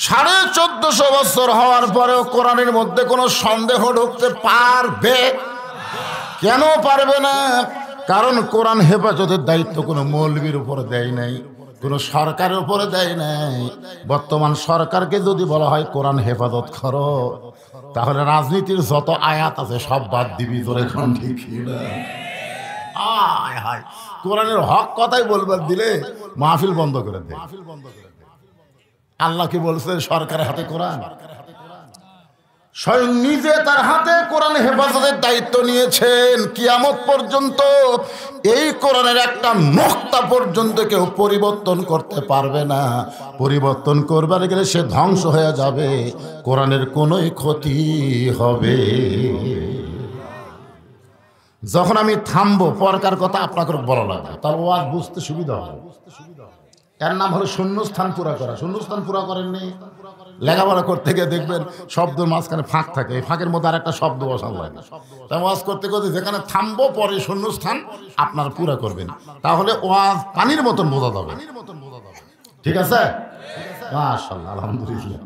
1450 বছর হওয়ার পরেও কোরআনের মধ্যে কোনো সন্দেহ ঢুকতে পারবে? কেন পারবে না? কারণ কোরআন হেফাজতের দায়িত্ব কোনো মৌলবীর উপরে দেয় নাই, কোনো সরকারের উপরে দেয় নাই। বর্তমান সরকারকে যদি বলা হয় কোরআন হেফাজত করো, তাহলে রাজনীতির যত আয়াত আছে সব বাদ দিবি। তোর এখন ঠিক না? আয় হায়, কোরআনের হক কথাই বলবার দিলে মাহফিল বন্ধ করে দেয়। আল্লাহ কি বলছে? সরকারের হাতে কোরআন। স্বয়ং নিজে তার হাতে কোরআন হেফাজতের দায়িত্ব নিয়েছেন। কিয়ামত পর্যন্ত এই কোরআনের একটা নোক্তা পর্যন্ত কেউ পরিবর্তন করতে পারবে না। পরিবর্তন করবার গেলে সে ধ্বংস হয়ে যাবে, কোরআনের কোনোই ক্ষতি হবে। যখন আমি থামবো, পরকার কথা আপনাকে বলা লাগবে, তার ওয়াজ বুঝতে সুবিধা হবে। এর নাম হলো শূন্যস্থান পুরা করা। শূন্যস্থান পুরা করেননি? লেখাপড়া করতে গিয়ে দেখবেন শব্দের মাঝখানে ফাঁক থাকে, এই ফাঁকের মধ্যে আর একটা শব্দ বসান লাগে। তা ওয়াজ করতে করতে যেখানে থামবো, পরে শূন্যস্থান আপনারা পুরা করবেন, তাহলে ওয়াজ পানির মতন বোঝা যাবে। ঠিক আছে? মাশাআল্লাহ, আলহামদুলিল্লাহ।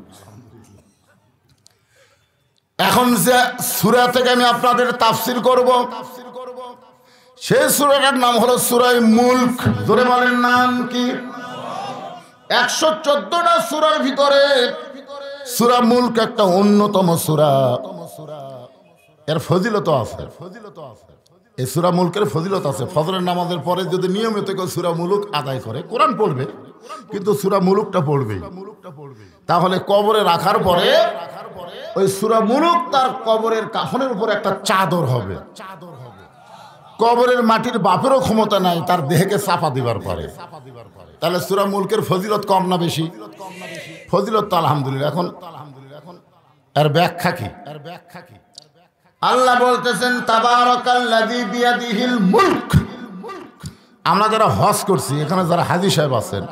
এখন যে সূরা থেকে আমি আপনাদের তাফসীর করব, সেই সূরাটার নাম হলো সূরা মুলক। জোরে বলেন, নাম কি? 114টা সূরার ভিতরে সূরা মুলক একটা অন্যতম সূরা। এর ফজিলত আছে। এই সূরা মুলকের ফজিলত আছে। ফজরের নামাজের পরে যদি নিয়মিত কেউ সূরা মুলক আদায় করে, কোরআন পড়বে কিন্তু সূরা মুলকটা পড়বে, তাহলে কবরে রাখার পরে ওই সূরা মুলক তার কবরের কাফনের উপর একটা চাদর হবে। কবরের মাটির বাপেরও ক্ষমতা নাই তার দেহকে চাপা দিবার পারে। তাহলে সূরা মুলকের ফজিলত কম না বেশি? ফজিলত তো আলহামদুলিল্লাহ। এখন এর ব্যাখ্যা কি? আল্লাহ বলতেছেন, তাবারাকাল্লাযী বিয়াদিহিল মুলক। আমরা যারা হজ করছি, এখানে যারা হাজী সাহেব আছেন,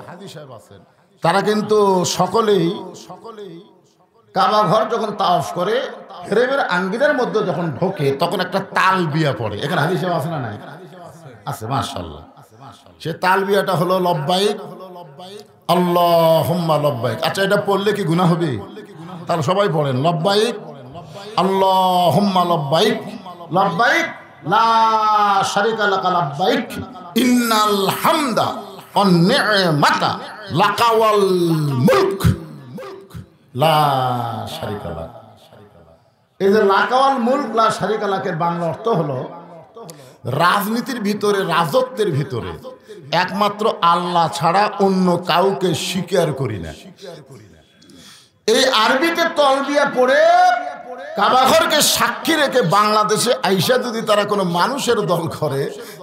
তারা কিন্তু সকলেই কাবা ঘর যখন তাওয়াফ করে, হেরেমের আঙ্গিনার মধ্যে যখন ঢোকে, তখন একটা তালবিয়া পড়ে। এখানে হাজী সাহেব আছে না? নাই? আছে, মাশাআল্লাহ। সে তালবিয়াটা হলো লব্বাইক আল্লাহুম্মা লব্বাইক। আচ্ছা, এটা পড়লে কি গুনাহ হবে? তাহলে সবাই পড়েন, লব্বাইক আল্লাহুম্মা লব্বাইক, লব্বাইক লা শারীকা লাকা লব্বাইক, ইন্নাল হামদা ওয়ান নি'মাতা লাকা ওয়াল মুলক লা শারীকা লাক। এই যে লাকা ওয়াল মুলক লা শারীকা লাকের বাংলা অর্থ হলো, রাজনীতির ভিতরে, রাজত্বের ভিতরে একমাত্র আল্লাহ ছাড়া অন্য কাউকে স্বীকার করি না। এই আরবিতে তলবিয়া পড়ে কাবাঘরকে সাক্ষী রেখে বাংলাদেশে আইসা যদি তারা কোনো মানুষের দল করে,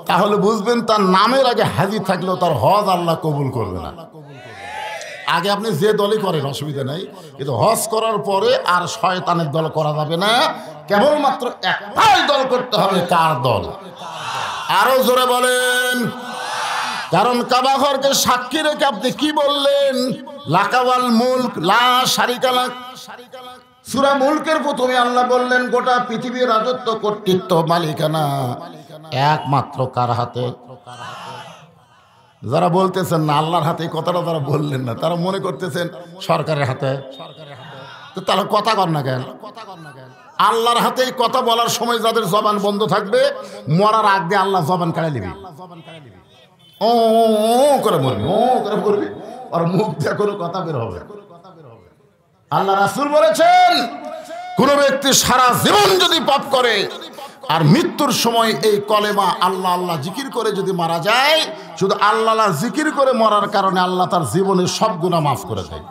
তাহলে বুঝবেন তার নামের আগে হাজী থাকলেও তার হজ আল্লাহ কবুল করবে না। আগে আপনি যে দলই করেন অসুবিধা নাই, কিন্তু হজ করার পরে আর শয়তানের দল করা যাবে না। কেবলমাত্র একটাই দল করতে হবে। কার দল? আরো জোরে বলেন। কারণ কাবাঘরকে সাক্ষী রেখে আপনি কি বললেন? লাকা ওয়াল মুলক লা শারীকা লাক। সূরা মুলকের প্রথমে আল্লাহ বললেন, গোটা পৃথিবীর রাজত্ব, কর্তৃত্ব, মালিকানা একমাত্র কার হাতে? যারা বলতেছেন না আল্লাহর হাতে, কথাটা যারা বললেন না, তারা মনে করতেছেন সরকারের হাতে। তো তাহলে কথা কর না কেন? আল্লাহর হাতে কথা বলার সময় যাদের জবান বন্ধ থাকবে, মরার আগে আল্লাহ জবান কাড়ে নিবি। ও করে মরবি, ও করে মরবি, আর মুখ দিয়ে কোনো কথা বের হবে। আল্লাহ রাসূল বলেছেন, কোন ব্যক্তি সারা জীবন যদি পাপ করে আর মৃত্যুর সময় এই কলেমা আল্লাহ আল্লাহ জিকির করে যদি মারা যায়, শুধু আল্লাহ আল্লাহ জিকির করে মরার কারণে আল্লাহ তার জীবনের সব গুনাহ মাফ করে দেয়।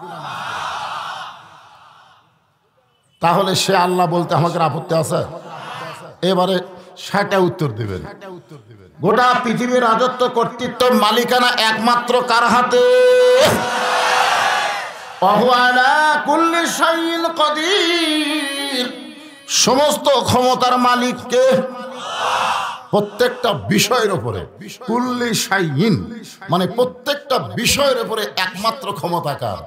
তাহলে সে আল্লাহ বলতে আমাদের আপত্তি আছে? এবারে সেটা উত্তর দিবেন। গোটা পৃথিবীর রাজত্ব, কর্তৃত্ব, মালিকানা একমাত্র কার হাতে? সমস্ত ক্ষমতার মালিককে, প্রত্যেকটা বিষয়ের উপরে। কুল্লি শাইইন মানে প্রত্যেকটা বিষয়ের উপরে একমাত্র ক্ষমতা কার?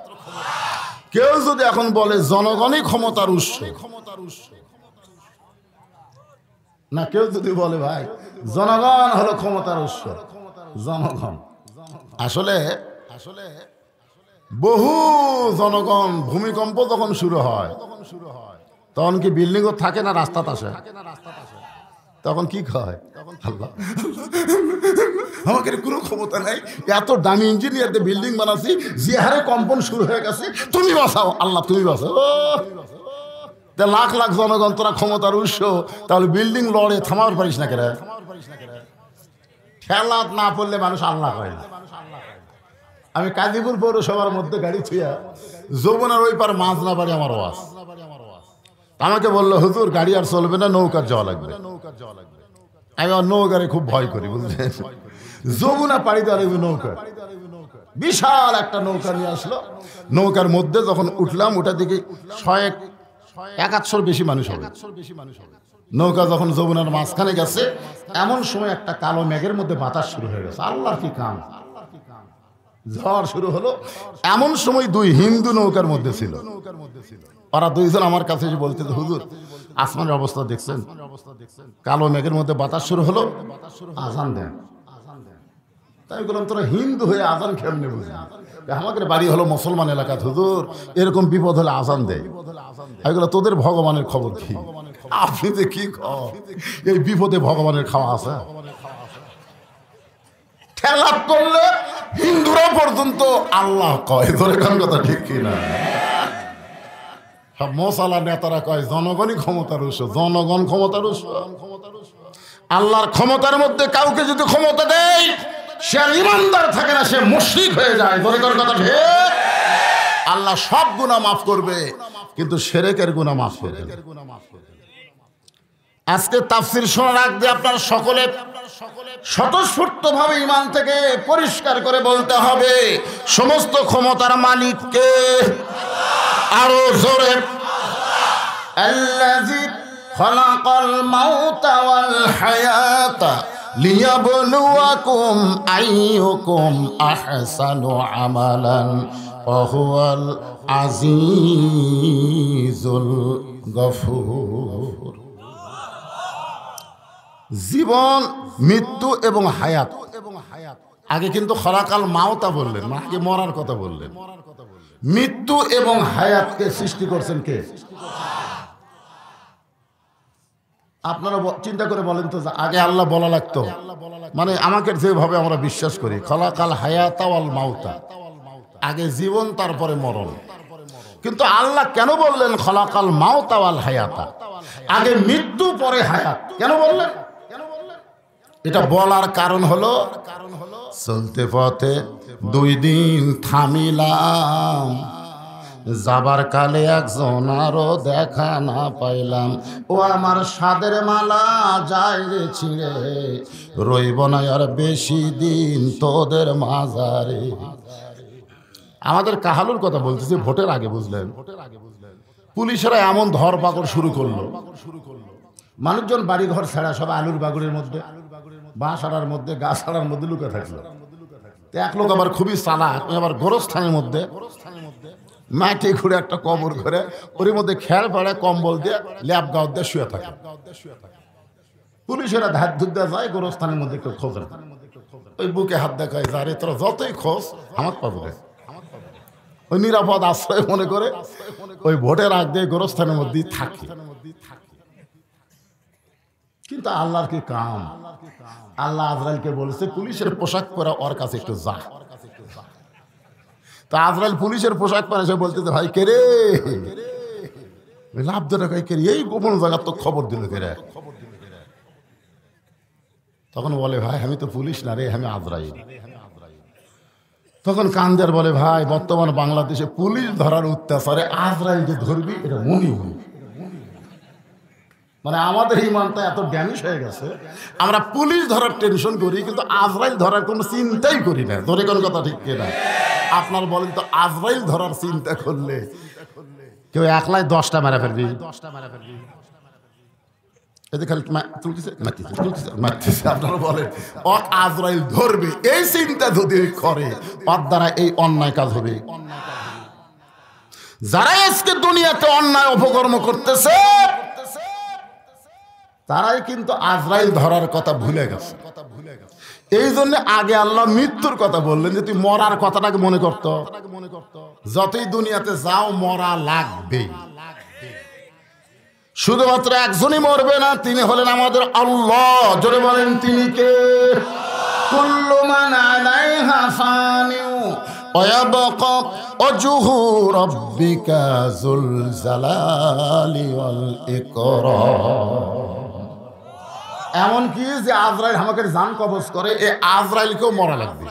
কেউ যদি এখন বলে জনগণই ক্ষমতার উৎস, না কেউ যদি বলে ভাই জনগণ হলো ক্ষমতার উৎস, জনগণ আসলে বহু জনগণ ভূমিকম্প যখন শুরু হয় তখন কি বিল্ডিংও থাকে না রাস্তাতে আসে? তখন কি কয়? আল্লাহ আমাকে কোনো ক্ষমতা নাই, এত দামি ইঞ্জিনিয়ারদের বিল্ডিং বানাচ্ছি, যে হারে কম্পন শুরু হয়ে গেছে, তুমি বাঁচাও আল্লাহ, তুমি বাঁচাও। লাখ লাখ জনগণ তোরা ক্ষমতার উৎস, তাহলে বিল্ডিং লড়ে থামাবার পারিস না কেরা? ঠেলা না পড়লে মানুষ আল্লাহ হয় না। আমি কাজীপুর পৌরসভার মধ্যে গাড়ি ছুঁয়া যমুনার ওই পার মাঝ না পারি আমার ওয়াজ, আমাকে বললো হুজুর গাড়ি আর চলবে না, নৌকার যাওয়া লাগবে। আমি আমার নৌকারে খুব ভয় করি বুঝলেন, যমুনা পাড়ি দেওয়া লাগবে নৌকা। বিশাল একটা নৌকা নিয়ে আসলো, নৌকার মধ্যে যখন উঠলাম ওটা দিকে 100-150 বেশি মানুষ হবে। নৌকা যখন যমুনার মাঝখানে গেছে এমন সময় একটা কালো মেঘের মধ্যে বাতাস শুরু হয়ে গেছে। আল্লাহর কি কাম, ঝড় শুরু হলো। এমন সময় 2 হিন্দু নৌকার মধ্যে ছিল, ওরা 2জন আমার কাছে এসে বলতে, হুজুর আসমানের অবস্থা দেখছেন? কালো মেঘের মধ্যে বাতাস শুরু হলো, আজান দেন। তাই বললাম তোরা হিন্দু হয়ে আজান কেমনে বুঝি? আমাদের বাড়ি হলো মুসলমান এলাকা, হুজুর এরকম বিপদ হলে আজান দেয়। এগুলো তোদের ভগবানের খবর কি? আপনি যে কি এই বিপদে ভগবানের খাওয়া আছে? ঠেলা করলে হিন্দুরা পর্যন্ত আল্লাহ কয়, তোর কোন কথা ঠিক কিনা? সব মশালা নেতারা কয় জনগণই ক্ষমতার উৎস, জনগণ ক্ষমতার উৎস। আল্লাহর ক্ষমতার মধ্যে কাউকে যদি ক্ষমতা দেয় সে ইমানদার থাকে না, সে মুশরিক হয়ে যায়। তোর কোন কথা ঠিক? আল্লাহ সব গুনাহ মাফ করবে কিন্তু শিরকের গুনাহ মাফ করবে না। আজকে তাফসীর শোনার আগে আপনার সকলে স্বতঃস্ফূর্তভাবে ঈমান থেকে পরিষ্কার করে বলতে হবে সমস্ত ক্ষমতার মালিক কে? আরো জোরে, আল্লাযী খালাকাল মাউতা ওয়াল হায়াতা লিয়াবলুয়াকুম আইয়ুকুম আহসানু আমালান ওয়া হুয়াল আজিজুল গফুর। জীবন, মৃত্যু এবং হায়াত। আগে কিন্তু খলাকাল মাউতা বললেন, আগে মরার কথা বললেন। মৃত্যু এবং হায়াতকে সৃষ্টি করছেন কে? আপনারা চিন্তা করে বলেন তো, আগে আল্লাহ বলা লাগতো, মানে আমাকে যেভাবে আমরা বিশ্বাস করি খলাকাল হায়াতা ওয়াল মাউতা, আগে জীবন তারপরে মরণ। কিন্তু আল্লাহ কেন বললেন খলাকাল মাউতা ওয়াল হায়াতা, আগে মৃত্যু পরে হায়াত কেন বললেন? এটা বলার কারণ হলো চলতে পথে 2 দিন থামিলাম, যাবার কালে একজন আরো দেখা না পাইলাম, ও আমার সাদের মালা যায় রে ছিঁড়ে, রইব না আর বেশি দিন তোদের মাঝারে। আমাদের কাহালুর কথা বলতেছি, ভোটের আগে বুঝলেন, পুলিশেরা এমন ধরপাকড় শুরু করলো, মানুষজন বাড়ি ঘর ছাড়া সব আলুর বাগুড়ের মধ্যে, বাঁশ আড়ার মধ্যে, গাছ আড়ার মধ্যে লুকে থাকলো। এক লোক আবার খুবই চালাক, আবার গোরস্থানের মধ্যে মাটি ঘুরে একটা কবর করে ওর মধ্যে খেয়াল পড়ে কম্বল দিয়ে ল্যাব গাও দিয়ে শুয়ে থাকে। পুলিশেরা ধার ধুর দেওয়া যায়, গোরস্থানের মধ্যে কেউ খোঁজ না, ওই বুকে হাত দেখায়, যারে তোরা যতই খোঁজ আমার পাবো রে। ওই নিরাপদ আশ্রয় মনে করে ওই ভোটের আগ দিয়ে গোরস্থানের মধ্যেই থাকে। কিন্তু আল্লাহর কি কাম, আল্লাহ আজরাইলকে বলেছে পুলিশের পোশাক পরা ওর কাছে একটু যা। তা আজরাইল পুলিশের পোশাক পরে সে বলতেছে, ভাই কে রে? লাভ ধরে কে রে? এই গোপন জায়গার তো খবর দিল কে রে? তখন বলে, ভাই আমি তো পুলিশ না রে, আমি আজরাইল। তখন কান্দের বলে, ভাই বর্তমান বাংলাদেশে পুলিশ ধরার অত্যাচারে আজরাইল যে ধরবি এটা মনে হল। মানে আমাদের ইমানটা এত ড্যামেজ হয়ে গেছে, আমরা পুলিশ ধরার টেনশন করি কিন্তু আজরাইল ধরার কোনো চিন্তাই করি না। ধরে কোন কথা ঠিক কিনা? আপনার বলেন তো, আজরাইল ধরার চিন্তা করলে কেউ একলাই 10টা মেরে ফেলবি, 10টা মেরে ফেলবি, এতে খালি আপনারা বলেন আজরাইল ধরবে, এই চিন্তা যদি করে ওর দ্বারা এই অন্যায় কাজ হবে। যারা আজকে দুনিয়াতে অন্যায় অপকর্ম করতেছে তারাই কিন্তু আজরাইল ধরার কথা ভুলে গেছে। এই জন্য আগে আল্লাহ মৃত্যুর কথা বললেন যে তুই মরার কথাটাকে মনে করতো। যতই দুনিয়াতে যাও মরা লাগবে, শুধুমাত্র একজনই মরবে না, তিনি হলেন আমাদের আল্লাহ। জোরে বলেন তিনি কে? কুল্লু মান আলাইহা ফানিউ ওয়া ইয়াবকা ওয়াজহু রাব্বিকা যুল জালালি ওয়াল ইকরাম। এমন কি যে আজরাইল আমাকে জান কবজ করে, এই আজরাইলকেও মরা লাগবে।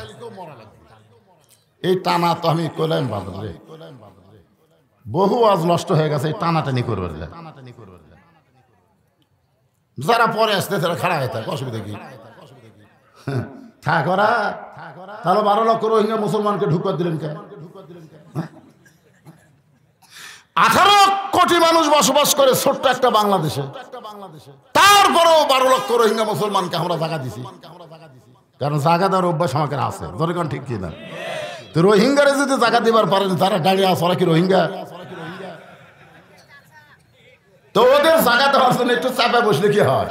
এই টানা তো আমি কইলাম বাদরে, বহু আজ নষ্ট হয়ে গেছে এই টানাটানি করবে। যারা পরে আসতে তারা খাড়া হয়ে থাকে, অসুবিধা কি? থাক ওরা, তাহলে 12 লক্ষ রোহিঙ্গা মুসলমানকে ঢুকা দিলেন কেন? 18 কোটি মানুষ বসবাস করে ছোট্ট একটা বাংলাদেশে, তারপরেও 12 লক্ষ রোহিঙ্গা মুসলমানকে আমরা জায়গা দিছি। কারণ জায়গা দেওয়ার অভ্যাস আমাকে আছে, ধরে কোন ঠিক কিনা? তো রোহিঙ্গারে যদি জায়গা দিবার পারেন, যারা দাঁড়িয়ে আছে ওরা কি রোহিঙ্গা? তো ওদের জায়গা দেওয়ার জন্য একটু চাপে বসলে কি হয়?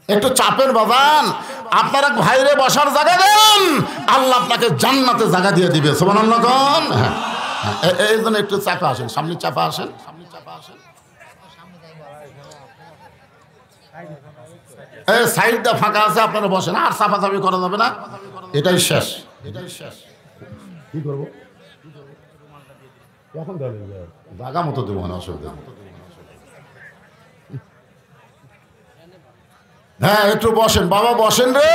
একটু চাপের বাজান, আপনারা ভাইরে বসার জায়গা দেন, আল্লাহ আপনাকে জান্নাতে জায়গা দিয়ে দিবে। সুবহানাল্লাহ। এই জন্য একটু চাপে আসেন, সামনে চাপা আসেন। এই সাইডটা ফাঁকা আছে, আপনারা বসেন, আর চাপাচাপি করা যাবে না। এটাই শেষ। কি করবো এখন? জায়গা মতো দেবো না, অসুবিধা। হ্যাঁ একটু বসেন বাবা, বসেন রে,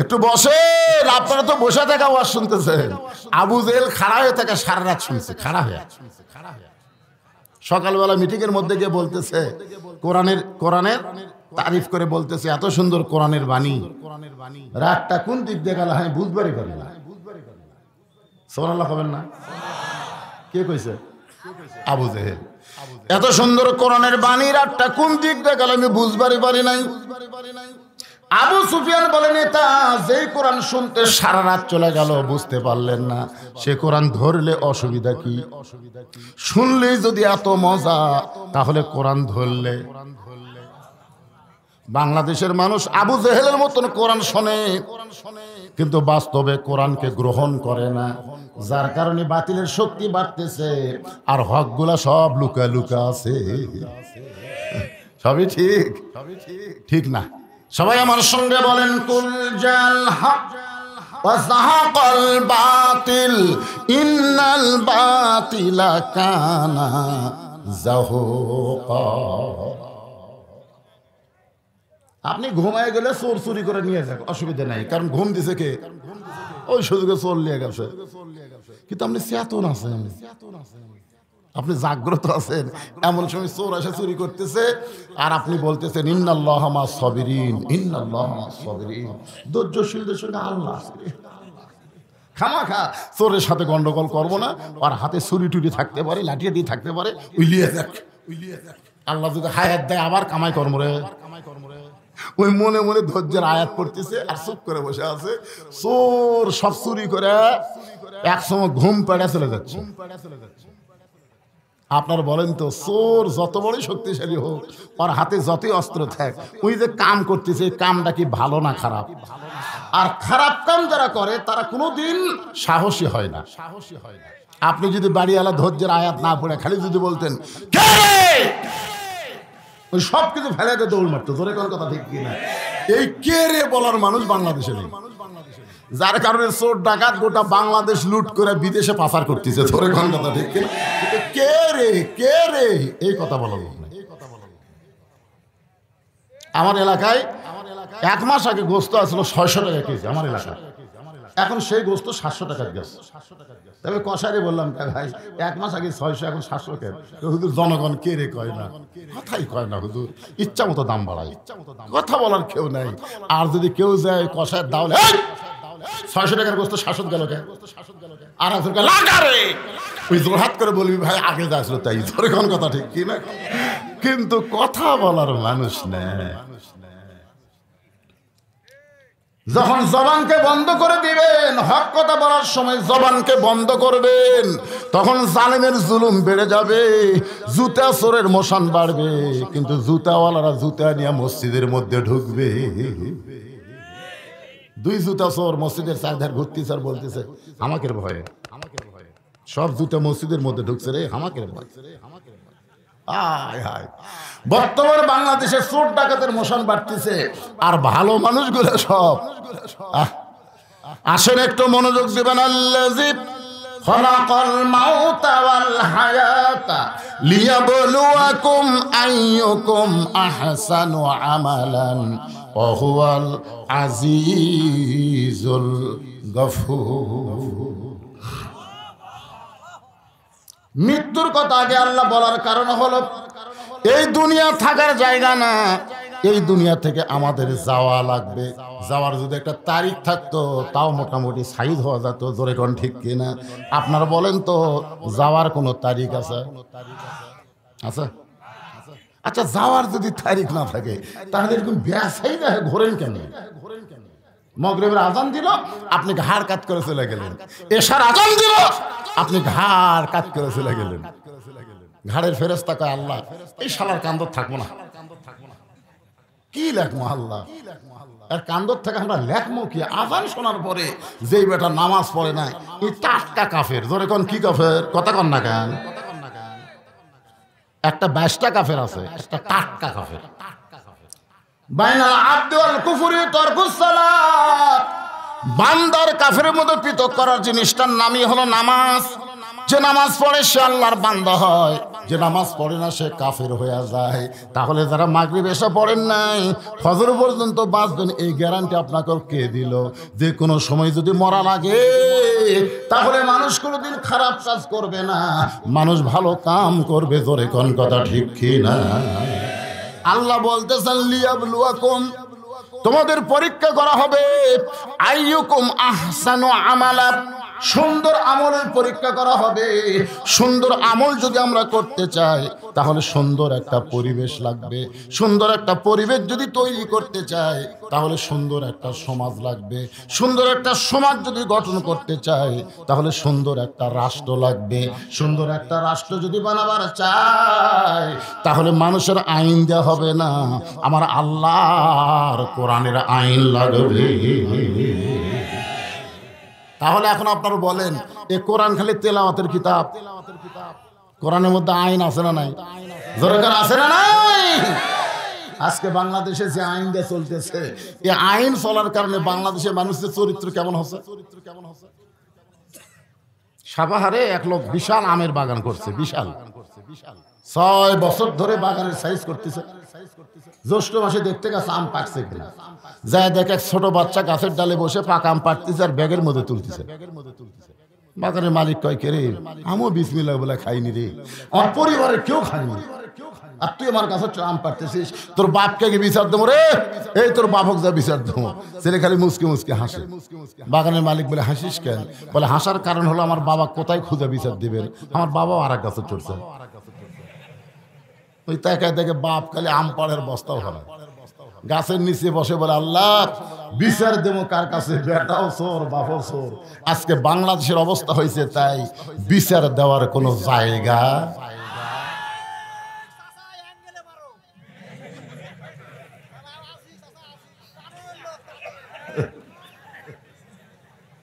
একটু বসেন। আপনারা তো বসে থাকা আওয়াজ শুনতেছেন। আবু জেহেল খাড়া হয়ে থাকে, সারা রাত শুনছে খাড়া হয়ে। সকালবেলা মিটিং এর মধ্যে গিয়ে বলতেছে কোরআনের তারিফ করে বলতেছে, এত সুন্দর কোরআনের বাণী, রাতটা কোন দিক দিয়ে গেল হ্যাঁ বুঝবারই পারি না। সুবহানাল্লাহ হবেন না? কে কইছে? আবু জেহেল। এত সুন্দর কোরআনের বাণী, রাতটা কোন দিক দিয়ে গেল আমি বুঝবারই পারি নাই। আবু সুফিয়ান বলেন, এটা যেই কোরআন শুনতে সারা রাত চলে গেল বুঝতে পারলেন না, সে কোরআন ধরলে অসুবিধা কি? শুনলেই যদি এত মজা, তাহলে কোরআন ধরলে। বাংলাদেশের মানুষ আবু জেহেলের মতন কোরআন শোনে, কিন্তু বাস্তবে কোরআনকে গ্রহণ করে না, যার কারণে বাতিলের শক্তি বাড়তেছে, আর হকগুলা সব লুকা লুকা আছে। সবই ঠিক, ঠিক না? সবাই আমার সঙ্গে বলেন, কুল জাল হক ওয়া যাহাকাল বাতিল ইন্নাল বাতিলা কানা যাহুকা। আপনি ঘুমায় গেলে চোর চুরি করে নিয়ে যাক, অসুবিধা নাই, কারণ ঘুম দিছে কে? ওই সুযোগে চোর নিয়ে গেছে। কিন্তু আপনি চেতন আছেন, আপনি জাগ্রত আছেন, এমন সময় চোর এসে চুরি করতেছে, আর আপনি বলতেছেন ইন্নাল্লাহা মা'আস সাবিরিন, ইন্নাল্লাহা মা'আস সাবিরিন। ধৈর্যশীলদের সঙ্গে আল্লাহ আছে। খামাখা চোরের সাথে গন্ডগোল করবো না, আর হাতে ছুরি টুরি থাকতে পারে, লাঠিয়া দিয়ে থাকতে পারে, উইলিয়ে যাক। আল্লাহ যদি হায়াত দেয় আবার কামাই কর্ম রে। ওই মনে মনে ধৈর্যের আয়াত পড়তেছে আর চুপ করে বসে আছে। চোর সব চুরি করে একসময় ঘুম পেড়ে চলে যাচ্ছে। আপনারা বলেন তো, চোর যত বড়ই শক্তিশালী হোক, ওর হাতে যতই অস্ত্র থাক, ওই যে কাম করতেছে, এই কামটা কি ভালো না খারাপ? আর খারাপ কাম যারা করে তারা কোনোদিন সাহসী হয় না। আপনি যদি বাড়িওয়ালা ধৈর্যের আয়াত না পড়ে খালি যদি বলতেন ওই সব কিছু ফেলে দিয়ে দৌড় মারতো। জোরে কোন কথা ঠিক কিনা? এই কে রে বলার মানুষ বাংলাদেশে নেই, যার কারণে চোর ডাকাত গোটা বাংলাদেশ লুট করে বিদেশে পাচার করতেছে। জোরে কোন কথা ঠিক কিনা? কে রে, কে রে, এই কথা বলার লোক নেই। আমার এলাকায় 1 মাস আগে গোস্ত আসলো 600 টাকা কেজি আমার এলাকায়, এখন সেই গোস্ত 700 টাকার গেছে। তবে কষারে বললাম, ভাই 1 মাস আগে 600, এখন 700 কেন? হুজুর জনগণ কে রে কয় না, কথাই কয় না হুজুর, ইচ্ছা মতো দাম বাড়ায়, কথা বলার কেউ নাই। আর যদি কেউ যায় কষায় দাওলে 600 টাকার গোস্ত 700 গেল কেন? আর লাগারে ওই জোরহাত করে বলবি ভাই আগে যা আসলো তাই। ধরে কোন কথা ঠিক কি না? কিন্তু কথা বলার মানুষ নেই। যখন জবানকে বন্ধ করে দিবেন, হক কথা বলার সময় জবানকে বন্ধ করবেন, তখন জালেমের জুলুম বেড়ে যাবে, জুতা চোরের মোশন বাড়বে, কিন্তু জুতাওয়ালারা জুতা নিয়ে মসজিদের মধ্যে ঢুকবে। দুই জুতা চোর মসজিদের চারধার ঘুরতেছে আর বলতেছে হামাকের ভয়ে, সব জুতা মসজিদের মধ্যে ঢুকছে রে হামাকের ভয়। বর্তমান বাংলাদেশে চোর ডাকাতের মোশন বাড়তেছে, আর ভালো মানুষগুলো সব আসেন একটু মনোযোগ দিবেন। আল্লাযী খালাকাল মাউতা ওয়াল হায়াতা লিয়াবলুয়াকুম আইয়ুকুম আহসানু আমালান ওয়া হুয়াল আজিজুল গফুর। মৃত্যুর কথা আগে আল্লাহ বলার কারণ হলো এই দুনিয়া থাকার জায়গা না, এই দুনিয়া থেকে আমাদের যাওয়া লাগবে। যাওয়ার যদি একটা তারিখ থাকতো তাও মোটামুটি সাইজ হওয়া যেত। জোরে কোন ঠিক কিনা? আপনারা বলেন তো, যাওয়ার কোনো তারিখ আছে? আচ্ছা আচ্ছা, যাওয়ার যদি তারিখ না থাকে তাহলে এরকম ব্যাসাই না ঘোরেন কেন? মাগরিবের আজান দিল, আপনি ঘাড় কাত করে চলে গেলেন। এশার আজান দিল, আপনি ঘাড় কাত করে চলে গেলেন। ঘাড়ের ফেরেশতা কয় আল্লাহ এই শালার কান্দর থাকবো না। কি লেখমো আল্লাহ, আর কান্দর থেকে আমরা লেখমো কি? আজান শোনার পরে যেই বেটা নামাজ পড়ে না, এই টাটকা কাফের। জোরে কোন কি কাফের? কথা কন না কেন? একটা 22টা কাফের আছে, একটা টাটকা কাফের। বাইনাল আবদি ওয়াল কুফরি তারকুস সালাত। বান্দার কাফেরের মধ্যে পৃথক করার জিনিসটার নামই হলো নামাজ। যে নামাজ পড়ে সে আল্লাহর বান্দা হয়, যে নামাজ পড়ে না সে কাফের হয়ে যায়। তাহলে যারা মাগরিব এসে পড়েন নাই, ফজর পর্যন্ত বাঁচবেন, এই গ্যারান্টি আপনাকে কে দিল? যে কোনো সময় যদি মরা লাগে তাহলে মানুষ কোনোদিন খারাপ কাজ করবে না, মানুষ ভালো কাম করবে। জোরে কোন কথা ঠিক কি না? আল্লাহ বলতেছেন লিয়াবলুয়াকুম, তোমাদের পরীক্ষা করা হবে। আইয়ুকুম আহসানু আমালা, সুন্দর আমলের পরীক্ষা করা হবে। সুন্দর আমল যদি আমরা করতে চাই তাহলে সুন্দর একটা পরিবেশ লাগবে। সুন্দর একটা পরিবেশ যদি তৈরি করতে চাই তাহলে সুন্দর একটা সমাজ লাগবে। সুন্দর একটা সমাজ যদি গঠন করতে চাই তাহলে সুন্দর একটা রাষ্ট্র লাগবে। সুন্দর একটা রাষ্ট্র যদি বানাবার চাই তাহলে মানুষের আইন দেওয়া হবে না, আমার আল্লাহর কোরআনের আইন লাগবে। তাহলে এখন আপনারা বলেন, এ কোরআন খালি তেলাওয়াতের কিতাব? কোরআনের মধ্যে আইন আছে না নাই? দরকার আছে না নাই? আজকে বাংলাদেশে যে আইন দিয়ে চলতেছে, এই আইন চলার কারণে বাংলাদেশের মানুষের চরিত্র কেমন হচ্ছে? সাভারে এক লোক বিশাল আমের বাগান করছে, বিশাল 6 বছর ধরে বাগানের সাইজ করতেছে। জ্যৈষ্ঠ মাসে দেখতে গেছে আম পাকছে কিনা, যায় দেখে এক ছোট বাচ্চা গাছের ডালে বসে পাকা আম পাড়তেছে আর ব্যাগের মধ্যে তুলতেছে। বাগানের মালিক কয় কে রে, আমিও বিসমিল্লাহ বলে খাইনি রে, আমার পরিবারের কেউ খায়নি, আর তুই আমার কাছে আম পাড়তেছিস, তোর বাপকে বিচার দেবো রে। এই তোর বাপক যা বিচার দেবো। ছেলে খালি মুসকে মুসকে হাসে। বাগানের মালিক বলে হাসিস কেন? বলে হাসার কারণ হলো আমার বাবা কোথায় খুঁজে বিচার দিবেন, আমার বাবাও আর এক গাছে চড়ছে। ওই তাকায় দেখে বাপ খালি আম পাড়ের বস্তাও হারায়, গাছের নিচে বসে বলে আল্লাহ বিচার দেবো কার কাছে? বেটাও চোর, বাপও চোর। আজকে বাংলাদেশের অবস্থা হয়েছে তাই, বিচার দেওয়ার কোনো জায়গা।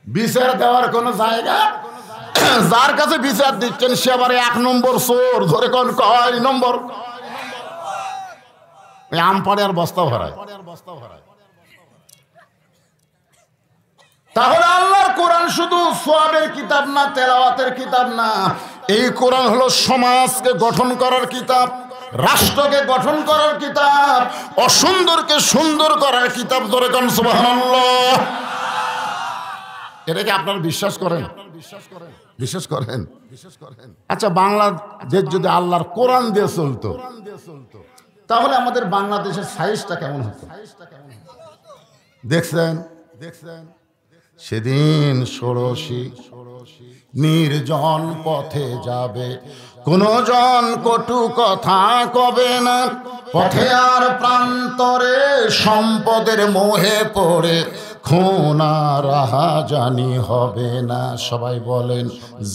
বিচার দেওয়ার কোনো জায়গা, যার কাছে বিচার দিচ্ছেন সে আবার 1 নম্বর চোর। ধরে কোন কয় নম্বর? আম পাড়ে আর বস্তা ভরায়। তাহলে আল্লাহর কোরআন শুধু সওয়াবের কিতাব না, তেলাওয়াতের কিতাব না, এই কোরআন হলো সমাজকে গঠন করার কিতাব, রাষ্ট্রকে গঠন করার কিতাব, অসুন্দরকে সুন্দর করার কিতাব। ধরে কোন সুবহানাল্লাহ। এটাকে আপনারা বিশ্বাস করেন? বিশ্বাস করেন? আচ্ছা, বাংলাদেশ যদি আল্লাহর কোরআন দিয়ে চলতো তাহলে আমাদের বাংলাদেশের সাইজটা কেমন হতো? দেখছেন সেদিন ষোড়শী নির্জন পথে যাবে, কোন জন কটু কথা কবে না, পথে আর প্রান্তরে সম্পদের মোহে পড়ে খোনা রাহাজানি হবে না। সবাই বলেন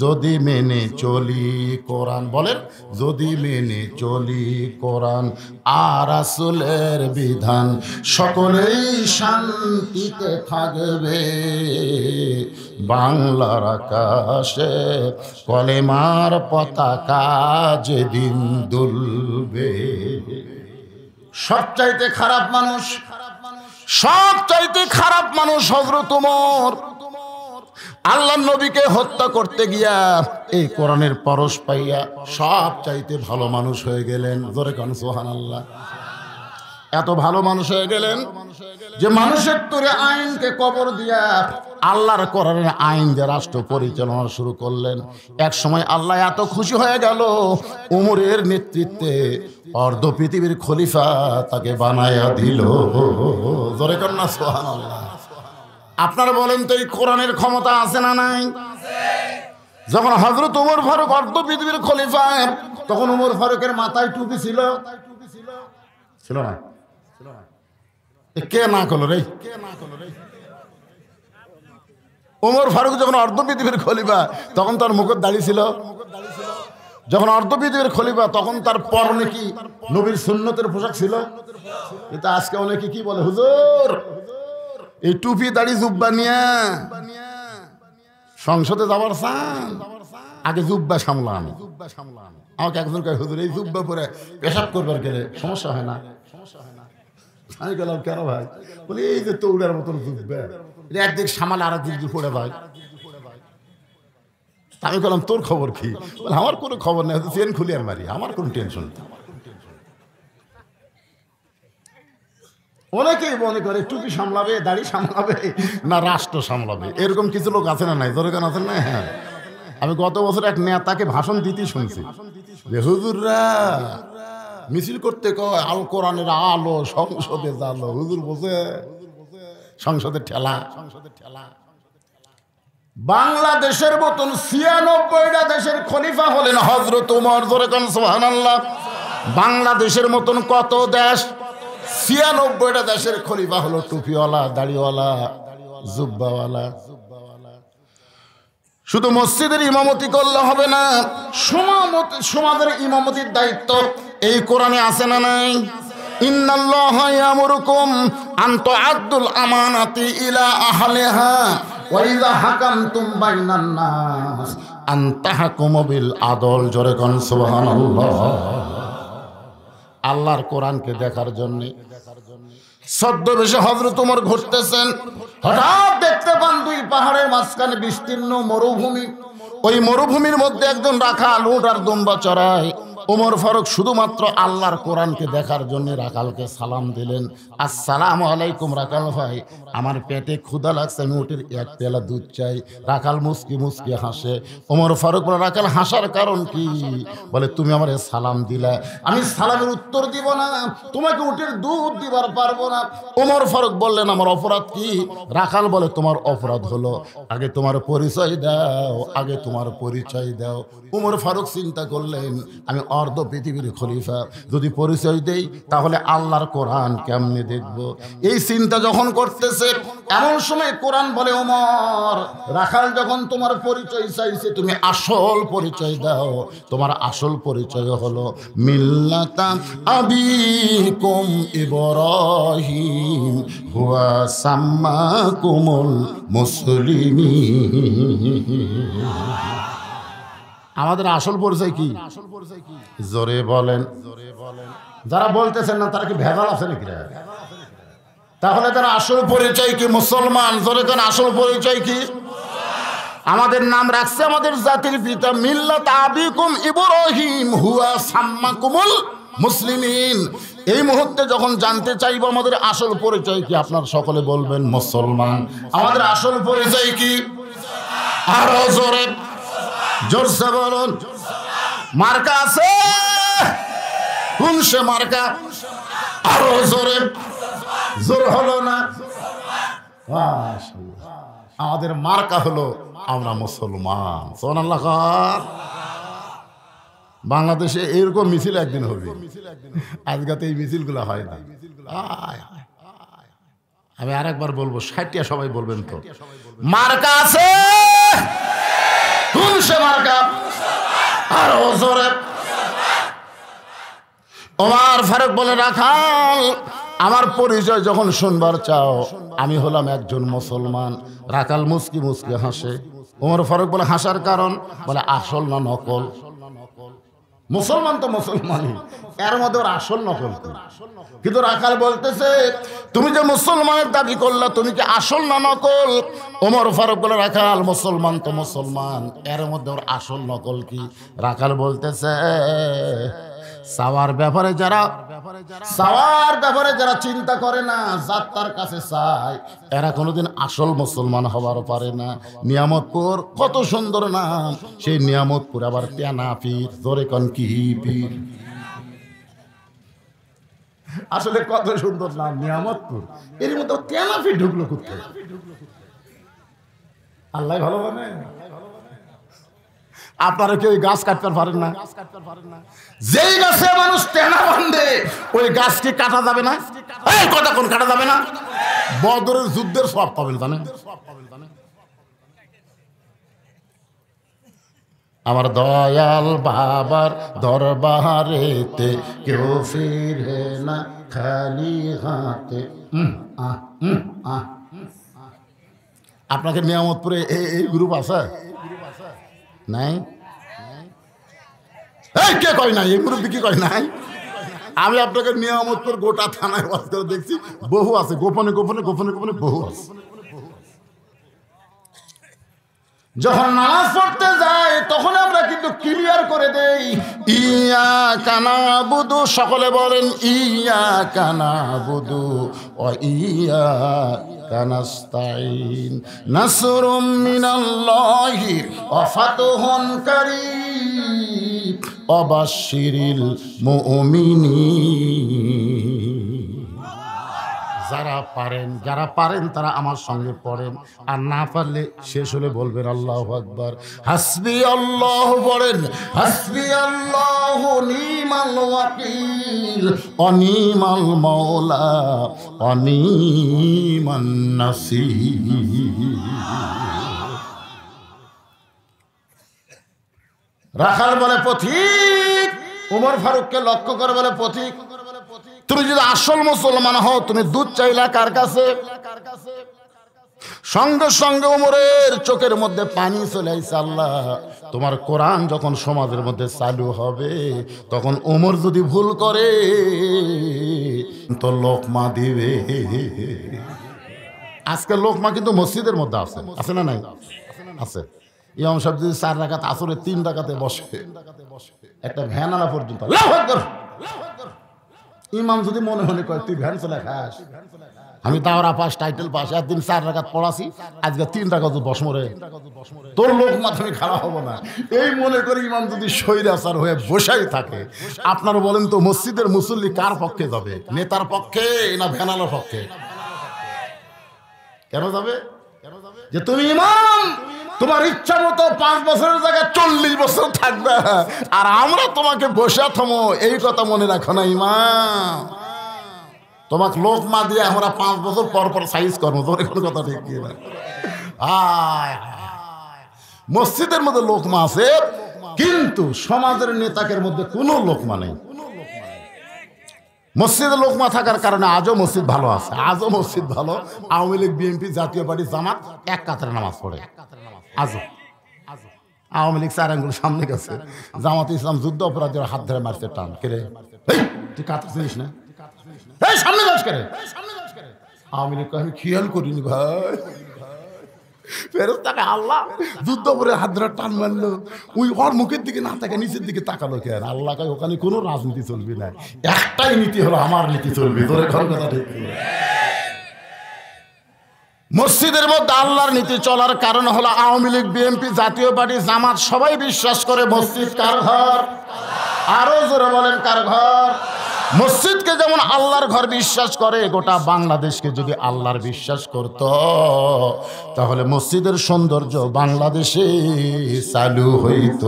যদি মেনে চলি কোরআন, বলেন যদি মেনে চলি কোরআন আর রাসূলের বিধান, সকলেই শান্তিতে থাকবে। বাংলার আকাশে কলেমার পতাকা যেদিন দুলবে। সবচাইতে খারাপ মানুষ, সবচাইতে খারাপ মানুষ হযরত ওমর। আল্লাহর নবীকে হত্যা করতে গিয়া এই কোরআনের পরশ পাইয়া সবচাইতে ভালো মানুষ হয়ে গেলেন। জোরে কান সুবহানাল্লাহ। এত ভালো মানুষ হয়ে গেলেন যে মানুষের তোরে আইনকে কবর দিয়া আল্লাহর কোরআনের আইন দিয়ে রাষ্ট্র পরিচালনা শুরু করলেন। এক সময় আল্লাহ এত খুশি হয়ে গেল, ওমরের নেতৃত্বে অর্ধ পৃথিবীর খলিফা তাকে বানায়া দিল। জোরে কান না সুবহানাল্লাহ। আপনারা বলেন তো এই কোরআনের ক্ষমতা আছে না নাই? যখন হযরত ওমর ফারুক অর্ধ পৃথিবীর খলিফা, তখন ওমর ফারুকের মাথায় টুপি ছিল? ছিল না? কে না করলো রে? ওমর ফারুক যখন অর্ধ পৃথিবীর খলিফা, তখন তার মুখের দাড়ি ছিল? যখন অর্ধ পৃথিবীর খলিফা, তখন তার পরনে কি নবীর সুন্নতের পোশাক ছিল? কিন্তু আজকে অনেকে কি বলে, হুজুর এই টুপি দাড়ি জুব্বা নিয়ে সংসদে যাবার চান, আগে জুব্বা সামলান। আমাকে একজন কয়, হুজুর এই জুব্বা পরে পেশাব করবার গেলে সমস্যা হয় না? আমি গেলাম, কেন ভাই? বলি এই যে তৌড়ার মতন জুব্বা, একদিক সামাল আর একদিক পড়ে ভাই। আমি বললাম তোর খবর কি? বলে আমার কোনো খবর নেই, চেন খুলি আর মারি, আমার কোনো টেনশন নেই। অনেকেই মনে করে টুপি সামলাবে, দাড়ি সামলাবে না রাষ্ট্র সামলাবে। এরকম কিছু লোক আছে না নাই? দরকার আছে না? হ্যাঁ, আমি গত বছর এক নেতাকে ভাষণ দিতেই শুনছি যে হুজুররা মিছিল করতে কয় আল কোরআনের আলো সংসদে জালো। হুজুর বোঝে সংসদের ঠেলা। বাংলাদেশের মতন ৯৬টা দেশের খলিফা হলেন হযরত ওমর। জোরে কান সুবহানাল্লাহ। বাংলাদেশের মতন কত দেশ? ৯৬টা দেশের খলিফা হলো টুপিওয়ালা, দাড়িওয়ালা, জুব্বাওয়ালা। শুধু মসজিদের ইমামতি করলে হবে না, সমাজের ইমামতির দায়িত্ব এই কোরআনে আছে না নাই? ইন্নাল্লাহা ইয়ামুরুকুম আন তুআদ্দুল আমানাতি ইলা আহলিহা ওয়া ইযা হাকামতুম বাইনান নাস আন তাহকুমু বিল আদল। জোরে কোন সুবহানাল্লাহ। আল্লাহর কোরআনকে দেখার জন্য ছদ্মবেশে হযরত ওমর ঘুরতেছেন। হঠাৎ দেখতে পান দুই পাহাড়ের মাঝখানে বিস্তীর্ণ মরুভূমি। ওই মরুভূমির মধ্যে একজন রাখাল উট আর দুম্বা চড়ায়। ওমর ফারুক শুধুমাত্র আল্লাহর কোরআনকে দেখার জন্য রাখালকে সালাম দিলেন, আসসালামু আলাইকুম রাখাল ভাই, আমার পেটে ক্ষুধা লাগছে, আমি উটের এক পেলা দুধ চাই। রাখাল মুস্কি মুস্কি হাসে। ওমর ফারুক বলে, রাখাল হাসার কারণ কি? বলে, তুমি আমার সালাম দিলা, আমি সালামের উত্তর দিব না, তোমাকে উটের দুধ দিবার পারবো না। ওমর ফারুক বললেন, আমার অপরাধ কি? রাখাল বলে, তোমার অপরাধ হলো আগে তোমার পরিচয় দাও, আগে তোমার পরিচয় দাও। ওমর ফারুক চিন্তা করলেন, আমি অর্ধ পৃথিবীর খলিফা, যদি পরিচয় দেই তাহলে আল্লাহর কোরআন কেমনে দেখব? এই চিন্তা যখন করতেছে, এমন সময় কোরআন বলে, ওমর রাখাল যখন তোমার পরিচয় চাইছে, তুমি আসল পরিচয় দাও। তোমার আসল পরিচয় হলো মিল্লাতা আবিকুম ইব্রাহিম হুয়া সাম্মাকুমুল মুসলিমিন। আমাদের আসল পরিচয় কি? জোরে বলেন। যারা বলতেছেন না তারা কি ভেজাল আছে নাকি? তাহলে তারা আসল পরিচয় কি? মুসলমান। জোরে কেন? আসল পরিচয় কি? আমাদের নাম রাখছে আমাদের জাতির পিতা মিল্লাত আবিকুম ইব্রাহিম হুয়া সাম্মাকুমুল মুসলিমিন। এই মুহূর্তে যখন জানতে চাইবো আমাদের আসল পরিচয় কি, আপনার সকলে বলবেন মুসলমান। আমাদের আসল পরিচয় কি? আরো জোরে, জোরসে বলুন। মার্কা আছে? কোন সে মার্কা? আরো জোরে। জোর হলো না? আমাদের মার্কা হলো আমরা মুসলমান। সুবহানাল্লাহ। বাংলাদেশে এরকম মিছিল একদিন হবে, আজকাতে এই মিছিলগুলো হয় না। আমি আরেকবার বলবো, 60টা সবাই বলবেন তো। মার্কা আছে, কোন সে মার্কা? আর জোরে। ওমর ফারুক বলে, রাখাল আমার পরিচয় যখন শুনবার চাও, আমি হলাম একজন মুসলমান। রাখাল মুস্কি মুস্কি হাসে। ওমর ফারুক বলে, হাসার কারণ? বলে, আসল না নকল? মুসলমান তো মুসলমানই, এর মধ্যে ওর আসল নকল কি? কিন্তু রাখাল বলতেছে, তুমি যে মুসলমানের দাবি করলা, তুমি কি আসল না নকল? ওমর ফারুক বলে, রাখাল মুসলমান তো মুসলমান, এর মধ্যে ওর আসল নকল কি? রাখাল বলতেছে, সাওয়ার ব্যাপারে যারা চিন্তা করে না, যাত্রার কাছে চায়, এরা কোনোদিন আসল মুসলমান হবার পারে না। নিয়ামতপুর কত সুন্দর নাম, সেই নিয়ামতপুর আবার তেনা পীর। জোরে কোন কি পীর? আসলে কত সুন্দর নাম নিয়ামতপুর, এর মধ্যে তেনা পীর ঢুকলো কোথায়? আল্লাহ ভালো জানে। আপনারা কেউ গাছ কাটতে পারেন না? যেই গাছে মানুষ টেনা বাঁধে, ওই গাছ কি কাটা যাবে না? এই কথা কোন কাটা যাবে না? বদরের যুদ্ধের সব পাবেন জানেন? আমার দয়াল বাবার দরবারেতে কেউ ফিরে না খালি হাতে। আপনাকে নিয়ামতপুরে এই গ্রুপ আছে নাই? এই কে কয় নাই? এই গ্রুপ কি কয় নাই? আমি আপনাকে নিয়ামতপুর গোটা থানায় বাস করে দেখছি, বহু আছে, গোপনে গোপনে গোপনে গোপনে বহু আছে। যখন নামাজ পড়তে যায় তখন আমরা কিন্তু ক্লিয়ার করে দেই, ইয়াকা নাবুদু, সকলে বলেন ইয়াকা নাবুদু ওয়া ইয়াকা নাস্তাইন, নাসরুম মিনাল্লাহি ওয়া ফাতহুন কারীম ওয়া বাশশিরিল মুমিনিন। যারা পারেন তারা আমার সঙ্গে পড়েন, আর না পারলে শেষ হলে বলবেন আল্লাহু আকবার। হাসবি আল্লাহ বলেন, হাসবি আল্লাহ নিমাল ওয়াকিল অনিমাল মাওলা অনিমান নাসির। রাখাল বলে, পথিক। ওমর ফারুককে লক্ষ্য করে বলে, পথিক তুমি যদি আসল মুসলমান হও, তুমি দুধ চাইলা কার কাছে? সঙ্গে সঙ্গে ওমরের চোখের মধ্যে পানি চলে আসছে। আল্লাহ, তোমার কোরআন যখন সমাজের মধ্যে চালু হবে, তখন ওমর যদি ভুল করে তো লোকমা দিবে। আজকে লোকমা কিন্তু মসজিদের মধ্যে আছে, আছে না নাই? আছে। ইমাম সাহেব যদি 4 রাকাত আসরে 3 রাকাতে বসে, একটা ভ্যান আনা পর্যন্ত ইমাম যদি মনে মনে করে তুই ভ্যান চলে খাস, আমি দাওরা পাস, টাইটেল পাস, একদিন 4 রাকাত পড়াছি, আজকে 3 রাকাত বসমরে, তোর লোক মাথায় খারাপ হবো না, এই মনে করে ইমাম যদি স্বৈরাচার হয়ে বসাই থাকে, আপনারা বলেন তো মসজিদের মুসল্লি কার পক্ষে যাবে? নেতার পক্ষে না ভ্যানালার পক্ষে? কেন যাবে? যে তুমি ইমাম, তোমার ইচ্ছা মতো 5 বছরের জায়গায় 40 বছর থাকবে, আর আমরা তোমাকে বসে থামো, এই কথা মনে রাখো না ইমাম। তোমাকে লোক মা দিয়ে আমরা 5 বছর পর পর সাইজ করবো, তোর কোনো কথা ঠিক না। মসজিদের মধ্যে লোকমা আছে, কিন্তু সমাজের নেতাকের মধ্যে কোনো লোকমা নেই। মসজিদে লোকমা থাকার কারণে আজও মসজিদ ভালো আছে, আজও মসজিদ ভালো। আওয়ামী লীগ, বিএনপি, জাতীয় পার্টি, জামাত এক কাতারে নামাজ পড়ে আজও। আওয়ামী লীগ 4 আঙ্গুল সামনে গেছে, জামাত ইসলাম যুদ্ধ অপরাধীরা হাত ধরে মারছে টান। কেরে তুই কাতার চিনিস না? এই সামনে যাস কেরে? আওয়ামী লীগ আমি খেয়াল করিনি ভাই। ফেরেশতাকে আল্লাহ যুদ্ধ করে হাত ধরে টান মারলো, ওই ওর মুখের দিকে না তাকে নিচের দিকে তাকালো কেন? আল্লাহ কয় ওখানে কোনো রাজনীতি চলবে না, একটাই নীতি হলো আমার নীতি চলবে। তোর কথা ঠিক। মসজিদের মধ্যে আল্লাহর নীতি চলার কারণ হলো আওয়ামী লীগ, বিএনপি, জাতীয় পার্টি, জামাত সবাই বিশ্বাস করে মসজিদ কার ঘর? আরো জোরে বলেন কার ঘর? মসজিদকে যেমন আল্লাহর ঘর বিশ্বাস করে, গোটা বাংলাদেশকে যদি আল্লাহর বিশ্বাস করত, তাহলে মসজিদের সৌন্দর্য বাংলাদেশে চালু হইত।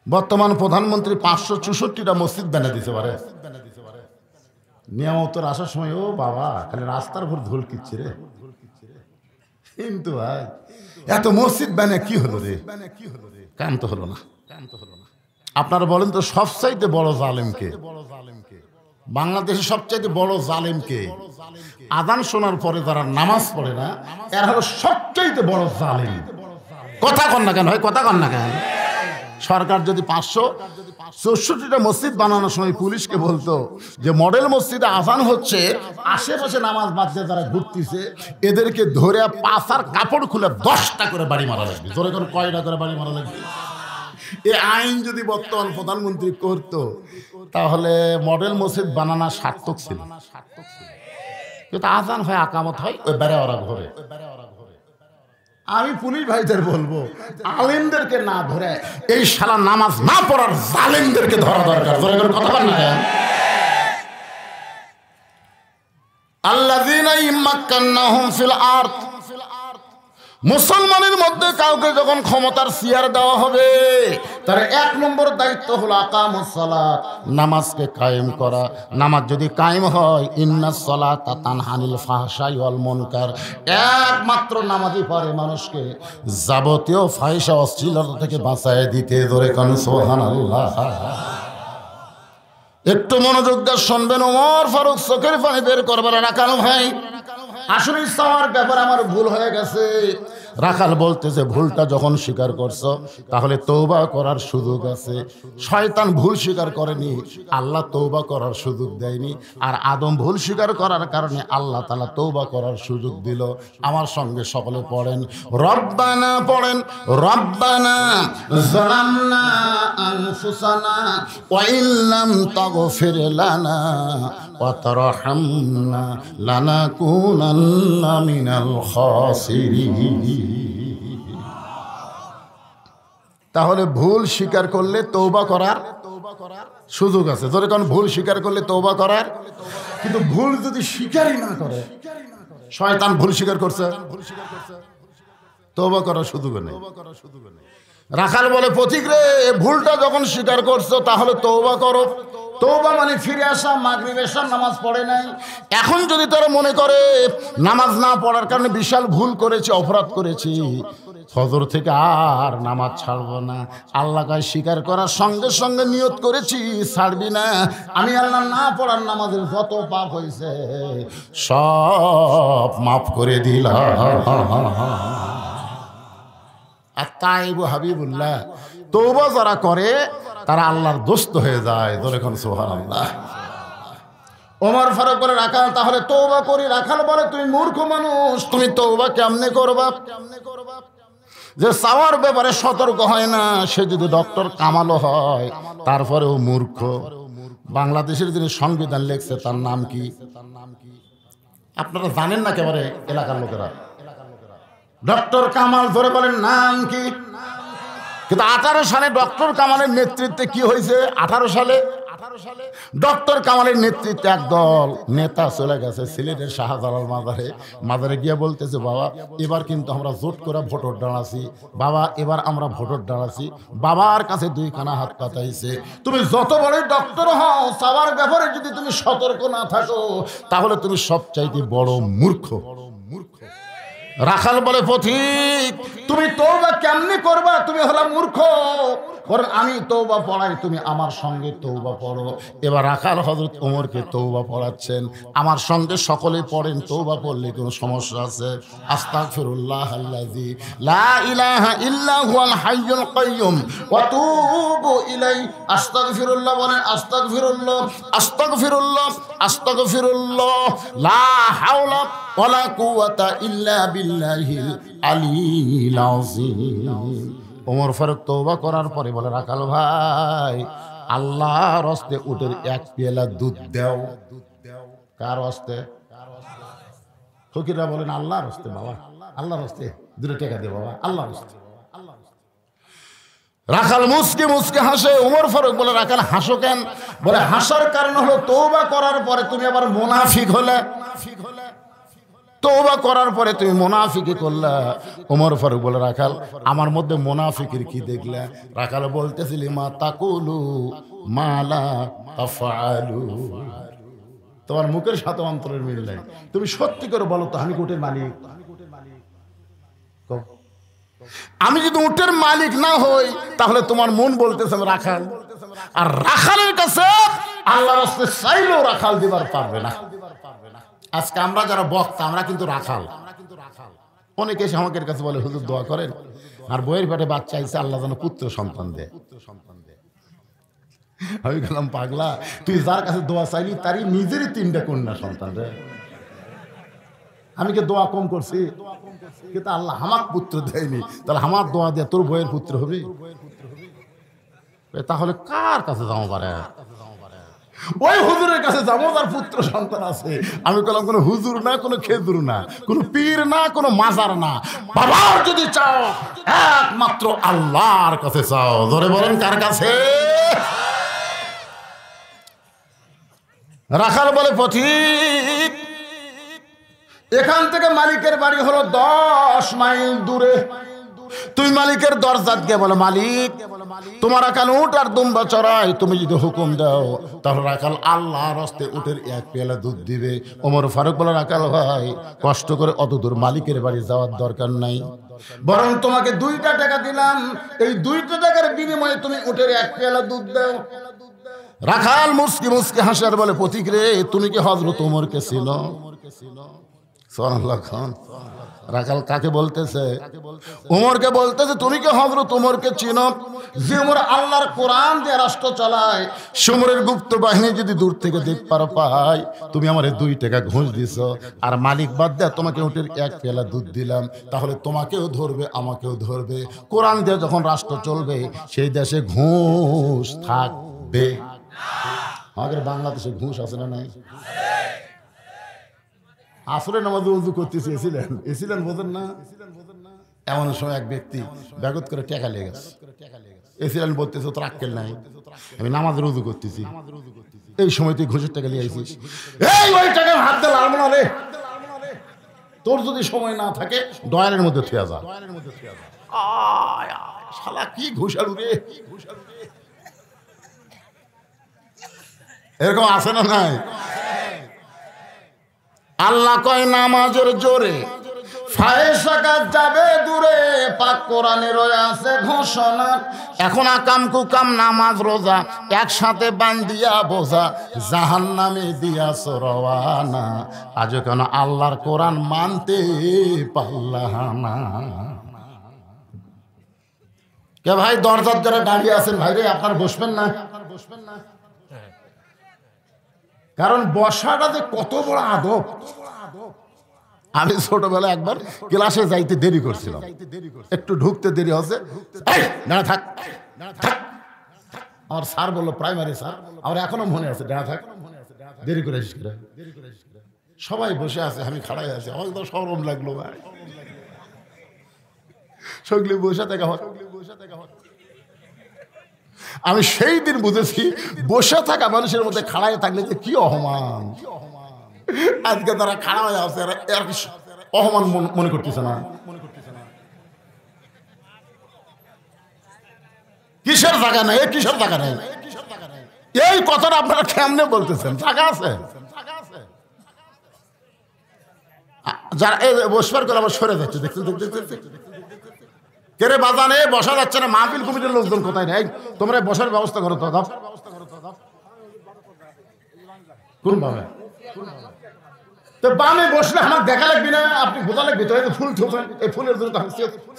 বর্তমান প্রধানমন্ত্রী 564টা মসজিদ বানিয়ে দিতে পারে। নিয়ামতের আসার সময় ও বাবা খালি রাস্তার উপর ধুল কিচ্ছে রে। কিন্তু ভাই এত মসজিদ বানিয়ে কি হলো রে? কাম তো হলো না। আপনারা বলেন তো সবচাইতে বড় জালেমকে? বাংলাদেশের সবচাইতে বড় জালেমকে? আযান শোনার পরে যারা নামাজ পড়ে না এরা হলো সবচাইতে বড় জালেম। কথা কন না কেন? হয় কথা কন না কেন? সরকার যদি 564টা মসজিদ বানানোর সময় পুলিশকে বলতো যে মডেল মসজিদে আযান হচ্ছে, আশেপাশে নামাজ বাদ দিয়ে যারা ঘুরতেছে এদেরকে ধরে পাছার কাপড় খুলে 10টা করে বাড়ি মারা লাগবে। জোরে করে কয়টা করে বাড়ি মারা লাগবে? এই আইন যদি বর্তমান প্রধানমন্ত্রী করতো তাহলে মডেল মসজিদ বানানো সার্থক ছিল। কিন্তু আযান হয়, আকামত হয় ওই বেড়ে ওরা ঘরে। আমি পুলিশ ভাইদের বলবো আলেমদেরকে না ধরে এই শালা নামাজ না পড়ার জালেমদেরকে ধরা দরকার। কথা বল না। আল্লাযীনা ইম্মাক্কান্নাহুম ফিল আরদ, মুসলমানের মধ্যে কাউকে যখন ক্ষমতার চেয়ার দেওয়া হবে তার 1 নম্বর দায়িত্ব হলো আকামুস সালাত, নামাজকে কায়েম করা। নামাজ যদি কায়েম হয় ইন্নাস সালাতা তানহা আনিল ফাহশাই ওয়াল মুনকার, একমাত্র নামাজই পারে মানুষকে যাবতীয় ফাহিশা অশ্লীলতা থেকে বাঁচায় দিতে। ধরে কোন সুবহানাল্লাহ। একটু মনোযোগ দিয়ে শুনবেন। ওমর ফারুক চোখের পানি বের করবার রাখাল ভাই আসলে চাওয়ার ব্যাপারে আমার ভুল হয়ে গেছে। রাখাল বলতেছে ভুলটা যখন স্বীকার করছো তাহলে তওবা করার সুযোগ আছে। শয়তান ভুল স্বীকার করেনি, আল্লাহ তওবা করার সুযোগ দেয়নি। আর আদম ভুল স্বীকার করার কারণে আল্লাহ তাআলা তওবা করার সুযোগ দিল। আমার সঙ্গে সকলে পড়েন রব্বানা, পড়েন রব্বানা যালামনা আনফুসানা ওয়া ইল্লাম তাগফির লানা ওয়া তারহামনা লানাকুনান্না মিনাল খাসিরিন। তাহলে ভুল স্বীকার করলে তওবা করার সুযোগ আছে। ধরে কোন ভুল স্বীকার করলে তওবা করার, কিন্তু ভুল যদি স্বীকারই না করে, শয়তান ভুল স্বীকার করছে, তওবা করার সুযোগ নেই। রাখাল বলে পথিক রে, ভুলটা যখন স্বীকার করছো তাহলে তওবা করো। তওবা মানে ফিরে আসা। মাগরিব এশার নামাজ পড়ে নাই, এখন যদি তারা মনে করে নামাজ না পড়ার কারণে বিশাল ভুল করেছি, অপরাধ করেছি, ফজর থেকে আর নামাজ ছাড়বো না, আল্লাহ কাছে স্বীকার করার সঙ্গে সঙ্গে নিয়ত করেছি ছাড়বি না, আমি আল্লাহ না পড়ার নামাজের যত পাপ হয়েছে সব মাফ করে দিলাম। আর তাইবু হাবিবুল্লাহ, তওবা যারা করে তারা আল্লাহর দোস্ত হয়ে যায়। ধরে কোন সুবহানাল্লাহ। ওমর ফারুক বলে রাখাল তাহলে তওবা করি। রাখাল বলে তুমি মূর্খ মানুষ, তুমি তওবা কেমনে করবা? যে চাওয়ার ব্যাপারে সতর্ক হয় না সে যদি ডক্টর কামালও হয় তারপরেও মূর্খ। বাংলাদেশের যিনি সংবিধান লিখছে তার নাম কি আপনারা জানেন না? একেবারে এলাকার লোকেরা ডক্টর কামাল। ধরে বলেন নাম কি? কিন্তু 18 সালে ডক্টর কামালের নেতৃত্বে কি হয়েছে? 18 সালে ডক্টর কামালের নেতৃত্বে একদল নেতা চলে গেছে সিলেটের শাহজালাল মাজারে গিয়ে বলতেছে বাবা এবার কিন্তু আমরা জোট করে ভোটর দাঁড়াছি, বাবা এবার আমরা ভোটর দাঁড়াছি। বাবার কাছে 2 খানা হাত পাতাইছে। তুমি যত বড় ডক্টর হও, চাওয়ার ব্যাপারে যদি তুমি সতর্ক না থাকো তাহলে তুমি সবচাইতে বড় মূর্খ। রাখাল বলে পথিক তুমি তওবা কেমনে করবা? তুমি হলা মূর্খ, বরং আমি তওবা পড়াই, তুমি আমার সঙ্গে তওবা পড়ো। এবার রাখাল হযরত ওমরকে তওবা পড়াচ্ছেন। আমার সঙ্গে সকলে পড়েন, তওবা পড়লে কোনো সমস্যা আছে? আস্তাগফিরুল্লাহ আল্লাযী লা ইলাহা ইল্লা হুয়াল হাইয়ুল কাইয়্যুম ওয়া তুবু ইলাই। আস্তাগফিরুল্লাহ বলেন, আস্তাগফিরুল্লাহ আস্তাগফিরুল্লাহ আস্তাগফিরুল্লাহ লা হাওলা ওয়ালা কুওয়াতা ইল্লা বিল্লাহিল আলিয়্যিল আযীম। ওমর ফারুক তওবা করার পরে বলে রাখাল ভাই আল্লাহর হস্তে উটের 1 পেয়ালা দুধ দাও। কার হস্তে? ফকিররা বলেন আল্লাহর হস্তে। বাবা আল্লাহর হস্তে 2 টাকা দে বাবা, আল্লাহর হস্তে। রাখাল মুসকে মুসকে হাসে। ওমর ফারুক বলে রাখাল হাসো কেন? বলে হাসার কারণ হলো তওবা করার পরে তুমি আবার মুনাফিক হলে, তওবা করার পরে তুমি মুনাফিকি করলা। ওমর ফারুক বলে রাখাল আমার মধ্যে মুনাফিকের কি দেখলা? রাখাল বলতেছিলি মা তাকুলু মা লা তাফআলু। তোমার মুখের সাথে অন্তরের মিল নাই। তুমি সত্যি করে বলো তো, আমি উটের মালিক? আমি যদি উটের মালিক না হই তাহলে তোমার মন বলতেছে আমি রাখাল, আর রাখালের কাছে আল্লাহর রাস্তায় চাইলেও রাখাল দিবার পারবে না। আজকে আমরা যারা বক্তা আমরা কিন্তু রাখাল। অনেকে এসে আমাদের কাছে বলে হুজুর দোয়া করেন, আর বইয়ের পেটে বাচ্চা আইছে আল্লাহ যেন পুত্র সন্তান দেয়। আমি গেলাম পাগলা, তুই যার কাছে দোয়া চাইলি তারই নিজেরই 3টা কন্যা সন্তান রে। আমি কি দোয়া কম করছি? কিন্তু আল্লাহ আমার পুত্র দেয়নি, তাহলে আমার দোয়া দিয়ে তোর বইয়ের পুত্র হবে? তাহলে কার কাছে যাবো পারে? ওই হুজুরের কাছে যাবো যার পুত্র সন্তান আছে। আমি বললাম কোনো হুজুর না, কোনো খেজুর না, কোনো পীর না, কোনো মাজার না। বাবার যদি চাও একমাত্র আল্লাহর কাছে চাও। ধরে বলেন কার কাছে? রাখাল বলে পথিক, এখান থেকে মালিকের বাড়ি হলো 10 মাইল দূরে। তুই মালিকের দরজাত গিয়ে বলে, মালিক তোমার রাখাল উট আর দুম্বা চড়াই, তুমি যদি হুকুম দাও তাহলে রাখাল আল্লাহর হস্তে উটের 1 পেয়ালা দুধ দিবে। ওমর ফারুক বলে, রাখাল ভাই কষ্ট করে অত দূর মালিকের বাড়ি যাওয়ার দরকার নাই, বরং তোমাকে 2টা টাকা দিলাম, এই 2টা টাকার বিনিময়ে তুমি উটের 1 পেয়ালা দুধ দাও। রাখাল মুস্কি মুস্কি হাসার বলে, পথিক রে তুমি কি হযরত ওমরকে চিনো? সুবহানাল্লাহ খান। রাখাল কাকে বলতেছে? ওমরকে বলতেছে। তুমি কি হযরত ওমরকে চিনো? যে ওমর আল্লাহর কোরআন দিয়ে রাষ্ট্র চালায়। ওমরের গুপ্ত বাহিনী যদি দূর থেকে দেখতে পায় তুমি আমারে 2 টাকা ঘুষ দিছো, আর মালিক বাদ দিয়ে তোমাকে উটের 1 পেয়ালা দুধ দিলাম, তাহলে তোমাকেও ধরবে আমাকেও ধরবে। কোরআন দিয়ে যখন রাষ্ট্র চলবে সেই দেশে ঘুষ থাকবে। আমাদের বাংলাদেশে ঘুষ আছে না নাই? আসরে নামাজে উযু করতেছি, এসিলেন বোঝেন না? এমন সময় এক ব্যক্তি ব্যাগত করে টাকা লেগে গেছে। এসিলেন বলতেছে তোর আক্কেল নাই, আমি নামাজের উযু করতেছি, এই সময় তুই ঘুষের টাকা নিয়ে আইছিস, এই ওই টাকা হাত দিয়ে লাড়বো না রে। তোর যদি সময় না থাকে ডয়ারের মধ্যে থুয়া যা। শালা কি ঘুষালু রে। এরকম আছে না নাই? আল্লাহ কয় নামাজের জোরে ফায়সাকাত যাবে দূরে, পাক কোরআনের আছে ঘোষণা। এখন আকাম কুকাম নামাজ রোজা একসাথে বান্ধিয়া বোঝা, জাহান্নামে দিয়াছ রওয়ানা, আজ কেন আল্লাহর কোরআন মানতে পারলাম না। কে ভাই দরজার যারা দাঁড়িয়ে আছেন ভাই রে, আপনার বসবেন না? কারণ বসাটা যে কত বড় আদব। আমি ছোটবেলা একবার ক্লাসে যাইতে দেরি করছিলাম, একটু ঢুকতে দেরি হচ্ছে, দাঁড়া থাক। আমার স্যার বললো, প্রাইমারি স্যার, আমার এখনো মনে আছে, দাঁড়া থাক, দেরি করে আসিস। সবাই বসে আছে, আমি খাড়াই আছি, আমার তো শরম লাগলো ভাই। সগলি বসে থাকা হয়। আমি সেই দিন বুঝেছি বসে থাকা মানুষের মধ্যে খাড়ায় থাকলে যে কি অহমান। আজকে তারা খাড়া হয়ে আছে, অহমান মনে করতেছে না। কিসের জায়গা নাই, কিসের জায়গা নাই, এই কথাটা আপনারা কেমনে বলতেছেন? জায়গা আছে, যারা বসবার করে আবার সরে যাচ্ছে, দেখতে কেরে বাজানে বসা যাচ্ছে না। মাহফিল কমিটির লোকজন কোথায় নেই? তোমরা বসার ব্যবস্থা করো তো। কোন ভাবে তো বামে বসলে আমার দেখা লাগবে না? আপনি বোঝা লাগবে তো, ফুল ঠোকেন, এই ফুলের জন্য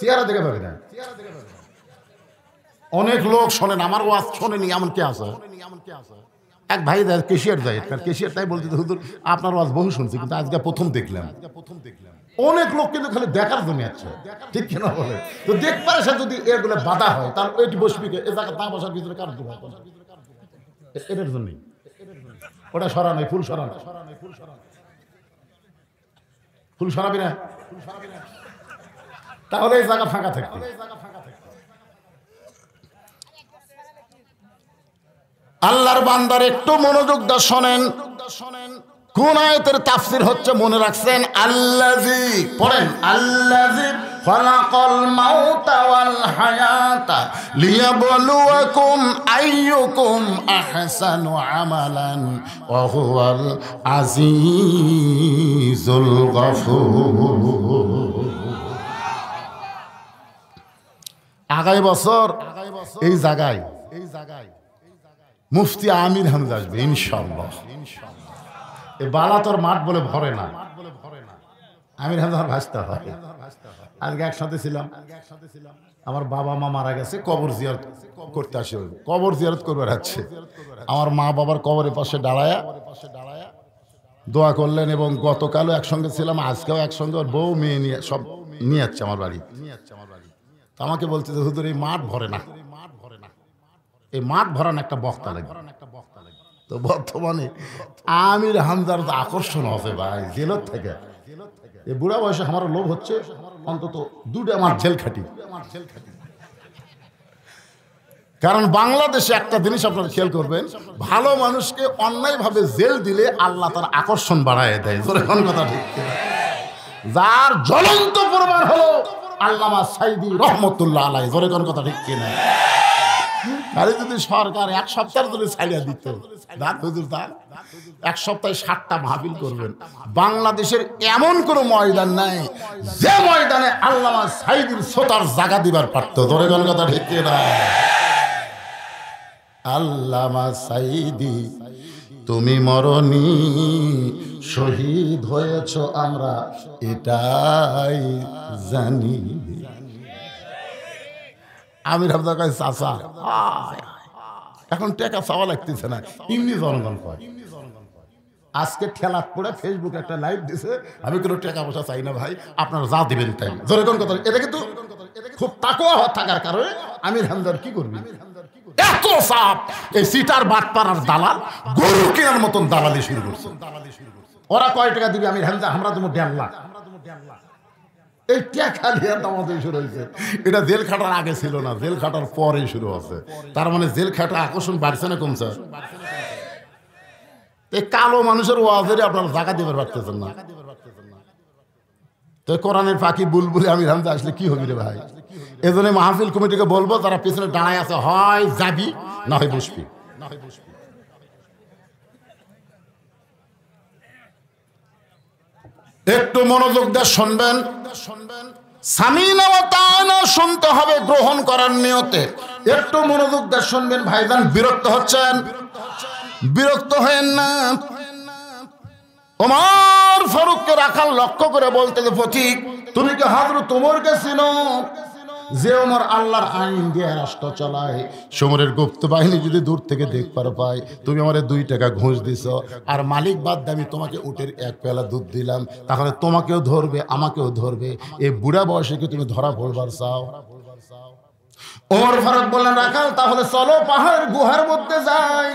চেহারা দেখে পাবে না। অনেক লোক শোনেন, আমার ওয়াজ শোনেনি এমন কে আছে? এক ভাই কেশিয়ার যায়, কেশিয়ার তাই বলতে হুজুর আপনার ওয়াজ বহু শুনছি, কিন্তু আজকে প্রথম দেখলাম। অনেক লোক কিন্তু খালি দেখার জন্য আছে, ঠিক কিনা বলে? তো দেখবার সে যদি এগুলো বাধা হয় তাহলে ওইটি বসবি, এ জায়গা না বসার ভিতরে কার দিব? এটার জন্যই ওটা সরা নাই, ফুল সরা, ফুল সরাবি না, তাহলে এই জায়গা ফাঁকা থাকবে। আল্লাহর বান্দার একটু মনোযোগ দা শোনেন, কোন আয়াতের তাফসীর হচ্ছে মনে রাখছেন? আল্লাযী পড়েন, আল্লাযী খালাকাল মাউতা ওয়াল হায়াতা লিয়াবলুয়াকুম আইয়ুকুম আহসানু আমালান ওয়া হুয়াল আজিজুল গফুর। আগামী বছর এই জায়গায় মুফতি আমির হামজা আসবে ইনশাআল্লাহ। এই বালাতর মাঠ বলে ভরে না, আমির হামজা আমার ভাসতে হয়। আজকে একসাথে ছিলাম, আমার বাবা মা মারা গেছে, কবর জিয়ারত করতে আসে, কবর জিয়ারত করবে যাচ্ছে। আমার মা বাবার কবরের পাশে দাঁড়ায়া দোয়া করলেন এবং গতকালও একসঙ্গে ছিলাম, আজকেও একসঙ্গে, ওর বউ মেয়ে নিয়ে সব নিয়ে যাচ্ছে আমার বাড়ি। তো আমাকে বলতে যে হুজুর এই মাঠ ভরে না, এই মাঠ ভরান একটা বক্তা লাগবে। তো বর্তমানে আমির হামজার আকর্ষণ হবে ভাই জেলত থেকে। এই বুড়া বয়সে আমার লোভ হচ্ছে অন্তত দুটো আমার জেল খাটি। কারণ বাংলাদেশে একটা জিনিস আপনারা খেয়াল করবেন, ভালো মানুষকে অন্যায়ভাবে জেল দিলে আল্লাহ তার আকর্ষণ বাড়ায় দেয়। কথা ঠিক, যার জ্বলন্ত প্রমাণ হলো আল্লামা সাইদি রহমতুল্লাহ আলাইহি। জোরে কোন কথা ঠিক কিনা? আরে যদি সরকার এক সপ্তাহ ধরে ছাড়িয়ে দিত, এক সপ্তাহে 7টা মাহফিল করবেন, বাংলাদেশের এমন কোনো ময়দান নাই যে ময়দানে আল্লামা সাইদির শ্রোতার জায়গা দিবার পারত। জোরে কোন কথা ঠিক কিনা? আল্লামা সাইদি তুমি মরনি, শহীদ হয়েছ আমরা এটাই জানি। আমির হামজা কয় চাচা এখন টাকা চাওয়া লাগতেছে না, এমনি জনগণ কয়। আজকে ঠেলাত পড়ে ফেসবুকে একটা লাইভ দিছে, আমি কোনো টাকা পয়সা চাই না ভাই, আপনারা যা দিবেন তাই। জনগণ কথা, এটা কিন্তু খুব তাকওয়া থাকার কারণে আমির হামজার কি করবি এত চাপ। এই সিটার বাটপাড়ার দালাল গরু কেনার মতন দালালি শুরু করছে। ওরা কয় টাকা দিবি আমির হামজা? আমরা তোমার 1.5 লাখ। এই টাকা নিয়ে আমাদের শুরু হয়েছে। এটা জেল খাটার আগে ছিল না, জেল খাটার পরে শুরু হচ্ছে। তার মানে জেল খাটার আকর্ষণ বাড়ছে না কমছে? এই কালো মানুষের ওয়াজের আপনারা জায়গা দিতে পারতেছেন না। তো কোরআনের ফাঁকি বুলবুলি আমির হামজা আসলে কি হবে রে ভাই? এজন্য মাহফিল কমিটিকে বলবো, তারা পিছনে দাঁড়ায় আছে, হয় যাবি না হয় বসবি। একটু মনোযোগ দিয়ে শুনবেন, সামিনা ওয়া তাআনা শুনতে হবে গ্রহণ করার নিয়তে। একটু মনোযোগ দিয়ে শুনবেন ভাইজান, বিরক্ত হচ্ছেন, বিরক্ত হয়েন না। ওমর ফারুককে রাখাল লক্ষ্য করে বলতে যে পথিক তুমি কি হযরত ওমরকে চিনো? যে ওমর আল্লাহর আইন দিয়ে রাষ্ট্র চালায়। সমরের গুপ্ত বাহিনী যদি দূর থেকে দেখবার পায় তুমি আমারে 2 টাকা ঘুষ দিছ, আর মালিক বাদ দিয়ে আমি তোমাকে উটের 1 পেয়ালা দুধ দিলাম, তাহলে তোমাকেও ধরবে আমাকেও ধরবে। এই বুড়া বয়সে কি তুমি ধরা পড়বার চাও? ওমর ফারুক বললেন রাখাল তাহলে চলো পাহাড়ের গুহার মধ্যে যাই,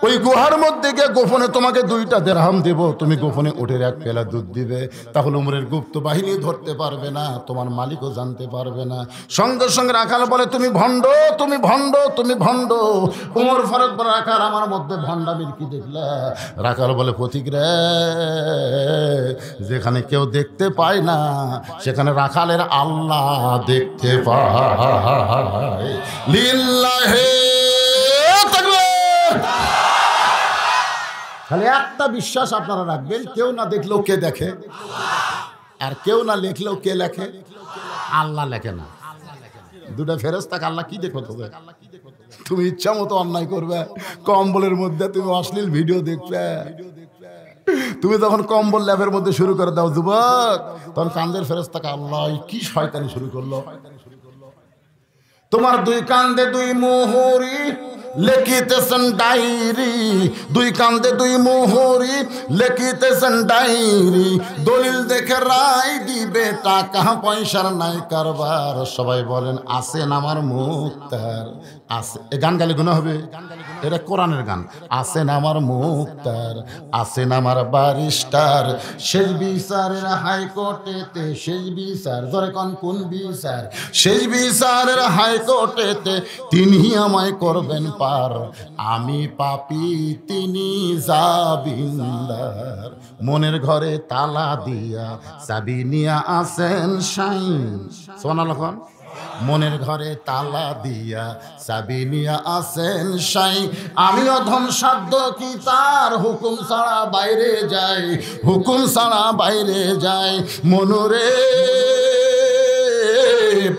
ওই গুহার মধ্যে গিয়ে গোপনে তোমাকে 2টা দিরহাম দেব, তুমি গোপনে উটের 1 পেয়ালা দুধ দিবে, তাহলে ওমরের গুপ্ত বাহিনী ধরতে পারবে না, তোমার মালিকও জানতে পারবে না। সঙ্গে সঙ্গে রাখাল বলে তুমি ভণ্ড, তুমি ভণ্ড, তুমি ভণ্ড। ওমর ফারুক বলে রাখাল আমার মধ্যে ভণ্ডামির কি দেখলা? রাখাল বলে পথিক রে, যেখানে কেউ দেখতে পায় না সেখানে রাখালের আল্লাহ দেখতে পায়। লিল্লাহি তাকবীর। খালি একটা বিশ্বাস আপনারা রাখবেন, কেউ না দেখলেও কে দেখে, আর কেউ না লেখলেও কে লেখে? আল্লাহ লেখে না। 2টা ফেরেশতাকে আল্লাহ কি দেখো? তুমি ইচ্ছা মতো অন্যায় করবে, কম্বলের মধ্যে তুমি অশ্লীল ভিডিও দেখবে, তুমি যখন কম্বল ল্যাবের মধ্যে শুরু করে দাও যুবক, তখন কান্দের ফেরেশতাকে আল্লাহ কি শয়তানি শুরু করলো। তোমার 2 কান্দে 2 মোহরি লিখিতেছেন ডায়েরি, 2 কান্দে 2 মোহরি লিখিতেছেন ডায়েরি, দলিল দেখে রায় দিবে, টাকা পয়সার নাই কারবার। সবাই বলেন আছেন আমার মুক্তার, আছে। এ গান গালে গুনাহ হবে? এটা কোরআনের গান। আছেন আমার মুক্তার, আছেন আমার বারিস্টার, শেষ বিচারের হাইকোর্টেতে শেষ বিচার। ধরে কোন বিচার? শেষ বিচারের হাই কোটেতে তিনি আমায় করবেন পার, আমি পাপী তিনি জাবিন্দার। মনের ঘরে তালা দিয়া চাবি নিয়া আসেন শাইন, সুবহানাল্লাহ। মনের ঘরে তালা দিয়া চাবি নিয়া আসেন সাই, আমি অধম সাধ্য কি তার হুকুম ছাড়া বাইরে যাই, হুকুম ছাড়া বাইরে যাই। মনুরে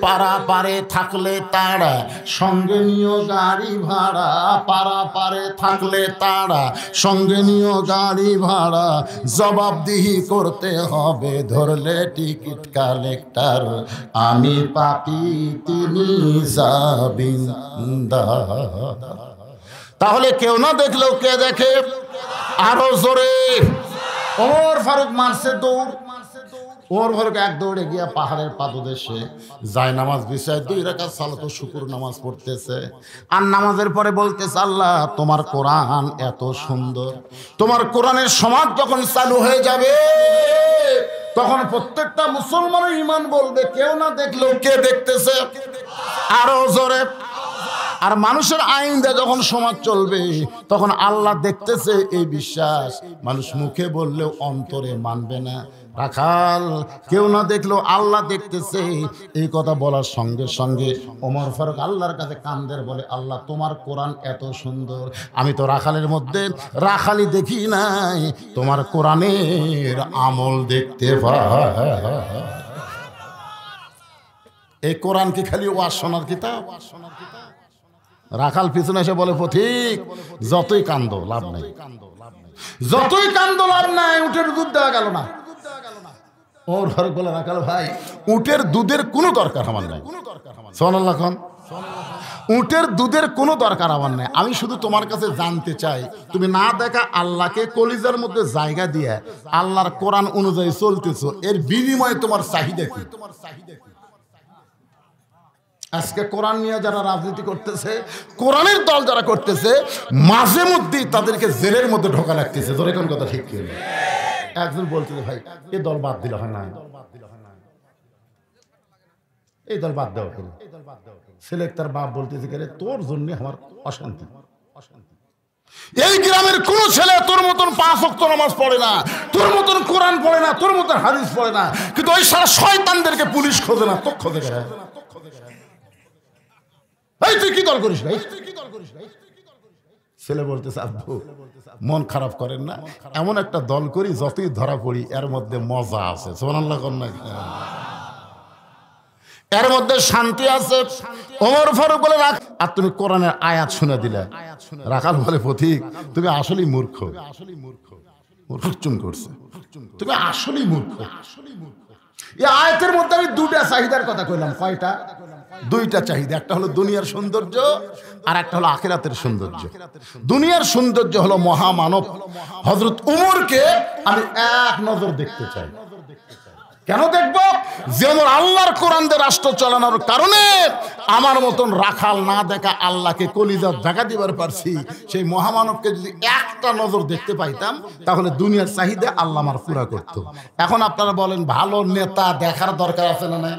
পারা পারে থাকলে তারা সঙ্গে নিও গাড়ি ভাড়া, পারা পারে থাকলে তারা সঙ্গে নিও গাড়ি ভাড়া। জবাবদিহি করতে হবে ধরলে টিকিট কালেক্টর, আমি পাপী তিনি জাবিন্দার। তাহলে কেউ না দেখলেও কে দেখে? আরো জোরে। ওমর ফারুক মারছে দৌড়। ওমর ফারুক এক দৌড়ে গিয়া পাহাড়ের পাদদেশে যায় নামাজ বিছায় 2 রাকাত সালাত শুকুর নামাজ পড়তেছে। আর নামাজের পরে বলতেছে, আল্লাহ তোমার কোরআন এত সুন্দর, তোমার কোরআনের সমাজ যখন চালু হয়ে যাবে তখন প্রত্যেকটা মুসলমানের ঈমান বলবে কেউ না দেখলেও কে দেখতেছে? আরো জোরে। আর মানুষের আইন দিয়ে যখন সমাজ চলবে তখন আল্লাহ দেখতেছে এই বিশ্বাস মানুষ মুখে বললেও অন্তরে মানবে না। রাখাল কেউ না দেখলেও আল্লাহ দেখতেছে এই কথা বলার সঙ্গে সঙ্গে ওমর ফারুক আল্লাহর কাছে কান্দের, বলে আল্লাহ তোমার কোরআন এত সুন্দর, আমি তো রাখালের মধ্যে রাখালি দেখি নাই, তোমার কোরআনের আমল দেখতে পাই। এই কোরআন কি খালি ওয়াজ শোনার কিতাব? রাখাল পিছনে এসে বলে, পথিক যতই কান্দো লাভ নাই, যতই কান্দো লাভ নাই, উটের দুধ দেওয়া গেল না। ওর ফারুক বলে, রাখাল ভাই উটের দুধের কোনো দরকার আমার নাই, সুবহানাল্লাহ। উটের দুধের কোনো দরকার আমার নাই, আমি শুধু তোমার কাছে জানতে চাই তুমি না দেখা আল্লাহকে কলিজার মধ্যে জায়গা দিয়ে আল্লাহর কোরআন অনুযায়ী চলতেছো, এর বিনিময়ে তোমার চাহিদা কি? আজকে কোরআন নিয়ে যারা রাজনীতি করতেছে, কোরআনের দল যারা করতেছে, মাঝে মধ্যেই তাদেরকে জেলের মধ্যে ঢোকা লাগতেছে। ধরে কোন কথা ঠিক কি? একজন বলতেছে, ভাই এই দল বাদ দিলে হয় না, এই দল বাদ দেওয়া কেন? ছেলে তার বাপ বলতেছে, কে তোর জন্য আমার অশান্তি। এই গ্রামের কোন ছেলে তোর মতন 5 ওয়াক্ত নামাজ পড়ে না, তোর মতন কোরআন পড়ে না, তোর মতন হাদিস পড়ে না, কিন্তু ওই সারা শয়তানদেরকে পুলিশ খোঁজে না, তোকে খোঁজে কেন? এই তুই কি দল করিস ভাই? ছেলে বলতেছে, আব্বু মন খারাপ করেন না, এমন একটা দল করি যতই ধরা পড়ি এর মধ্যে মজা আছে, সুবহানাল্লাহ। এর মধ্যে শান্তি আছে। ওমর ফারুক বলে, রাখ, আর তুমি কোরআনের আয়াত শুনে দিলে। রাখাল বলে, পথিক তুমি আসলেই মূর্খ, চুম করছে, তুমি আসলেই মূর্খ। এই আয়াতের মধ্যে আমি 2টা চাহিদার কথা কইলাম। কয়টা? 2টা চাহিদা। একটা হলো দুনিয়ার সৌন্দর্য, আর একটা হলো আখিরাতের সৌন্দর্য। দুনিয়ার সৌন্দর্য হলো মহামানব হযরত উমরকে আমি এক নজর দেখতে চাই। কেন দেখব? যেমন আল্লাহর কোরআন দিয়ে রাষ্ট্র চালানোর কারণে আমার মতন রাখাল না দেখা আল্লাহকে কলিজার জায়গা দিবার পারছি, সেই মহামানবকে যদি একটা নজর দেখতে পাইতাম তাহলে দুনিয়ার চাহিদা আল্লাহ আমার পুরা করতো। এখন আপনারা বলেন, ভালো নেতা দেখার দরকার আছে না? নাই।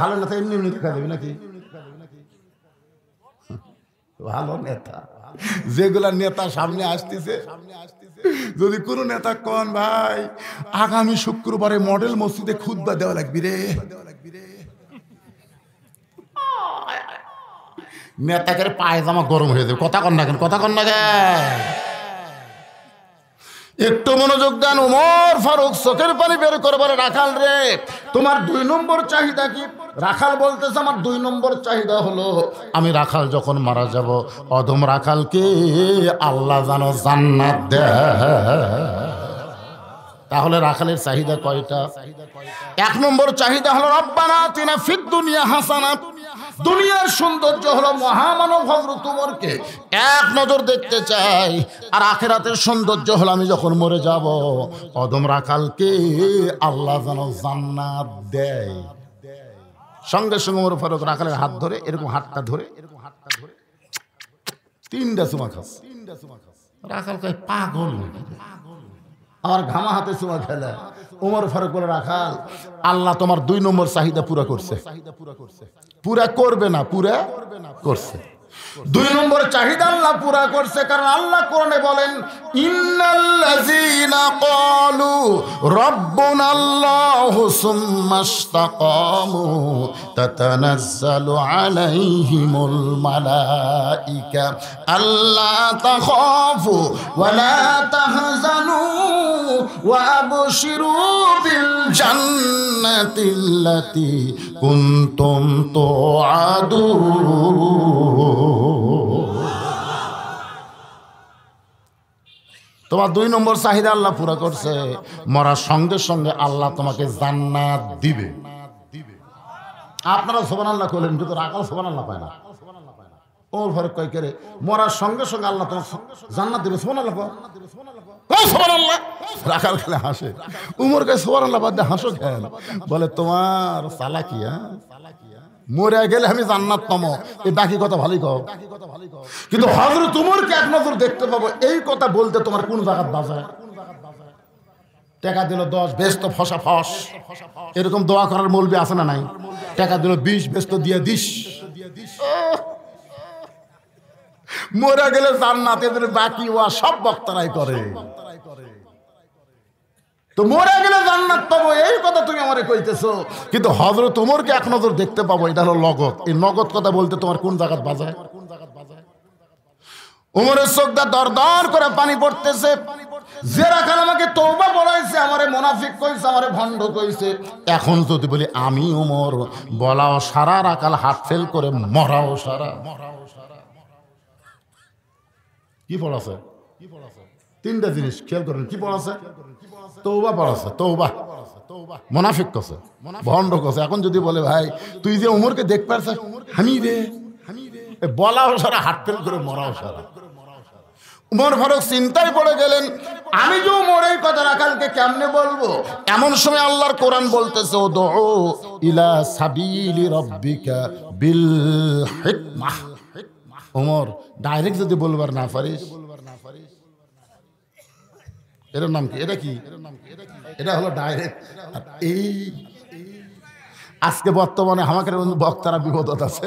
ভালো নেতা এমনি এমনি দেখা দেবে নাকি? ভালো নেতা, যেগুলা নেতা সামনে আসতেছে, যদি কোন নেতা কন ভাই আগামী শুক্রবারে মডেল মসজিদে খুতবা দেওয়া লাগবে রে, নেতাকে পায়জামা গরম হয়ে যাবে। কথা কন না কেন? কথা কন না কেন? একটু মনোযোগ দেন। ওমর ফারুক চোখের পানি বের করবার, রাখাল রে তোমার 2 নম্বর চাহিদা কি? রাখাল বলতেছে, আমার 2 নম্বর চাহিদা হলো আমি রাখাল যখন মারা যাব অধম রাখালকে আল্লাহ যেন জান্নাত দেয়। তাহলে রাখালের চাহিদা কয়টা? 1 নম্বর চাহিদা হলো রব্বানা আতিনা ফিদ দুনিয়া হাসানা, দুনিয়ার সৌন্দর্য হলো মহামানব হযরত ওমরকে এক নজর দেখতে চাই। আর আখিরাতের সৌন্দর্য হলো আমি যখন মরে যাব অদম রাখালকে আল্লাহ যেন জান্নাত দেয়। সঙ্গে সঙ্গে ওমর ফারুক রাখালের হাত ধরে এরকম হাতটা ধরে 3টা চুমা খাস। রাখাল কয়, পাগল নাকি? আমার ঘামা হাতে চুমা খেলে। ওমর ফারুক বলে, রাখাল আল্লাহ তোমার 2 নম্বর চাহিদা পুরা করছে। পুরা করবে না, পুরা করছে। 2 নম্বর চাহিদা আল্লাহ পুরা করছে, কারণ আল্লাহ কোরআনে বলেন, ইন্নাল্লাযীনা ক্বালু রাব্বুনাল্লাহু সুম্মা ইসতাকামু তাতানাজ্জালু আলাইহিমুল মালাইকা আল্লা তাখাফু ওয়া লা তাহজানু ওয়া আবশিরু বিল জান্নাতিল্লাতী কুনতুম তুআদুন। তোমার 2 নম্বর চাহিদা আল্লাহ পুরা করছে। মরার সঙ্গে সঙ্গে আল্লাহ তোমাকে জান্নাত দিবে। আপনারা সুবহানাল্লাহ বলেন, কিন্তু রাখাল সুবহানাল্লাহ পায় না। ওমর ফারুক কয়, করে মরার সঙ্গে সঙ্গে আল্লাহ তোমাকে জান্নাত দিবে। সুবহানাল্লাহ সুবহানাল্লাহ। রাখাল খেলে হাসে। উমর কয়, সুবহানাল্লাহ বাদ দিয়ে হাসো কেন? বলে, তোমার চালাকি। মরে গেলে আমি জান্নাত পাবো, এই বাকি কথা ভালোই কও। কিন্তু হযরত উমরকে এক নজর দেখতে পাবো, এই কথা বলতে তোমার কোন জায়গা বাজায়? টাকা দিল 10, বেস্ত ফসা ফস। এরকম দোয়া করার মৌলবি আছে না নাই? টাকা দিল 20, বেস্ত দিয়ে দিস। মরে গেলে জান্নাত, এদের বাকি ওয়া সব বক্তারাই করে। তো মরে গেলে জান্নাত পাবো, এই কথা তুমি আমারে কইতেছো। কিন্তু হযরত ওমরকে এক নজর দেখতে পাবো, এটা হলো নগদ। এই নগদ কথা বলতে তোমার কোন জায়গা বাজায়? ওমরের চোখ দা দরদর করে পানি পড়তেছে। যে রাখাল আমাকে তওবা বলাইছে, আমারে মুনাফিক কইছে, আমারে ভণ্ড কইছে, এখন যদি বলি আমি ওমর, বলাও সারা, রাখাল হাত ফেল করে মরাও সারা। কি পড়াছে? 3টা জিনিস খেয়াল করেন। কি পড়াছে? তওবা পড়াছে। তওবা মুনাফিক কছে, ভণ্ড কছে। এখন যদি বলে, ভাই তুই যে ওমরকে দেখ পারছিস, আমি রে বলাও সারা, হাত ফেল করে মরাও সারা। উমর ফারুক চিন্তায় পড়ে গেলেন, আমি যে ওমর এই কথা রাখালকে কেমনে বলবো? এমন সময় আল্লাহর কোরআন বলতেছে, উদউ ইলা সাবিলি রাব্বিকা বিল হিকমাহ। ওমর ডাইরেক্ট যদি বলবার না পারিস, এটার নাম কি? এটা কি? এটা হলো ডাইরেক্ট। এই আজকে বর্তমানে আমাদের বক্তারা বিপদত আছে,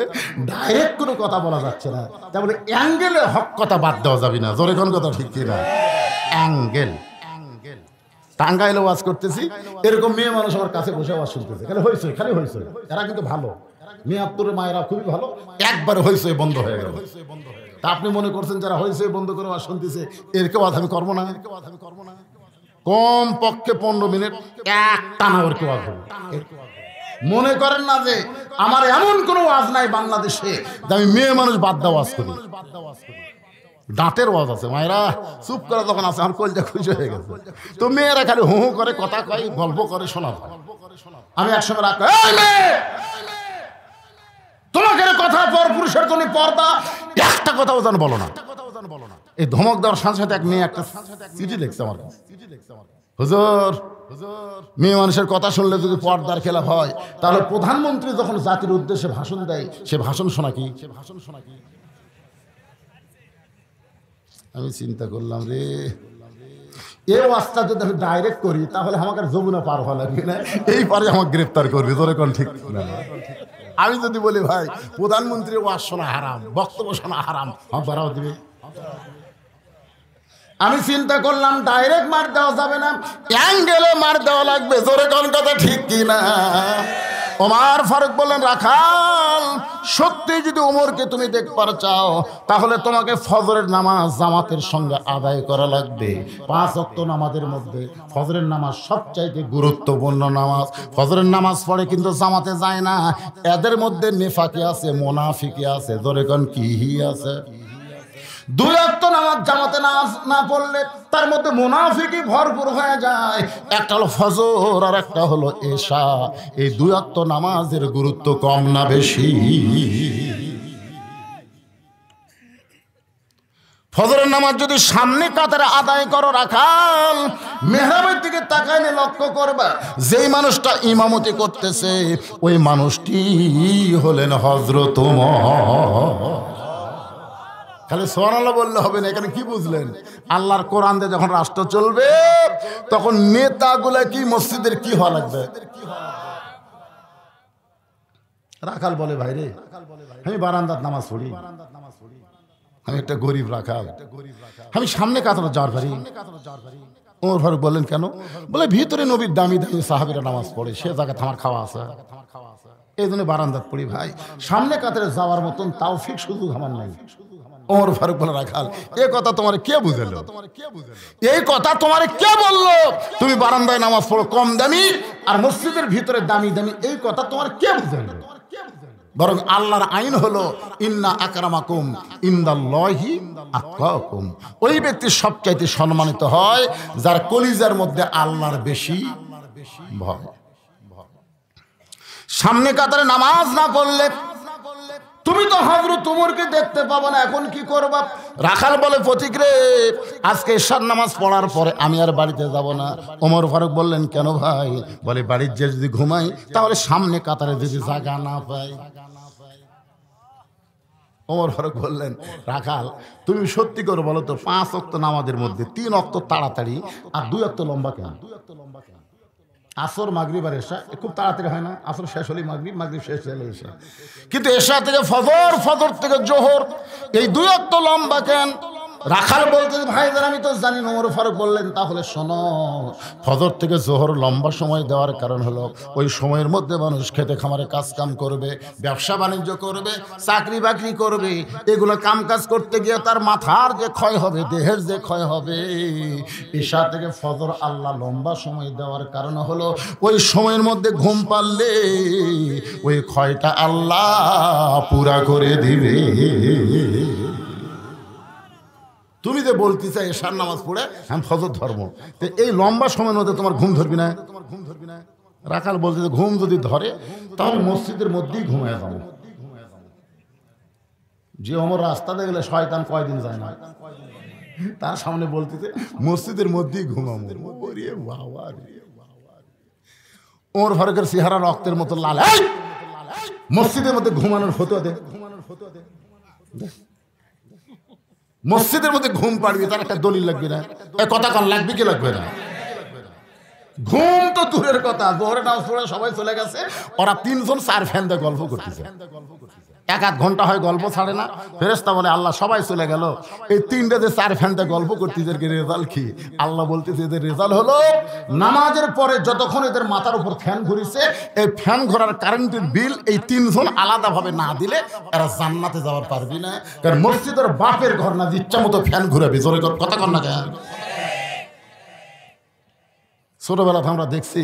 ডাইরেক্ট কোনো কথা বলা যাচ্ছে না। তারপরে অ্যাঙ্গেলে হক কথা বাদ দেওয়া যাবে না। জোরে কোন কথা ঠিক কিনা? অ্যাঙ্গেল। টাঙ্গাইলে ওয়াজ করতেছি, এরকম মেয়ে মানুষ আমার কাছে বসে ওয়াজ শুনতেছে, খালি হয়েছে, খালি হয়েছে। এরা কিন্তু ভালো, মেয়াত্তরের মায়েরা খুবই ভালো। একবার হয়েছে বন্ধ হয়ে গেল। তা আপনি মনে করছেন যারা হয়েছে বন্ধ করে ওয়াজ শুনতেছে, এরকে ওয়াজ আমি করবো না? কম পক্ষে 15 মিনিট এক টানা ওর কে ওয়াজ হবে। মনে করেন না যে আমার এমন কোনো ওয়াজ নাই বাংলাদেশে যে আমি মেয়ে মানুষ বাদ দেওয়া ওয়াজ করি। দাঁতের ওয়াজ আছে, মায়েরা চুপ করে যখন আছে আমার কলজা খুশি হয়ে গেছে। তো মেয়েরা খালি হু হু করে, কথা কয়, গল্প করে, শোনা। আমি একসময় রাখ, তোমাকে কথা পর পুরুষের জন্য পর্দা, একটা কথাও যেন বলো না। এই ধমক দেওয়ার সাথে সাথে এক মেয়ে একটা চিঠি লিখছে আমার কাছে, হুজুর মেয়ে মানুষের কথা শুনলে যদি পর্দার খেলাফ হয়, তাহলে প্রধানমন্ত্রী যখন জাতির উদ্দেশ্যে ভাষণ দেয়, সে ভাষণ শোনা কি? আমি চিন্তা করলাম, রে এই ওয়াজটা যদি আমি ডাইরেক্ট করি, তাহলে আমাকে যমুনা পার হওয়া লাগবে না, এই পারে আমাকে গ্রেপ্তার করবে। তোরে কোন ঠিক না? আমি যদি বলি, ভাই প্রধানমন্ত্রীর ওয়াজ শোনা হারাম, বক্তব্য শোনা হারাম, আমার বাড়াও দিবে। আমি চিন্তা করলাম, ডাইরেক্ট মার দেওয়া যাবে না, অ্যাঙ্গেলে মার দেওয়া লাগবে। জোরে কোন কথা ঠিক কিনা? ওমর ফারুক বললেন, রাখাল সত্যি যদি ওমরকে তুমি দেখবার চাও, তাহলে তোমাকে ফজরের নামাজ জামাতের সঙ্গে আদায় করা লাগবে। 5 ওয়াক্ত নামাজের মধ্যে ফজরের নামাজ সবচাইতে গুরুত্বপূর্ণ নামাজ। ফজরের নামাজ পড়ে কিন্তু জামাতে যায় না। এদের মধ্যে নেফাকি আছে, মুনাফিকি আছে। জোরে কোন কি আছে? 2 ওয়াক্ত নামাজ জামাতে না পড়লে তার মধ্যে মুনাফিকি ভরপুর হয়ে যায়। একটা হলো ফজর আর একটা হলো এশা। এই 2 ওয়াক্ত নামাজের গুরুত্ব কম না বেশি? ফজরের নামাজ যদি সামনে কাতারে আদায় করো, রাখাল মেহরাবের দিকে তাকাইলে লক্ষ্য করবা, যেই মানুষটা ইমামতি করতেছে ওই মানুষটি হলেন হযরত ওমর। খালি সুবহানাল্লাহ বললে হবে না। এখানে কি বুঝলেন? আল্লাহর কোরআন দিয়ে যখন রাষ্ট্র চলবে তখন নেতাগুলা কি মসজিদের কি হওয়া লাগবে? রাখাল বলে ভাই রে আমি বারান্দাত নামাজ পড়ি, আমি একটা গরিব রাখাল, আমি সামনে কাতারে যাওয়ার পারি। ওমর ফারুক বললেন কেন? বলে ভিতরে নবীর দামি দামি সাহাবীরা নামাজ পড়ে, সে জায়গায় আমার খাওয়া আছে, এই জন্য বারান্দাত পড়ি ভাই, সামনে কাতারে যাওয়ার মতন তাওফিক সুযোগ আমার নাই। ওমর ফারুক বলে রাখাল এ কথা তোমার কে বুঝালো? এই কথা তোমার কে বললো তুমি বারান্দায় নামাজ পড়ো কম দামি আর মসজিদের ভিতরে দামি দামি? এই কথা তোমার কে বুঝালো? বরং আল্লাহর আইন হলো ইন্না আকরামাকুম ইনদাল্লাহি আতকাকুম। ওই ব্যক্তি সবচাইতে সম্মানিত হয় যার কলিজার মধ্যে আল্লাহর বেশি ভয়। সামনে কাতারে নামাজ না পড়লে তুমি তো হযরত ওমরকে দেখতে পাবো না, এখন কি করবা? রাখাল বলে ফতিক রে আজকে এশার নামাজ পড়ার পরে আমি আর বাড়িতে যাব না। ওমর ফারুক বললেন কেন ভাই? বলে বাড়ির যে যদি ঘুমাই তাহলে সামনে কাতারে যদি জায়গা না পাই। ওমর ফারুক বললেন রাখাল তুমি সত্যি করে বলো তো 5 ওয়াক্ত নামাজের মধ্যে 3 ওয়াক্ত তাড়াতাড়ি আর 2 ওয়াক্ত লম্বা কেন? আসর মাগরিব আর এশা খুব তাড়াতাড়ি হয় না? আসর শেষ হলে মাগরিব, মাগরিব শেষ হলে এশা, কিন্তু এশা থেকে ফজর, ফজর থেকে জোহর, এই 2 ওয়াক্ত লম্বা কেন? রাখাল বলতে ভাইদের আমি তো জানি না। ওমর ফারুক বললেন তাহলে শোনো, ফজর থেকে জোহর লম্বা সময় দেওয়ার কারণ হলো ওই সময়ের মধ্যে মানুষ খেতে খামারে কাজ কাম করবে, ব্যবসা বাণিজ্য করবে, চাকরি বাকরি করবে, এগুলো কাম কাজ করতে গিয়ে তার মাথার যে ক্ষয় হবে, দেহের যে ক্ষয় হবে। ঈশা থেকে ফজর আল্লাহ লম্বা সময় দেওয়ার কারণ হলো ওই সময়ের মধ্যে ঘুম পারলে ওই ক্ষয়টা আল্লাহ পুরা করে দিবে। তুমি যে বলতে চাই এশার নামাজ পড়ে আমি ফজর ধর্ম, তো এই লম্বা সময়ের মধ্যে তোমার ঘুম ধরবি না? রাখাল বলতে ঘুম যদি ধরে তাহলে মসজিদের মধ্যেই ঘুমায় যাবো। যে ওমর রাস্তাতে গেলে শয়তান কয়দিন যায় না, তার সামনে বলতেছে মসজিদের মধ্যেই ঘুমাবো। ওমর ফারুকের চেহারা রক্তের মতো লাল। মসজিদের মধ্যে ঘুমানোর ফতোয়া দে, মসজিদের মধ্যে ঘুম পাড়বি তার একটা দলিল লাগবে না? কথা কন লাগবে কি লাগবে না? ঘুম তো দূরের কথা, জোহরে নামাজ পড়ে সবাই চলে গেছে, ওরা 3 জন 4 ফ্যান দিয়ে গল্প করতেছে, 1-1 ঘন্টা হয় গল্প ছাড়ে না। ফেরেশতা বলে আল্লাহ সবাই চলে গেল, এই 3টে যে 4 ফ্যান দিয়ে গল্প করতেছে এর রেজাল্ট কি? আল্লাহ বলতেছে এদের রেজাল্ট হলো নামাজের পরে যতক্ষণ এদের মাথার উপর ফ্যান ঘুরিছে এই ফ্যান ঘোরার কারেন্টের বিল এই 3 জন আলাদাভাবে না দিলে এরা জান্নাতে যাওয়ার পারবি না। কারণ মসজিদের বাপের ঘর না, ইচ্ছা মতো ফ্যান ঘুরাবি। জোরে কথা কর না কেন? ছোটবেলাতে আমরা দেখছি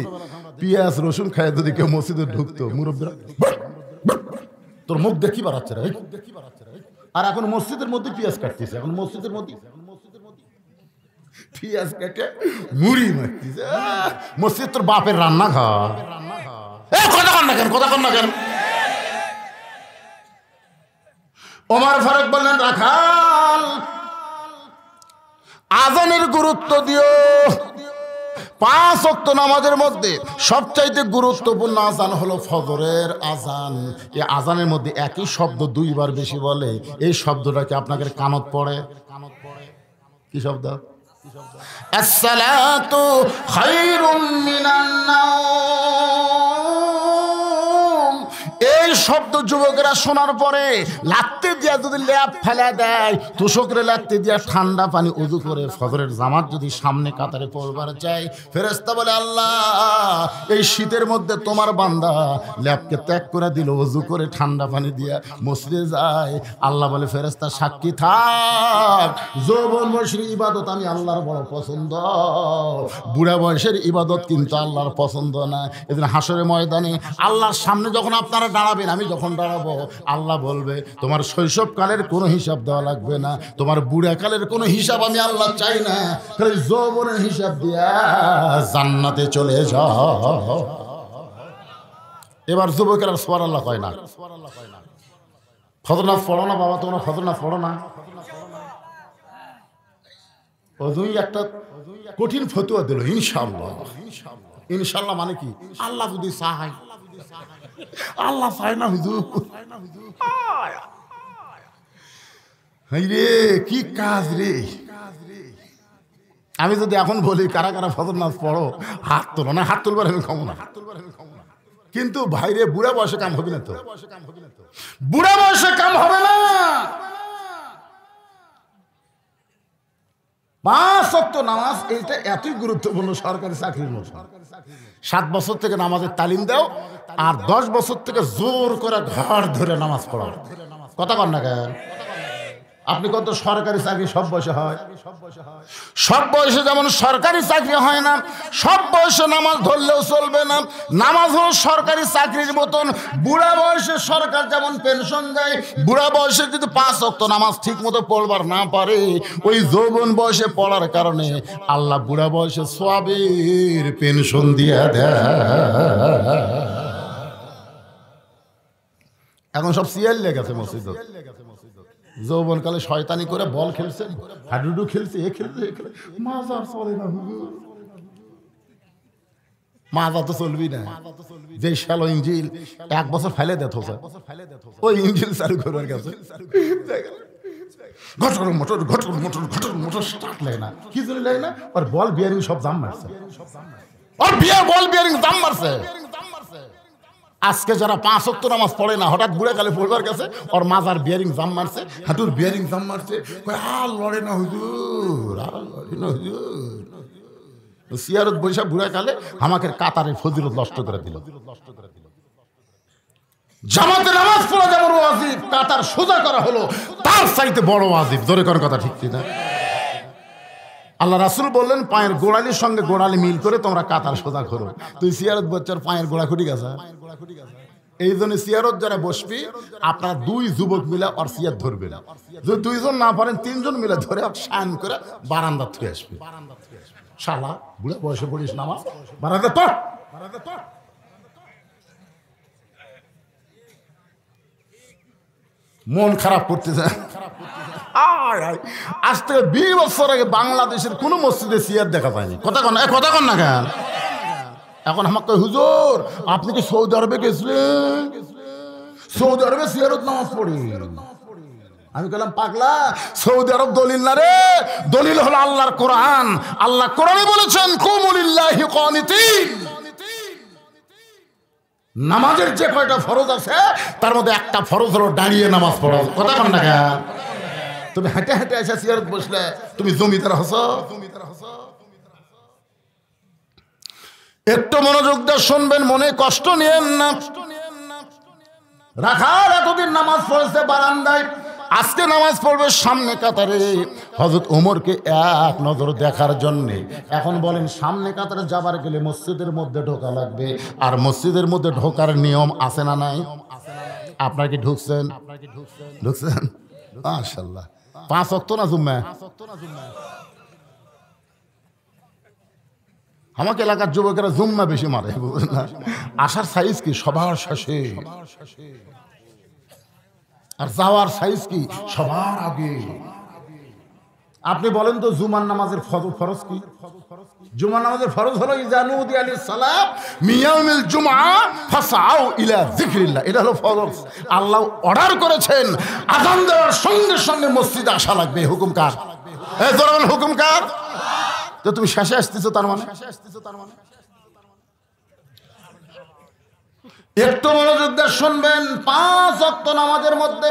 পেঁয়াজ রসুন খায় যদি কেউ মসজিদে ঢুকতো মুরব্বীরা তোর মুখ দেখি বাড়াচ্ছে রে, আর এখন মসজিদের মধ্যে পেঁয়াজ কাটতেছে, এখন মসজিদের মধ্যে পেঁয়াজ কেটে মুড়ি মারতেছে। মসজিদ তোর বাপের রান্না ঘর। কথা কর না কেন? কথা কর না কেন? ওমর ফারুক বললেন রাখাল আজানের গুরুত্ব দিও। 5 ওয়াক্ত নামাজের মধ্যে সবচাইতে গুরুত্বপূর্ণ আজান হলো ফজরের আজান। এই আজানের মধ্যে একই শব্দ 2 বার বেশি বলে, এই শব্দটাকে আপনাদের কানত পড়ে। কি শব্দ? আসসালাতু খায়রুম মিনান নাওম। এই শব্দ যুবকেরা শোনার পরে লাত্তি দিয়া যদি ল্যাপ ফেলা দেয়, তুষকরে লাত্তি দিয়া ঠান্ডা পানি উযু করে ফজরের জামাত যদি সামনে কাতারে পড়বার চাই, ফেরেশতা বলে আল্লাহ এই শীতের মধ্যে তোমার বান্দা ল্যাপকে ত্যাগ করে দিল, উযু করে ঠান্ডা পানি দিয়া মসজিদে যায়। আল্লাহ বলে ফেরেশতা সাক্ষী থাক, যৌবন বয়সের ইবাদত আমি আল্লাহর বড় পছন্দ, বুড়া বয়সের ইবাদত কিন্তু আল্লাহর পছন্দ না। এদিন হাসরের ময়দানে আল্লাহর সামনে যখন আপনারা দাঁড়াবেন, আমি যখন দাঁড়াবো, আল্লাহ বলবে তোমার শৈশবকালের কোনো হিসাব দেওয়া লাগবে না, তোমার বুড়াকালের কোনো হিসাব আমি আল্লাহ চাই না, খালি যৌবনের হিসাব দিয়া জান্নাতে চলে যাও। এবার যুবকেরা সুবহানাল্লাহ কয় না, ফজর নামাজ পড়ো না বাবা, তোমরা ফজর নামাজ পড়ো না। ওই একটা কঠিন ফতোয়া দিল ইনশাআল্লাহ। ইনশাআল্লাহ মানে কি? আল্লাহ যদি চায়, আল্লাহ চায় না হুজুর। রে কি কাজ রে। আমি যদি এখন বলি কারা কারা ফজর নামাজ পড়ো, হাত তোলো না, হাত তুলবার আমি কম না। কিন্তু ভাইরে বুড়া বয়সে কাম হবে না তো, বুড়া বয়সে কাম হবে না। 5 ওয়াক্ত নামাজ এইটা এতই গুরুত্বপূর্ণ সরকারি চাকরির মতো। 7 বছর থেকে নামাজের তালিম দাও, আর 10 বছর থেকে জোর করে ঘর ধরে নামাজ পড়াও। কথা কন না কেন? আপনি কত সরকারি চাকরি সব বয়সে হয়? সব বয়সে যেমন সরকারি চাকরি হয় না, সব বয়সে নামাজ ধরলেও চলবে না। নামাজ হলো সরকারি চাকরির মতন। বুড়া বয়সে সরকার যেমন পেনশন দেয়, বুড়া বয়সে যদি 5 ওয়াক্ত নামাজ ঠিক মতো পড়বার না পারে, ওই যৌবন বয়সে পড়ার কারণে আল্লাহ বুড়া বয়সে সওয়াবের পেনশন দিয়ে দেয়। এখন সব সিএল লেগেছে মসজিদে। যৌবনকালে শয়তানি করে বল খেলছে, হাডুডু খেলছে, এ খেলছে, এ খেলছে, মাজার চলে না হুজুর। মাজা তো চলবি না। যে শ্যালো ইঞ্জিল 1 বছর ফেলে দেত, ওই ইঞ্জিল চালু করবার গেছে, ঘটর মোটর ঘটর মোটর ঘটর মোটর স্টার্ট লাগে না। কি জন্য লাগে না? আর বল বিয়ারিং সব দাম মারছে, আর বল বিয়ারিং দাম মারছে। আজকে যারা 5 ওয়াক্ত নামাজ পড়ে না, হঠাৎ বুড়া কালে পড়বার গেছে, ওর মাজার বিয়ারিং জাম মারছে, হাঁটুর বিয়ারিং জাম মারছে, আর লড়ে না হুজুর, আর লড়ে না হুজুর। সিয়ারত বৈশা বুড়া কালে আমাকে কাতারের ফজিলত নষ্ট করে দিল। জামাতে নামাজ পড়া যেমন ওয়াজিব, কাতার সোজা করা হলো তার চাইতে বড় ওয়াজিব। জোরে করার কথা ঠিক কিনা? আল্লাহ রাসূল বললেন, পায়ের গোড়ালির সঙ্গে গোড়ালি মিল করে তোমরা কাতার সোজা করো। তুই সিয়ারত বচ্চার পায়ের গোড়া খুঁটি গেছে। এই জন্য সিয়ারত যারা বসবি, আপনার 2 যুবক মিলে আর সিয়ার ধরবে না। যদি 2 জন না পারেন 3 জন মিলে ধরে শান করে বারান্দা থুয়ে আসবে। শালা বুড়া বয়সে পড়িস নামাজ, বারান্দা পড়। মন খারাপ করতেছে। আজ থেকে 20 বছর আগে বাংলাদেশের কোন মসজিদে সিয়ার দেখা পায়নি। কথা কন না কেন? এখন আমাকে হুজুর আপনি কি সৌদি আরবে গেছিলেন? সৌদি আরবে সিয়ারত নামাজ পড়ি। আমি বললাম, পাগলা, সৌদি আরব দলিল না রে, দলিল হলো আল্লাহর কোরআন। আল্লাহ কোরআনে বলেছেন, কুমু লিল্লাহি কানিতিন। নামাজের যে কয়টা ফরজ আছে তার মধ্যে একটা ফরজ হলো দাঁড়িয়ে নামাজ পড়া। কথা কন না কেন? তুমি হেঁটে হেঁটে এসে সিয়ারত বসলে তুমি জমিদার হসো। একটু মনোযোগ দিয়ে শুনবেন, মনে কষ্ট নিয়েন না। রাখাল এতদিন নামাজ পড়েছে বারান্দায়, আজকে নামাজ পড়বে সামনে কাতারে হযরত ওমরকে এক নজর দেখার জন্যে। এখন বলেন, সামনে কাতারে যাবার গেলে মসজিদের মধ্যে ঢোকা লাগবে, আর মসজিদের মধ্যে ঢোকার নিয়ম আছে না নাই? আপনারা কি ঢুকছেন? মাশাআল্লাহ। 5 ওয়াক্ত না জুম্মা? আমাকে এলাকার যুবকেরা জুম্মা বেশি মারে, বুঝলেন না? আসার সাইজ কি সবার শেষে, আর যাওয়ার সাইজ কি সবার আগে। আপনি বলেন তো, জুমার নামাজের ফরজ কি? জুমার নামাজের ফরজ হলো ইযা নুদিয়া লিস-সালাত মিন ইয়াউমিল জুমআ ফাসআউ ইলা যিকরিল্লাহ। এটা হলো ফরজ। আল্লাহ অর্ডার করেছেন আযান দেওয়ার সঙ্গে সঙ্গে মসজিদে আসা লাগবে। হুকুম কার? এই জোরে বলেন, হুকুম কার? তো তুমি শেষে আসতেছো, তার মানে একটু মনোযোগ দিয়ে শুনবেন। 5 ওয়াক্ত নামাজের মধ্যে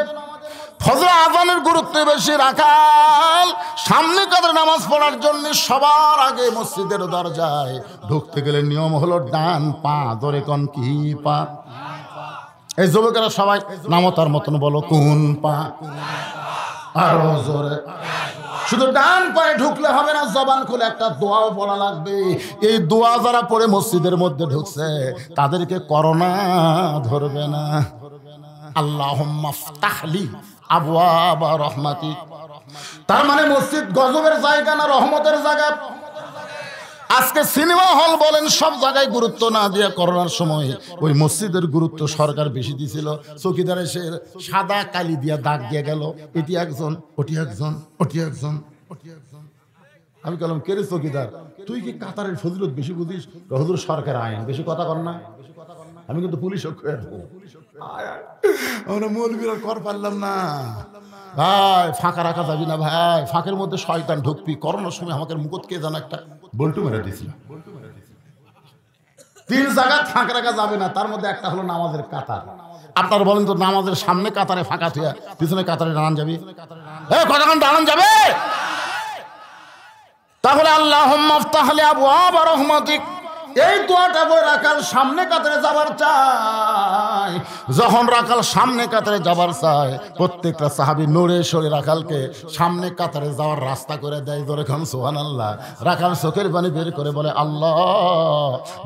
ফজর আযানের গুরুত্ব বেশি। রাখাল সামনে কাতারে নামাজ পড়ার জন্য সবার আগে মসজিদের দরজায় ঢুকতে গেলে নিয়ম হলো ডান পা। ধরে কোন কি পা? এই যুবকেরা সবাই নামতার মতন বলো, কোন পা? আরো জোরে। শুধু ডান পায়ে ঢুকলে হবে না, জবান খুলে একটা দোয়াও পড়া লাগবে। এই দোয়া যারা পড়ে মসজিদের মধ্যে ঢুকছে তাদেরকে করোনা ধরবে না। আল্লাহুম্মা ফতাহলি আবওয়াবা রাহমাতিক। তার মানে মসজিদ গজবের জায়গা না রহমতের জায়গা? আজকে সিনেমা হল বলেন, সব জায়গায় গুরুত্ব না দিয়ে করোনার সময় ওই মসজিদের গুরুত্ব সরকার বেশি দিয়েছিল। চৌকিদার এসে সাদা কালি দিয়া দাগ দিয়ে গেল, এটি একজন, ওটি একজন, ওটি একজন, ওটি একজন। আমি বললাম, কে রে চৌকিদার, তুই কি কাতারের ফজিলত বেশি বুঝিস? হুজুর সরকার আইন বেশি কথা কর না। আমি কিন্তু পুলিশ আমরা মৌলবীরা কর পারলাম না। ভাই ফাঁকা রাখা যাবি না ভাই, ফাঁকের মধ্যে শয়তান ঢুকবি। করোনার সময় আমাকে মুকুট কে যেন একটা বল্টু মেরে দিয়েছিল। 3 জায়গা ফাঁকা রাখা যাবে না, তার মধ্যে একটা হলো নামাজের কাতার। আপনারা বলেন তো, নামাজের সামনে কাতারে ফাঁকা থুয়া পিছনে কাতারে দাঁড়ান যাবে? কতক্ষণ দাঁড়ান যাবে? তাহলে আল্লাহুম্মা আফতাহ লি আবওয়াবা রাহমাতিক, এই দোয়াটা বই রাখাল সামনে কাতারে যাবার চাই। যখন রাখাল সামনে কাতারে যাবার চায়, প্রত্যেকটা সাহাবী নড়ে সরে রাখালকে সামনে কাতারে যাওয়ার রাস্তা করে দেয়। ধরে খান সুবহানাল্লাহ। রাখাল চোখের পানি বের করে বলে, আল্লাহ,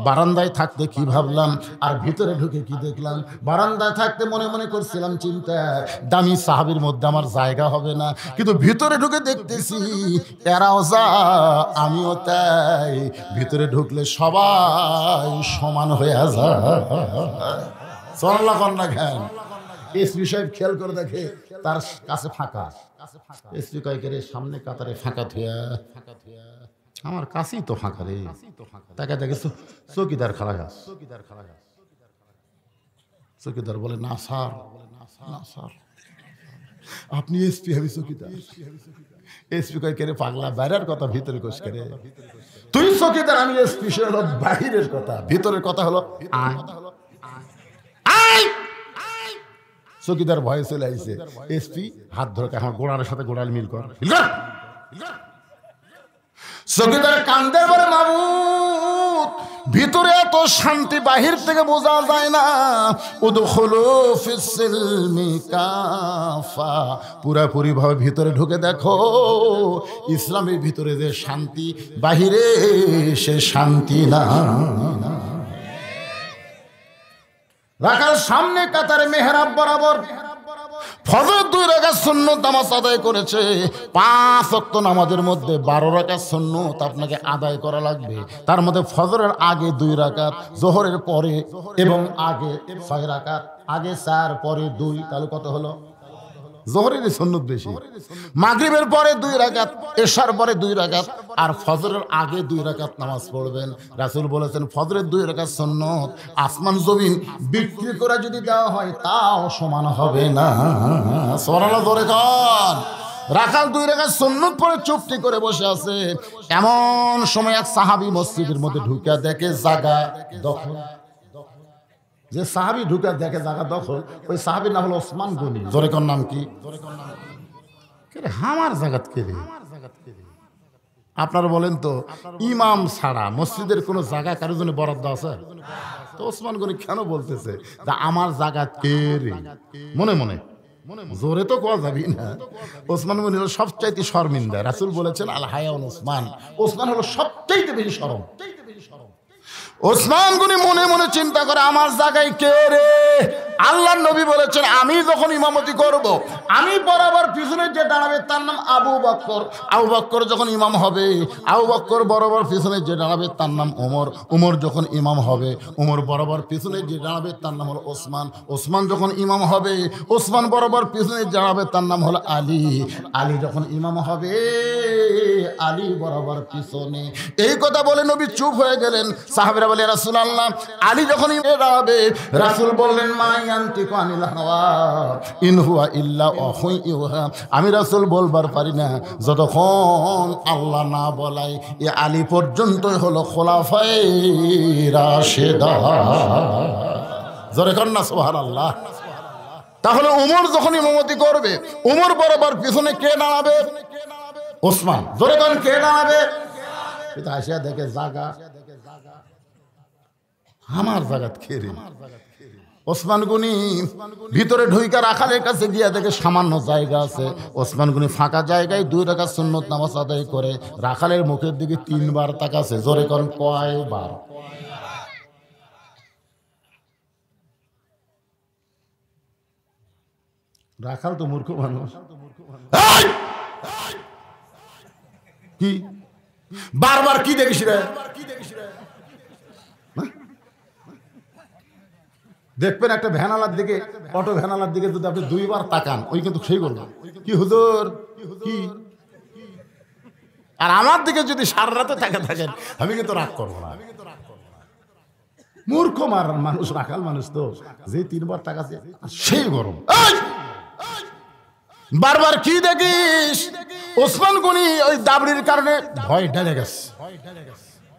বারান্দায় থাকতে কি ভাবলাম আর ভিতরে ঢুকে কি দেখলাম। বারান্দায় থাকতে মনে মনে করছিলাম চিন্তা, দামি সাহাবীর মধ্যে আমার জায়গা হবে না, কিন্তু ভিতরে ঢুকে দেখতেছি এরাও যা আমিও তাই, ভিতরে ঢুকলে সবাই সমান হয়ে যায়। কন্যা খান এসপি সাহেব খেয়াল করে দেখে তার কাছে ফাঁকা। এসপি কয়েকের সামনে কাতারে ফাঁকা থুয়া, আমার কাছেই তো ফাঁকা রে। তাকে দেখে চৌকিদার খাড়া গাছ। চৌকিদার বলে, না স্যার, না স্যার, আপনি এসপি, আমি চৌকিদার। এসপি কয়েকের পাগলা, বাইরের কথা ভিতরে কোষ করে। তুই চৌকিদার, আমি এসপি, সে হলো বাহিরের কথা, ভিতরের কথা হলো চৌকিদার ভয়ে চলে আইছে। এসপি হাত ধরে, এখন গোড়ার সাথে গোড়াল মিল কর। চৌকিদার কান্দে বলে, মাবুদ, ভিতরে এত শান্তি বাহির থেকে বোঝা যায় না। উদখুলু ফিস সিলমি কাফা, পুরাপুরি ভাবে ভিতরে ঢুকে দেখো, ইসলামের ভিতরে যে শান্তি, বাহিরে সে শান্তি না। রাখাল সামনে কাতারে মেহরাব বরাবর ফজর 2 রাকাত সুন্নত নামাজ আদায় করেছে। 5 ওয়াক্ত নামাজের মধ্যে 12 রাকাত সুন্নত আপনাকে আদায় করা লাগবে। তার মধ্যে ফজরের আগে 2 রাকাত, যোহরের পরে এবং আগে 6 রাকাত, আগে 4 পরে 2, তাহলে কত হলো? যোহরের সুন্নত বেশি। মাগরিবের পরে 2 রাকাত, এশার পরে 2 রাকাত, আর ফজরের আগে 2 রাকাত নামাজ পড়বেন। রাসূল বলেছেন, ফজরের 2 রাকাত সুন্নত আসমান জমিন বিক্রি করে যদি দেওয়া হয় তাও সমান হবে না। সুবহানাল্লাহ, জোরে কর। রাখাল 2 রাকাত সুন্নত পড়ে চুপটি করে বসে আছে। এমন সময় এক সাহাবী মসজিদের মধ্যে ঢুকে দেখে জায়গা দখল। যে সাহাবী ঢুকে দেখে জায়গা দখল, ওই সাহাবীর নাম হলো ওসমান গনি। জোরে কোন নাম কি? আমার জায়গাত কে রে? আপনারা বলেন তো, ইমাম ছাড়া মসজিদের কোন জায়গা কারোর জন্য বরাদ্দ আছে? তো ওসমান গনি কেন বলতেছে যে আমার জায়গা কে রে? মনে মনে জোরে তো কোয়া যাবি না। ওসমান গনি হলো সবচাইতে শর্মিন্দা। রাসূল বলেছেন, আল হায়াউন ওসমান, ওসমান হলো সবচাইতে বেশি শরম। ওসমান গনি মনে মনে চিন্তা করে, আমার জায়গায় কে রে? আল্লাহর নবী বলেছেন, আমি যখন ইমামতি করব, আমি বরাবর পিছনে যে দাঁড়াবে তার নাম আবু বকর। আবু বকর যখন ইমাম হবে, আবু বকর বরাবর পিছনে যে দাঁড়াবে তার নাম ওমর। ওমর যখন ইমাম হবে, ওমর বরাবর পিছনে যে দাঁড়াবে তার নাম হলো ওসমান। ওসমান যখন ইমাম হবে, ওসমান বরাবর পিছনে দাঁড়াবে তার নাম হলো আলী। আলী যখন ইমাম হবে, আলী বরাবর পিছনে। এই কথা বলে নবী চুপ হয়ে গেলেন। সাহাবীরা বলে, রাসূলুল্লাহ, আলী যখন ইমামে দাঁড়াবে, রাসূল বললেন, মা ইয়ানতিকু আনিল হাওয়া ইন হুয়া ইল্লা ওয়াহয়ুন ইউহা। আমি রাসূল বলবার পারি না যতক্ষণ আল্লাহ না বলায়। এ আলী পর্যন্তই হলো খোলাফায়ে রাশেদা। জোরে কর না সুবহানাল্লাহ। তাহলে ওমর যখন ইমামতি করবে, ওমর বরাবর পিছনে কে দাঁড়াবে? ওসমান। জোরে কর, কে দাঁড়াবে? এটা আসিয়া দেখে জায়গা, আমার জায়গাত কে রে? ওসমান গনি ভিতরে ঢুইকা রাখালের কাছে গিয়া দেখে সামান্য জায়গা আছে। ওসমান গনি ফাঁকা জায়গায় 2 রাকাত সুন্নত নামাজ আদায় করে রাখালের মুখের দিকে 3 বার তাকাছে। জোরে কোন কয়বার? রাখাল তো মূর্খ মানুষ। কি বারবার কি দেখিস রে? দেখবেন একটা ভ্যানালার দিকে, অটো ভ্যানালার দিকে যদি আপনি 2 বার তাকান, ওই কিন্তু সেই করবেন, কি হুজুর কি? আর আমার দিকে যদি সারা রাতে থাকেন, আমি কিন্তু রাগ করবো না। মূর্খ মানুষ, রাখাল মানুষ তো, যে 3 বার তাকাচ্ছে সেই গরম। বারবার কি দেখিস? ওসমান গনি ওই দাবড়ির কারণে ভয় ডেলে গেছে।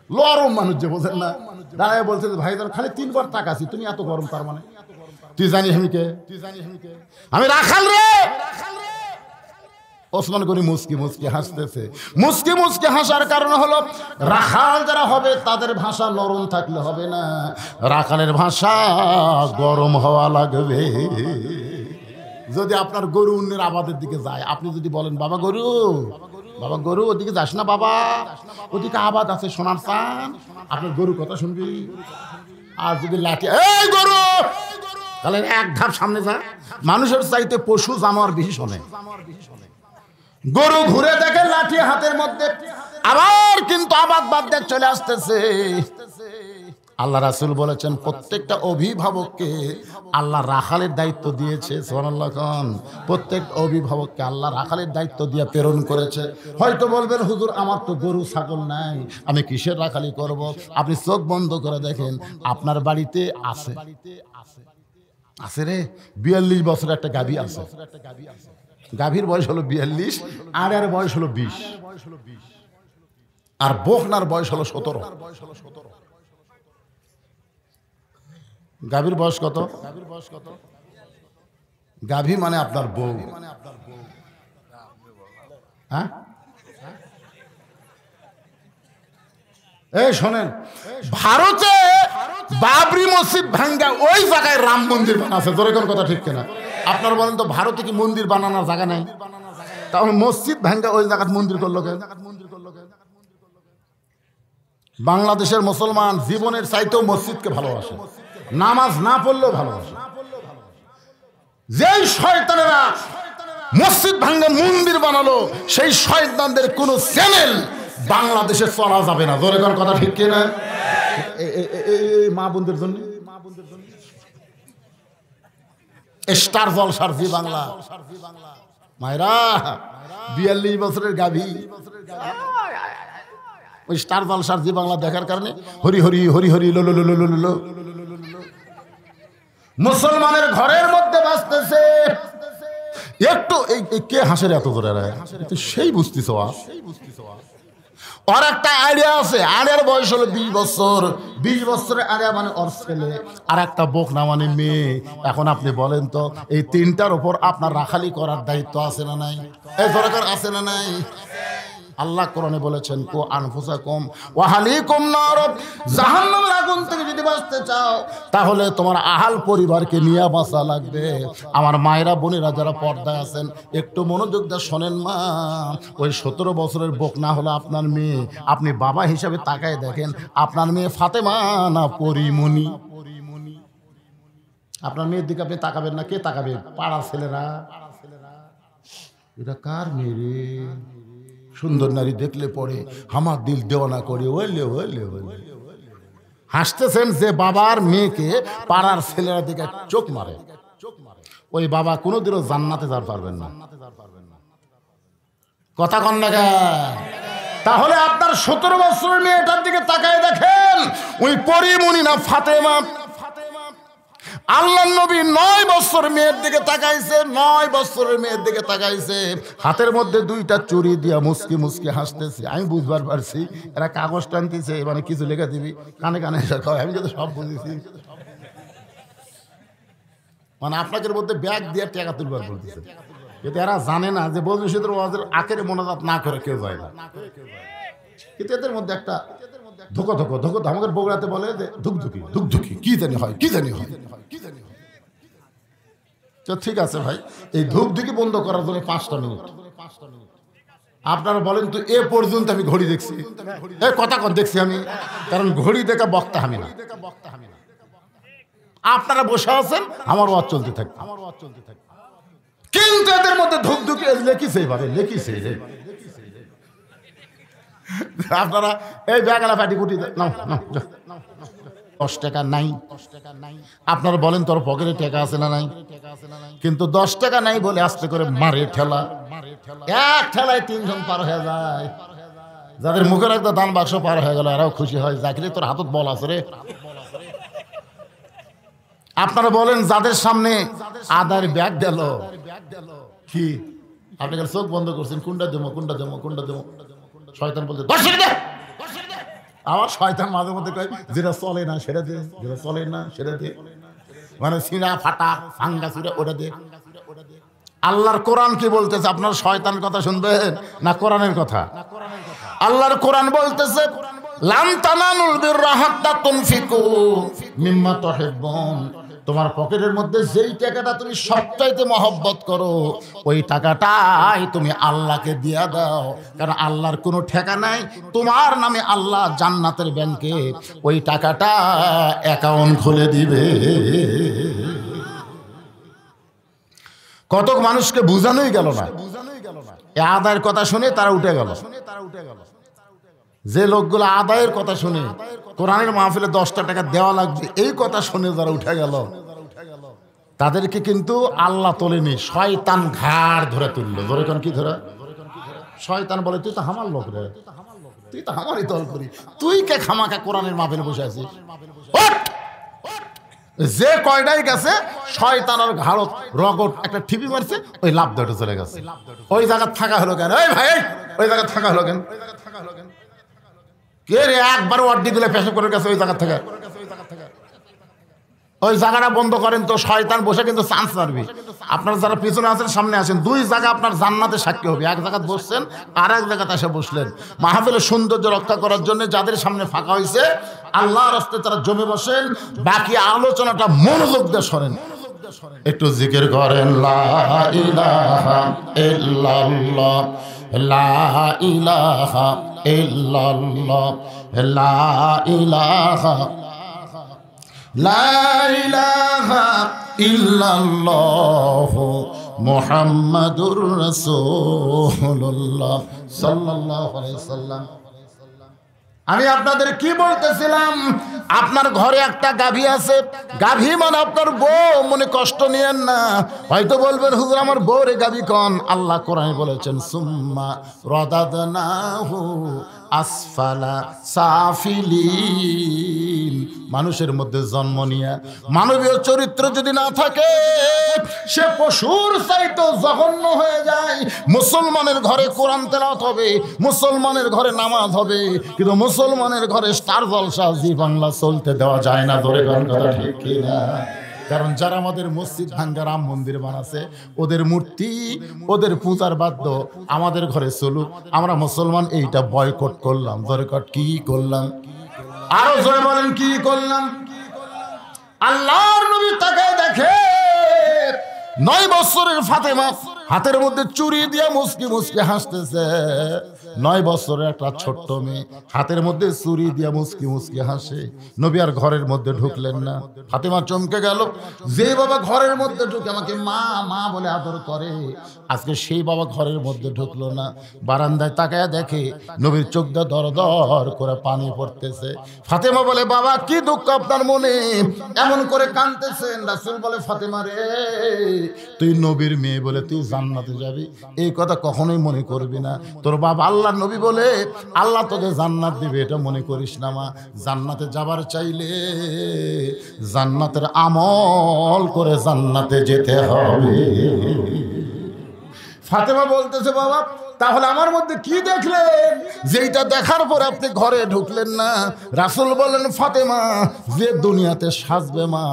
লরম মানুষ যে, বোঝেন না, দাঁড়ায় বলছে ভাই খালি 3 বার তাকাছি, তুমি এত গরম তার মানে? তুই জানিস আমি কে? আমি রাখাল রে। ওসমান গনি মুস্কি মুস্কি হাসতেছে। মুস্কি মুস্কি হাসার কারণ হলো রাখাল যারা হবে তাদের ভাষা নরম থাকলে হবে না, রাখালের ভাষা গরম হওয়া লাগবে। যদি আপনার গরু অন্যের আবাদের দিকে যায়, আপনি যদি বলেন বাবা গরু, বাবা গরু ওদিকে যাস না বাবা, ওদিকে আবাদ আছে সোনার চান, আপনার গরু কথা শুনবি। আর যদি লাঠি, এই গরু, তাহলে 1 ধাপ সামনে যা। মানুষের চাইতে পশু জানোয়ার বেশি শোনে। গরু ঘুরে দেখে লাঠি হাতের মধ্যে, আবার কিন্তু আবাদ বাদ দিয়ে চলে আসতেছে। আল্লাহ রাসূল বলেছেন প্রত্যেকটা অভিভাবককে আল্লাহ রাখালের দায়িত্ব দিয়েছে। সুবহানাল্লাহ খান। প্রত্যেক অভিভাবককে আল্লাহ রাখালের দায়িত্ব দিয়ে প্রেরণ করেছে। হয়তো বলবেন হুজুর আমার তো গরু ছাগল নাই, আমি কিসের রাখালি করব? আপনি চোখ বন্ধ করে দেখেন আপনার বাড়িতে আছে, আছে রে 42 বছরের একটা গাভী আছে। গাভীর বয়স হলো 42, আর এর বয়স হলো 20, আর বকনার বয়স হলো 17। গাভীর বয়স কত? গাভী মানে আপনার বউ। হ্যাঁ, এই শোনেন, ভারতে বাবরি মসজিদ ভাঙ্গা ওই জায়গায় রাম মন্দির বানাচ্ছে। জোরে কোন কথা ঠিক কিনা? আপনারা বলেন তো, ভারতে কি মন্দির বানানোর জায়গা নাই? তাহলে মসজিদ ভাঙ্গা ওই জায়গায় মন্দির করলো কেন? বাংলাদেশের মুসলমান জীবনের চাইতেও মসজিদকে ভালোবাসে, নামাজ না পড়লেও ভালোবাসে। যেই শয়তানেরা মসজিদ ভাঙ্গা মন্দির বানালো, সেই শয়তানদের কোন চ্যানেল বাংলাদেশে চলা যাবে না। জোরে কোন কথা ঠিক কিনা? মা বোনদের জন্য স্টার জলসার জি বাংলা, মায়েরা 42 বছরের গাভী ওই স্টার জলসার জি বাংলা দেখার কারণে হরি হরি হরি হরি লো লো লো লো লো লো মুসলমানের ঘরের মধ্যে বাজতেছে। একটু এই কে হাসের এত করে সেই বুঝতেছ? ওর একটা আইডিয়া আছে, আড়িয়ার বয়স হলো 20 বছর। 20 বছরের আড়িয়া মানে ওর ছেলে, আর একটা বকনা মানে মেয়ে। এখন আপনি বলেন তো, এই 3টার উপর আপনার রাখালি করার দায়িত্ব আছে না নাই? এই দরকার আছে না নাই? আল্লাহ কোরআনে বলেছেন কো আনফুসাকুম ওয়া আহলিকুম নার, জাহান্নামের আগুন থেকে যদি বাঁচতে চাও তাহলে তোমার আহাল পরিবারকে নিয়ে বাঁচা লাগবে। আমার মায়েরা বোনেরা যারা পর্দায় আছেন একটু মনোযোগ দিয়ে শোনেন মা। ওই 17 বছরের বকনা হলো আপনার মেয়ে। আপনি বাবা হিসাবে তাকায় দেখেন, আপনার মেয়ে ফাতেমা না পরিমণি? আপনার মেয়ের দিকে আপনি তাকাবেন না, কে তাকাবে? পাড়ার ছেলেরা। এটা কার মেয়ে রে? সুন্দর নারী দেখলে পরে আমার দিল দেওয়ানা করে ওলে ওলে ওলে হাসতেছেন। যে বাবার মেয়েকে পাড়ার ছেলেরা দিকে চোখ মারে, ওই বাবা কোনোদিনও জান্নাতে যাওয়ার পারবেন না। কথা কন না কেন? তাহলে আপনার 17 বছরের মেয়েটার দিকে তাকায় দেখেন, ওই পরিমণি না ফাতেমা? আল্লাহর নবী 9 বছর মেয়ের দিকে তাকাইছে, 9 বছরের মেয়ের দিকে তাকাইছে। হাতের মধ্যে 2টা চুরি দিয়া মুস্কি মুস্কি হাসতেছে। আমি বুঝবার পারছি এরা কাগজ টানতেছে, মানে কিছু লেখা দিবি, কানে কানে আমি কিন্তু সব বুঝেছি। মানে আপনাদের মধ্যে ব্যাগ দিয়ে টাকা তুলবার বলতেছে, কিন্তু এরা জানে না যে বলবিষের ওয়াজের আখের মোনাজাত না করে কেউ যায় না। কিন্তু এদের মধ্যে একটা ধোকা ধোকা ধোকা আমাদের বগুড়াতে বলে যে ধুকধুকি ধুকধুকি, কি জানি হয়, কি জানি হয়। ঠিক আছে ভাই, এই ধুকধুকি বন্ধ করার জন্য 5টা মিনিট। আপনারা বলেন তো, এ পর্যন্ত আমি ঘড়ি দেখছি, কথা কন দেখছি আমি, কারণ ঘড়ি দেখা বক্তা আমি না। আপনারা বসে আছেন, আমার ওয়াজ চলতে থাকে, কিন্তু এদের মধ্যে ধুকধুকি লেখিছে, এবারে লেখিছে। আপনারা এই ব্যাগলা ফাটি কুটি 10 টাকা নাই। আপনারা বলেন তোর পকেটে টাকা আছে না নাই? কিন্তু 10 টাকা নাই বলে আস্তে করে মারে ঠেলা, এক ঠেলায় 3 জন পার হয়ে যায়। যাদের মুখের একটা দান বাক্স পার হয়ে গেল এরাও খুশি হয়, জাকিরে তোর হাতত বল আছে রে। আপনারা বলেন যাদের সামনে আদার ব্যাগ গেল, কি আপনি কাল চোখ বন্ধ করছেন, কোনটা দেবো কোনটা দেবো কোনটা দেবো, শয়তান বলতে দর্শক দে। আমার শয়তান মাঝে মধ্যে কয় যেটা চলে না সেটা দে, যেটা চলে না সেটা দে, মানে সিনা ফাটা ভাঙ্গা চুরা ওটা দে। আল্লাহর কোরআন কি বলতেছে? আপনার শয়তান কথা শুনবেন না কোরআনের কথা? আল্লাহর কোরআন বলতেছে লান তানালুল বিররা হাত্তা তুনফিকু মিম্মা তুহিব্বুন। তোমার পকেটের মধ্যে যেই টাকাটা তুমি সবচাইতে মহব্বত করো ওই টাকাটাই তুমি আল্লাহকে দিয়া দাও, কারণ আল্লাহর কোনো ঠেকা নাই। তোমার নামে আল্লাহ জান্নাতের ব্যাংকে ওই টাকাটা অ্যাকাউন্ট খুলে দিবে। কতক মানুষকে বুঝানোই গেল না, এই আদায়ের কথা শুনে তারা উঠে গেল। যে লোকগুলো আদায়ের কথা শুনে কোরআনের মাহফিলে 10টা টাকা দেওয়া লাগবে এই কথা শুনে যারা উঠে গেল, তাদেরকে কিন্তু আল্লাহ তোলেনি, শয়তান ঘাড় ধরে তুললো। ধরে কোন কি ধরে? শয়তান বলে তুই তো আমার লোক রে, তুই তো আমারই দল করি, তুই কে খামাখা কোরআনের মাহফিলে বসে আছিস? যে কয়টাই গেছে শয়তানের ঘাড়ত রগট একটা ঠিপি মারছে, ওই লাভ ধরে চলে গেছে। ওই জায়গা থাকা হলো কেন? ওই ভাই ওই জায়গা থাকা হলো কেন? কে রে একবার অর্ডি দিলে পেশাব করে গেছে ওই জায়গা থেকে? ওই জায়গাটা বন্ধ করেন তো, শয়তান বসে কিন্তু চান্স মারবি। আপনার যারা পিছনে আছেন সামনে আছেন, দুই জায়গা আপনার জান্নাতে সাক্ষী হবে। এক জায়গায় বসছেন আর এক জায়গাতে এসে বসলেন। মাহফিলের সৌন্দর্য রক্ষা করার জন্য যাদের সামনে ফাঁকা হয়েছে আল্লাহর রাস্তায় তারা জমে বসেন, বাকি আলোচনাটা মনোযোগ দিয়ে শোনেন। একটু জিকির করেন লা ইলাহা ইল্লাল্লাহ, লা ইলাহা ইল্লাল্লাহ, লা ইলাহা লা ইলাহা ইল্লাল্লাহ মুহাম্মাদুর রাসূলুল্লাহ সাল্লাল্লাহু আলাইহি ওয়াসাল্লাম। আমি আপনাদের কি বলতেছিলাম, আপনার ঘরে একটা গাভী আছে, গাভী মানে আপনার বউ, মনে কষ্ট নিয়েন না। হয়তো বলবেন হুজুর আমার বউরে গাভী কন। আল্লাহ কোরআনে বলেছেন সুম্মা রাদাদনাহু আসফালা সাফিলিন। মানুষের মধ্যে জন্ম নিয়ে মানবীয় চরিত্র যদি না থাকে সে পশুর চাইতে জঘন্য হয়ে যায়। মুসলমানের ঘরে কোরআন তেলাওয়াত হবে, মুসলমানের ঘরে নামাজ হবে, কিন্তু মুসলমানের ঘরে স্টার জলসা জি বাংলা চলতে দেওয়া যায় না। ধরে কোন কথা ঠিক কিনা? কারণ যারা আমাদের মসজিদ ভাঙ্গা রাম মন্দির বানাচ্ছে, ওদের মূর্তি ওদের পূজার বাদ্য আমাদের ঘরে চলুক, আমরা মুসলমান এইটা বয়কট করলাম। বয়কট কি করলাম? আরো জোরে বলেন কি করলাম? আল্লাহর নবী তাকায় দেখে 9 বছরের ফাতেমা হাতের মধ্যে চুরি দিয়ে মুসকি মুসকি হাসতেছে। 9 বছরের একটা ছোট্ট মেয়ে হাতের মধ্যে চুরি দিয়ে মুসকি মুসকি হাসে। নবী আর ঘরের মধ্যে ঢুকলেন না। ফাতেমা চমকে গেল। যে বাবা ঘরের মধ্যে ঢুকে আমাকে মা মা বলে আদর করে, আজকে সেই বাবা ঘরের মধ্যে ঢুকলো না। বারান্দায় তাকায় দেখে নবীর চোখ দিয়ে দর দর করে পানি পড়তেছে। ফাতেমা বলে বাবা কি দুঃখ আপনার মনে, এমন করে কাঁদতেছেন? রাসূল বলে ফাতেমা রে, তুই নবীর মেয়ে বলে তুই জান্নাতে যাবি, এই কথা কখনোই মনে করবি না। তোর বাবা আল্লাহর নবী বলে আল্লাহ তোকে জান্নাত দিবে এটা মনে করিস না মা। জান্নাতে যাবার চাইলে জান্নাতের আমল করে জান্নাতে যেতে হবে। ফাতেমা বলতেছে বাবা তাহলে আমার মধ্যে কি দেখলেন যেটা দেখার পর আপনি ঘরে ঢুকলেন না? রাসূল বলেন ফাতেমা যে দুনিয়াতে সাজবে মা,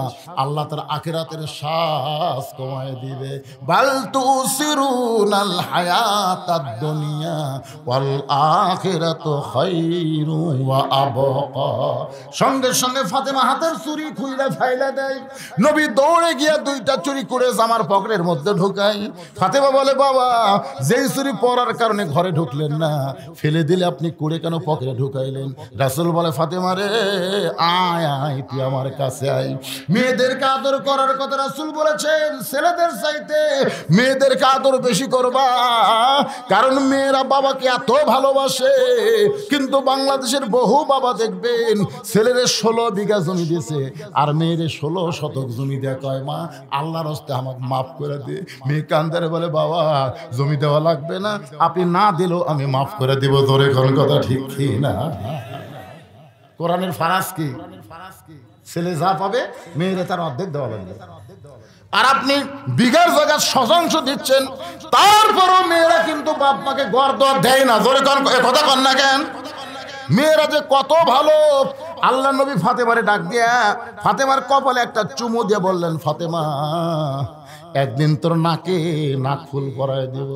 আল্লাহ তার আখিরাতের সাজ কমায় দিবে। বাল তুসিরুনাল হায়াতাদ দুনিয়া ওয়াল আখিরাতু খায়রু ওয়া আবকা। সঙ্গে সঙ্গে ফাতেমা হাতের চুরি খুইলা ফাইলা দেয়। নবী দৌড়ে গিয়া 2টা চুরি করে জামার পকেটের মধ্যে ঢুকায়। ফাতেমা বলে বাবা যেই চুরি পরার কারণে ঘরে ঢুকলেন না, ফেলে দিলে আপনি করে কেন পকেটে ঢুকাইলেন? রাসূল বলে ফাতেমা রে আয় আয় তুই আমার কাছে আয়। মেয়েদেরকে আদর করার কথা রাসূল বলেছেন, ছেলেদের চাইতে মেয়েদেরকে আদর বেশি করবা, কারণ মেয়েরা বাবাকে এত ভালোবাসে। কিন্তু বাংলাদেশের বহু বাবা দেখবেন ছেলেদের 16 বিঘা জমি দিয়েছে আর মেয়ের 16 শতক জমি দেয়, কয় মা আল্লাহর রাস্তায় আমাকে মাফ করে দে। মেয়ে কান্দারে বলে বাবা জমি দেওয়া লাগবে না, আপনি না দিলেও আমি মাফ করে দিব। ধরে কোন কথা ঠিক কি না? কোরআনের ফারাজ কি? ছেলে যা পাবে মেয়েরা তার অর্ধেক দেওয়া লাগবে। আর আপনি বিঘার জায়গায় শতাংশ দিচ্ছেন, তারপরও মেয়েরা কিন্তু বাপ মাকে গর্দ দেয় না। জোরে কথা কন না কেন? মেয়েরা যে কত ভালো। আল্লাহ নবী ফাতেমারে ডাক দিয়া ফাতেমার কপালে একটা চুমু দিয়ে বললেন, ফাতেমা একদিন তোর নাকে নাক ফুল পরায় দিব,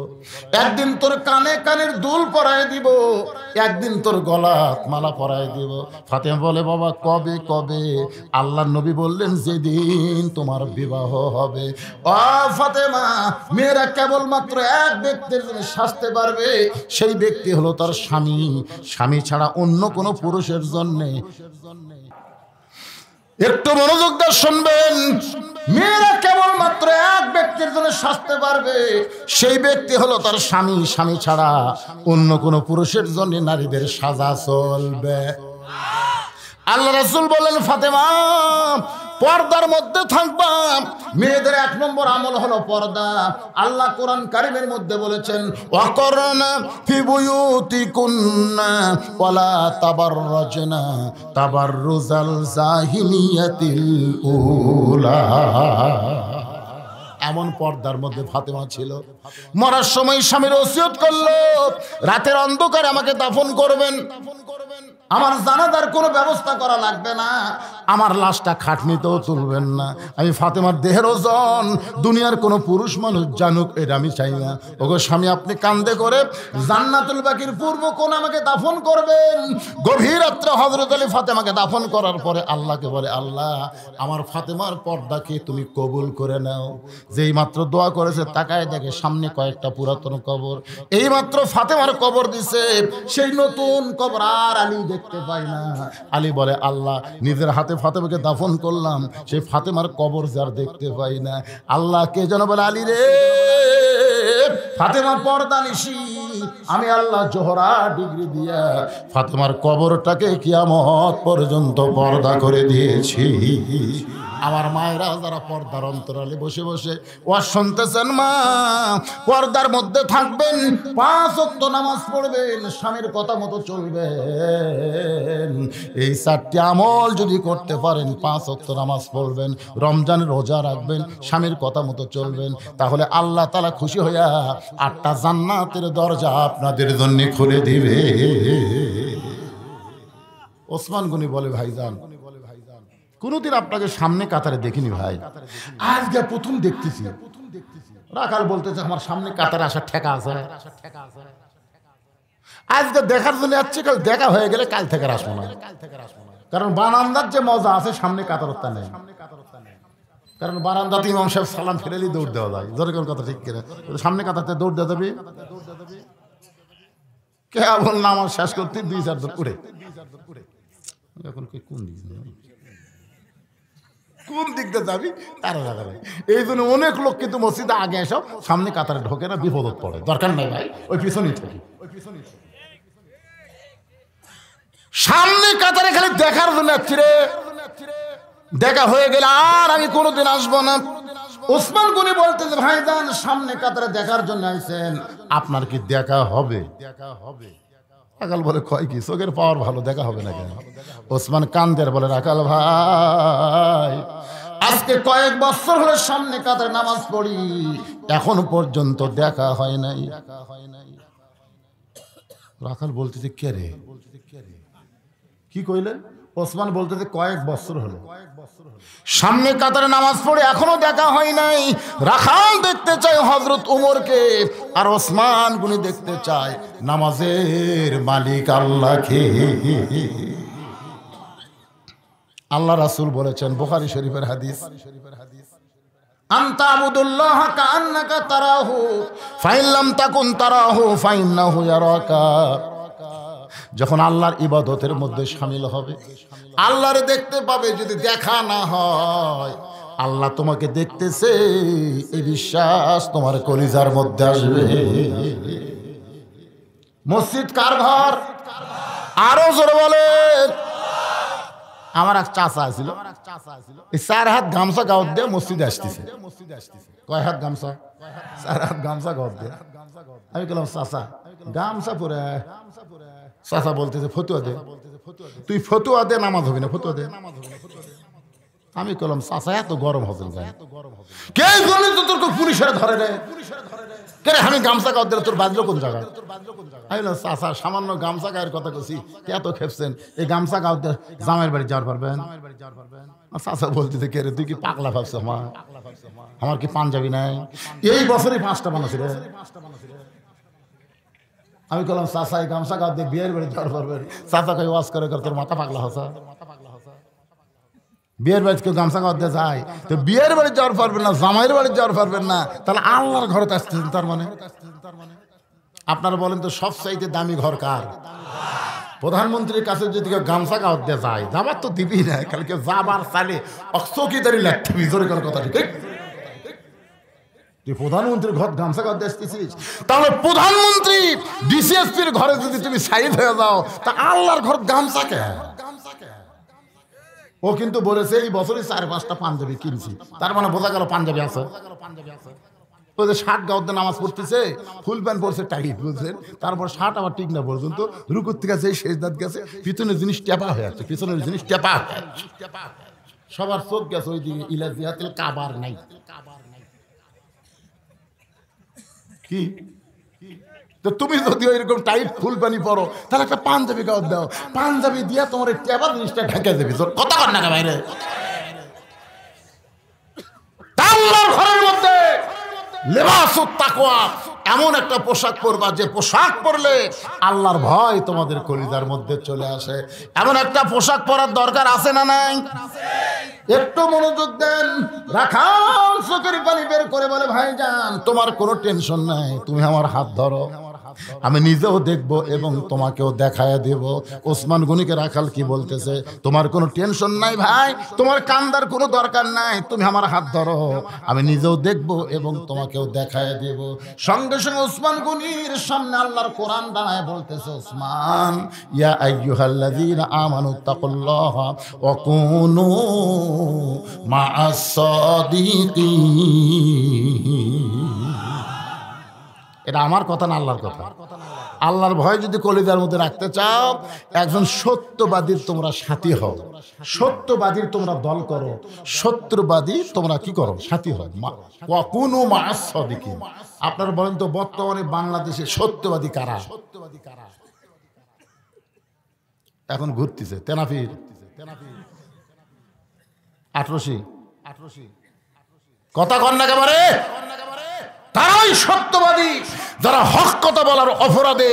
একদিন তোর কানে কানের দুল পরায় দিব, একদিন তোর গলাত মালা পরায় দিব। ফাতেমা বলে, বাবা কবে কবে? আল্লাহ নবী বললেন, যেদিন তোমার বিবাহ হবে। ও ফাতেমা, মেয়েরা কেবলমাত্র এক ব্যক্তির জন্য সাজতে পারবে, সেই ব্যক্তি হলো তার স্বামী। স্বামী ছাড়া অন্য কোনো পুরুষের জন্যে। একটু মনোযোগ দিয়ে শুনবেন, মেয়েরা কেবলমাত্র এক ব্যক্তির জন্য সাজতে পারবে, সেই ব্যক্তি হলো তার স্বামী। স্বামী ছাড়া অন্য কোনো পুরুষের জন্য নারীদের সাজা চলবে। আল্লাহ রাসূল বলেন, ফাতেমা পর্দার মধ্যে থাকবা। মেয়েদের 1 নম্বর আমল হলো পর্দা। আল্লাহ কোরআন কারীমের মধ্যে বলেছেন, ওয়াকরনা ফি বুয়ুতিকুন্না ওয়ালা তাবাররাজনা তাবাররুজাল জাহিলিয়াতিল উলা। এমন পর্দার মধ্যে ফাতেমা ছিল। মরার সময় স্বামীর ওসিয়ত করলো, রাতের অন্ধকারে আমাকে দাফন করবেন, আমার জানাজার কোনো ব্যবস্থা করা লাগবে না, আমার লাশটা খাটনিতেও তুলবেন না। আমি ফাতেমার দেহের ওজন দুনিয়ার কোনো পুরুষ মানুষ জানুক, এটা আমি চাই না। ওগো স্বামী, আপনি কান্দে করে জান্নাতুল বাকির পূর্ব কোণ আমাকে দাফন করবেন। গভীর রাত্রে হযরত আলী ফাতেমাকে দাফন করার পরে আল্লাহকে বলে, আল্লাহ আমার ফাতেমার পর্দাকে তুমি কবুল করে নাও। যেই মাত্র দোয়া করেছে তাকায় দেখে সামনে কয়েকটা পুরাতন কবর। এই মাত্র ফাতেমার কবর দিছে, সেই নতুন কবর আর আলী দেখতে পাই না। আলী বলে, আল্লাহ নিজের হাতে ফাতেমাকে দাফন করলাম, সেই ফাতেমার কবর যার দেখতে পাই না। আল্লাহ কে যেন বলে, আলী রে ফাতেমা পর্দা নিশি, আমি আল্লাহ জোহরা ডিগ্রি দিয়া ফাতেমার কবরটাকে কিয়ামত পর্যন্ত পর্দা করে দিয়েছি। আমার মায়েরা যারা পর্দার অন্তরালে বসে বসে ওয়াজ শুনতেছেন, মা পর্দার মধ্যে থাকবেন, 5 ওয়াক্ত নামাজ পড়বেন, স্বামীর কথা মতো চলবেন। এই 4টি আমল যদি করতে পারেন, 5 ওয়াক্ত নামাজ পড়বেন, রমজানের রোজা রাখবেন, স্বামীর কথা মতো চলবেন, তাহলে আল্লাহ তাআলা খুশি হইয়া 8টা জান্নাতের দরজা আপনাদের জন্য খুলে দিবে। ওসমান গনি বলে, ভাইজান কোনদিন আপনাকে সামনে কাতারে দেখিনি ভাই, আজকে প্রথম দেখতেছি। রাখাল বলতেছে, আমার সামনে কাতারে আসার ঠেকা আছে, আজকে দেখার জন্য যাচ্ছে, কাল দেখা হয়ে গেলে কাল থেকে আসবো না। কারণ বারান্দার যে মজা আছে সামনে কাতারতা নেই। কারণ বারান্দাতে ইমাম সাহেব সালাম ফিরেলি দৌড় দেওয়া যায়, জোরে কোন কথা ঠিক কিনা? সামনে কাতারতে দৌড় দেওয়া যাবে, কেবল নামাজ শেষ করতে 2-4 দৌড় উড়ে। এখন কোন দিক দিয়ে যাবি তারা জায়গা ভাই। এই জন্য অনেক লোক কিন্তু মসজিদে আগে এসব সামনে কাতারে ঢোকে না, বিপদত পড়ে। দরকার নাই ভাই, ওই পিছনেই থাকি। সামনে কাতারে খালি দেখার জন্য আসছি রে, দেখা হয়ে গেলে আর আমি কোনোদিন আসবো না। ওসমান গনি বলতেছে, ভাইজান সামনে কাতারে দেখার জন্য আইছেন, আপনার কি দেখা হবে? রাখাল বলে, কয় কি চোখের পাওয়ার ভালো, দেখা হবে না কেন? ওসমান কান্দের বলে, রাখাল ভাই আজকে কয়েক বছর হলে সামনে কাতারে নামাজ পড়ি, এখন পর্যন্ত দেখা হয় নাই। রাখাল বলতেছে, কে রে কি কইলে? ওসমান বলতেছে, কয়েক বছর হলো সামনে কাতারে নামাজ পড়ে এখনো দেখা হয় নাই। রাখাল দেখতে চায় হযরত উমরকে, আর ওসমান গনি দেখতে চায় নামাজের মালিক আল্লাহকে। আল্লাহ রাসূল বলেছেন, বুখারী শরীফের হাদিস, আনতা আবুদুল্লাহ কাআন্নাকা তারাহু ফাইন লাম তাকুন তারাহু ফাইন্নাহু ইয়ারাকা। যখন আল্লাহর ইবাদতের মধ্যে শামিল হবে, আল্লাহরে দেখতে পাবে। যদি দেখা না হয়, আল্লাহ তোমাকে দেখতেছে, এই বিশ্বাস তোমার কলিজার মধ্যে আসবে। মসজিদ কার ঘর? আরো জোরে বলেন। আমার এক চাচা ছিল, 4 হাত গামছা গাওয়াত দিয়ে মসজিদে আসতেছে। কয় হাত গামছা? 4 হাত গামছা গাওয়াত দিয়ে। আমি বললাম, চাচা গামছা পরে। চাচা বলতেছে, ফতুয়া দে। তুই ফতুয়া দে, নামাজ হবে না, ফতুয়া দে। আমি বললাম, চাচা এত গরম হবে কে? কে জন্য তো তোর পুলিশের ধরে রে? কে আমি গামছা গাও দিলে তোর বাজলো কোন জায়গায়? চাচা সামান্য গামছা গায়ের কথা কছি, এত খেপছেন। এই গামছা গাও দিয়ে জামাইয়ের বাড়ি যাওয়ার পারবেন? চাচা বলতেছে কে রে তুই কি পাগলা ভাবছ? আমার কি পাঞ্জাবি নাই? এই বছরই 5টা বানাচ্ছি রে। আমি বললাম চাচা এই গামছা গাও দিয়ে বিয়ের বাড়ি যাওয়ার পারবেন? চাচা কই ওয়াজ করে তোর মাথা পাগলা হসা? বিয়ের বাড়িতে কেউ গামছা গাও দিয়ে যায় তো বিয়ের বাড়ি যাওয়ার পারবেন না, জামাইয়ের বাড়ি যাওয়ার পারবেন না, তাহলে আল্লাহর ঘরে আসতেছেন তার মানে? আপনারা বলেন তো সবচাইতে দামি ঘর কার? প্রধানমন্ত্রীর কাছে যদি কেউ গামছা গাও দিয়ে যায়, যাবার তো দিবি না, খালি কেউ যাবার চাইলে চৌকিদারি লাগতে জোরে করার কথা। ঠিক তুই প্রধানমন্ত্রীর ঘর গামছা গাও দিয়ে আসতেছিস, তাহলে প্রধানমন্ত্রী ডিসিএসপির ঘরে যদি তুমি সাইড হয়ে যাও তা আল্লাহর ঘর গামছা কে? ও কিন্তু বলেছে এই বছরই 4-5টা পাঞ্জাবি কিনছি, তার মানে বোঝা গেল পাঞ্জাবি আছে। ওই যে 60 গাউতে নামাজ পড়তেছে, ফুল প্যান্ট পড়ছে টাইট, বুঝছেন? তারপর 60 আবার ঠিক না পর্যন্ত রুকুর থেকে গেছে, শেষ দাঁত গেছে, পিছনের জিনিস টেপা হয়ে আছে, পিছনের জিনিস টেপা হয়ে আছে, সবার চোখ গেছে ওই দিকে। ইলাজিয়াতিল কাবার নাই কি? তো তুমি যদি এরকম টাইট ফুল পানি পরো তাহলে একটা পাঞ্জাবি গাও দাও, পাঞ্জাবি দিয়ে তোমার এই টেপা জিনিসটা ঢেকে দেবে। কথা কর না বাইরে আল্লাহর ঘরের মধ্যে লিবাসুত তাকওয়া, এমন একটা পোশাক পরবা যে পোশাক পরলে আল্লাহর ভয় তোমাদের কলিজার মধ্যে চলে আসে। এমন একটা পোশাক পরার দরকার আছে না নাই? একটু মনোযোগ দেন। রাখাল চোখের পানি বের করে বলে ভাইজান তোমার কোনো টেনশন নাই, তুমি আমার হাত ধরো, আমি নিজেও দেখব এবং তোমাকেও দেখায় দেব। ওসমান গনিকে রাখাল কি বলতেছে? তোমার কোনো টেনশন নাই ভাই, তোমার কান্দার কোনো দরকার নাই, তুমি আমার হাত ধরো, আমি নিজেও দেখব এবং তোমাকেও দেখায় দেব। সঙ্গে সঙ্গে ওসমান গনির সামনে আল্লাহর কোরআন দাঁড়ায় বলতেছে, ওসমান ইয়া আইয়ুহাল্লাযীনা আমানু তাকুল্লাহা ওয়া কুনু মা'আস সাদিকিন। এটা আমার কথা না, আল্লাহর কথা। আল্লাহর ভয় যদি কলিজার মধ্যে রাখতে চাও, একজন সত্যবাদীর তোমরা সাথী হও, সত্যবাদীর তোমরা দল করো, সত্যবাদী তোমরা কি করো? সাথী হও। কোনো মা'আস সাদিকিন। আপনারা বলেন তো বর্তমানে বাংলাদেশে সত্যবাদী কারা? এখন ঘুরতেছে তেনাফির 18 কথা কন না একেবারে। তারাই সত্যবাদী যারা হক কথা বলার অপরাধে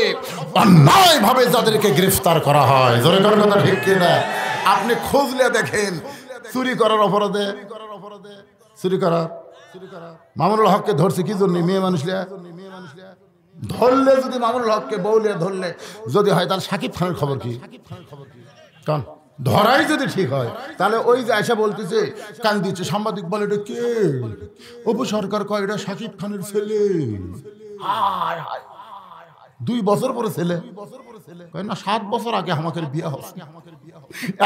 অন্যায় ভাবে যাদেরকে গ্রেফতার করা হয়। জোরে করার কথা ঠিক কিনা? আপনি খুঁজলে দেখেন চুরি করার অপরাধে, চুরি করা মামুনুল হককে ধরছে কি জন্য? মেয়ে মানুষ ধরলে, যদি মামুনুল হককে বউলিয়া ধরলে যদি হয় তাহলে শাকিব খানের খবর কি? কারণ ধরাই যদি ঠিক হয় তাহলে ওই যে আয়সা বলতেছে কান দিচ্ছে, সাংবাদিক বলে এটা কে? অপু সরকার কয় এটা শাকিব খানের ছেলে। 2 বছর পরে ছেলে কয় না, 7 বছর আগে আমাকে বিয়ে হচ্ছে।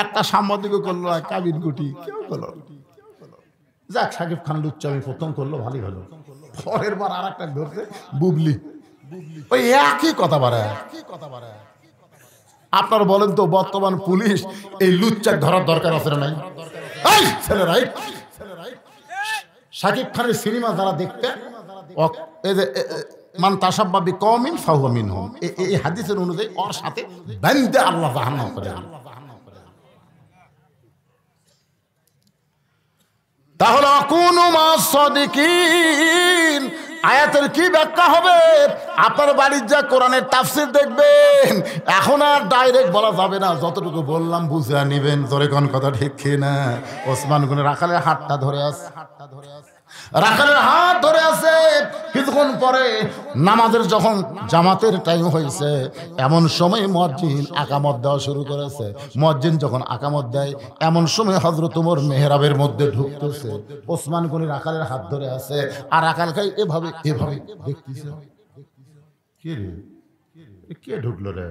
একটা সাংবাদিকও করলো কাবিন গুটি, কেউ করলো। যাক শাকিব খান লুচ্চামি প্রথম করলো, ভালোই হলো। পরের বার আর একটা ধরছে বুবলি, ওই একই কথা বাড়ায়। আপনারা বলেন তো বর্তমান পুলিশ এই লুচ্চাক ধরার দরকার আছে না নাই? ছেলেরাই শাকিব খানের সিনেমা যারা দেখতে, এই যে মান তাসাব্বা বিকওমিন ফাহুয়া মিনহুম, এই হাদিসের অনুযায়ী ওর সাথে বান্দে আল্লাহ জাহান্নাম করে। তাহলে আকুনু মা'আস সাদিকিন আয়াতের কি ব্যাখ্যা হবে? আপনার বাড়ির যা কোরআনের তাফসীর দেখবেন, এখন আর ডাইরেক্ট বলা যাবে না, যতটুকু বললাম বুঝে নিবেন। জোরে কোন কথা ঠিক কিনা? ওসমান গনি রাখালের হাতটা ধরে আছে, রাখালের হাত ধরে আছে। কিছুক্ষণ পরে নামাজের যখন জামাতের টাইম হয়েছে, এমন সময় মুয়াজ্জিন আকামত দেওয়া শুরু করেছে। মুয়াজ্জিন যখন আকামত দেয়, এমন সময় হযরত ওমর মেহরাবের মধ্যে ঢুকতেছে। ওসমান গনি রাখালের হাত ধরে আছে, আর রাখাল খাই এভাবে এভাবে দেখতেছে। কে রে, কে ঢুকলো রে?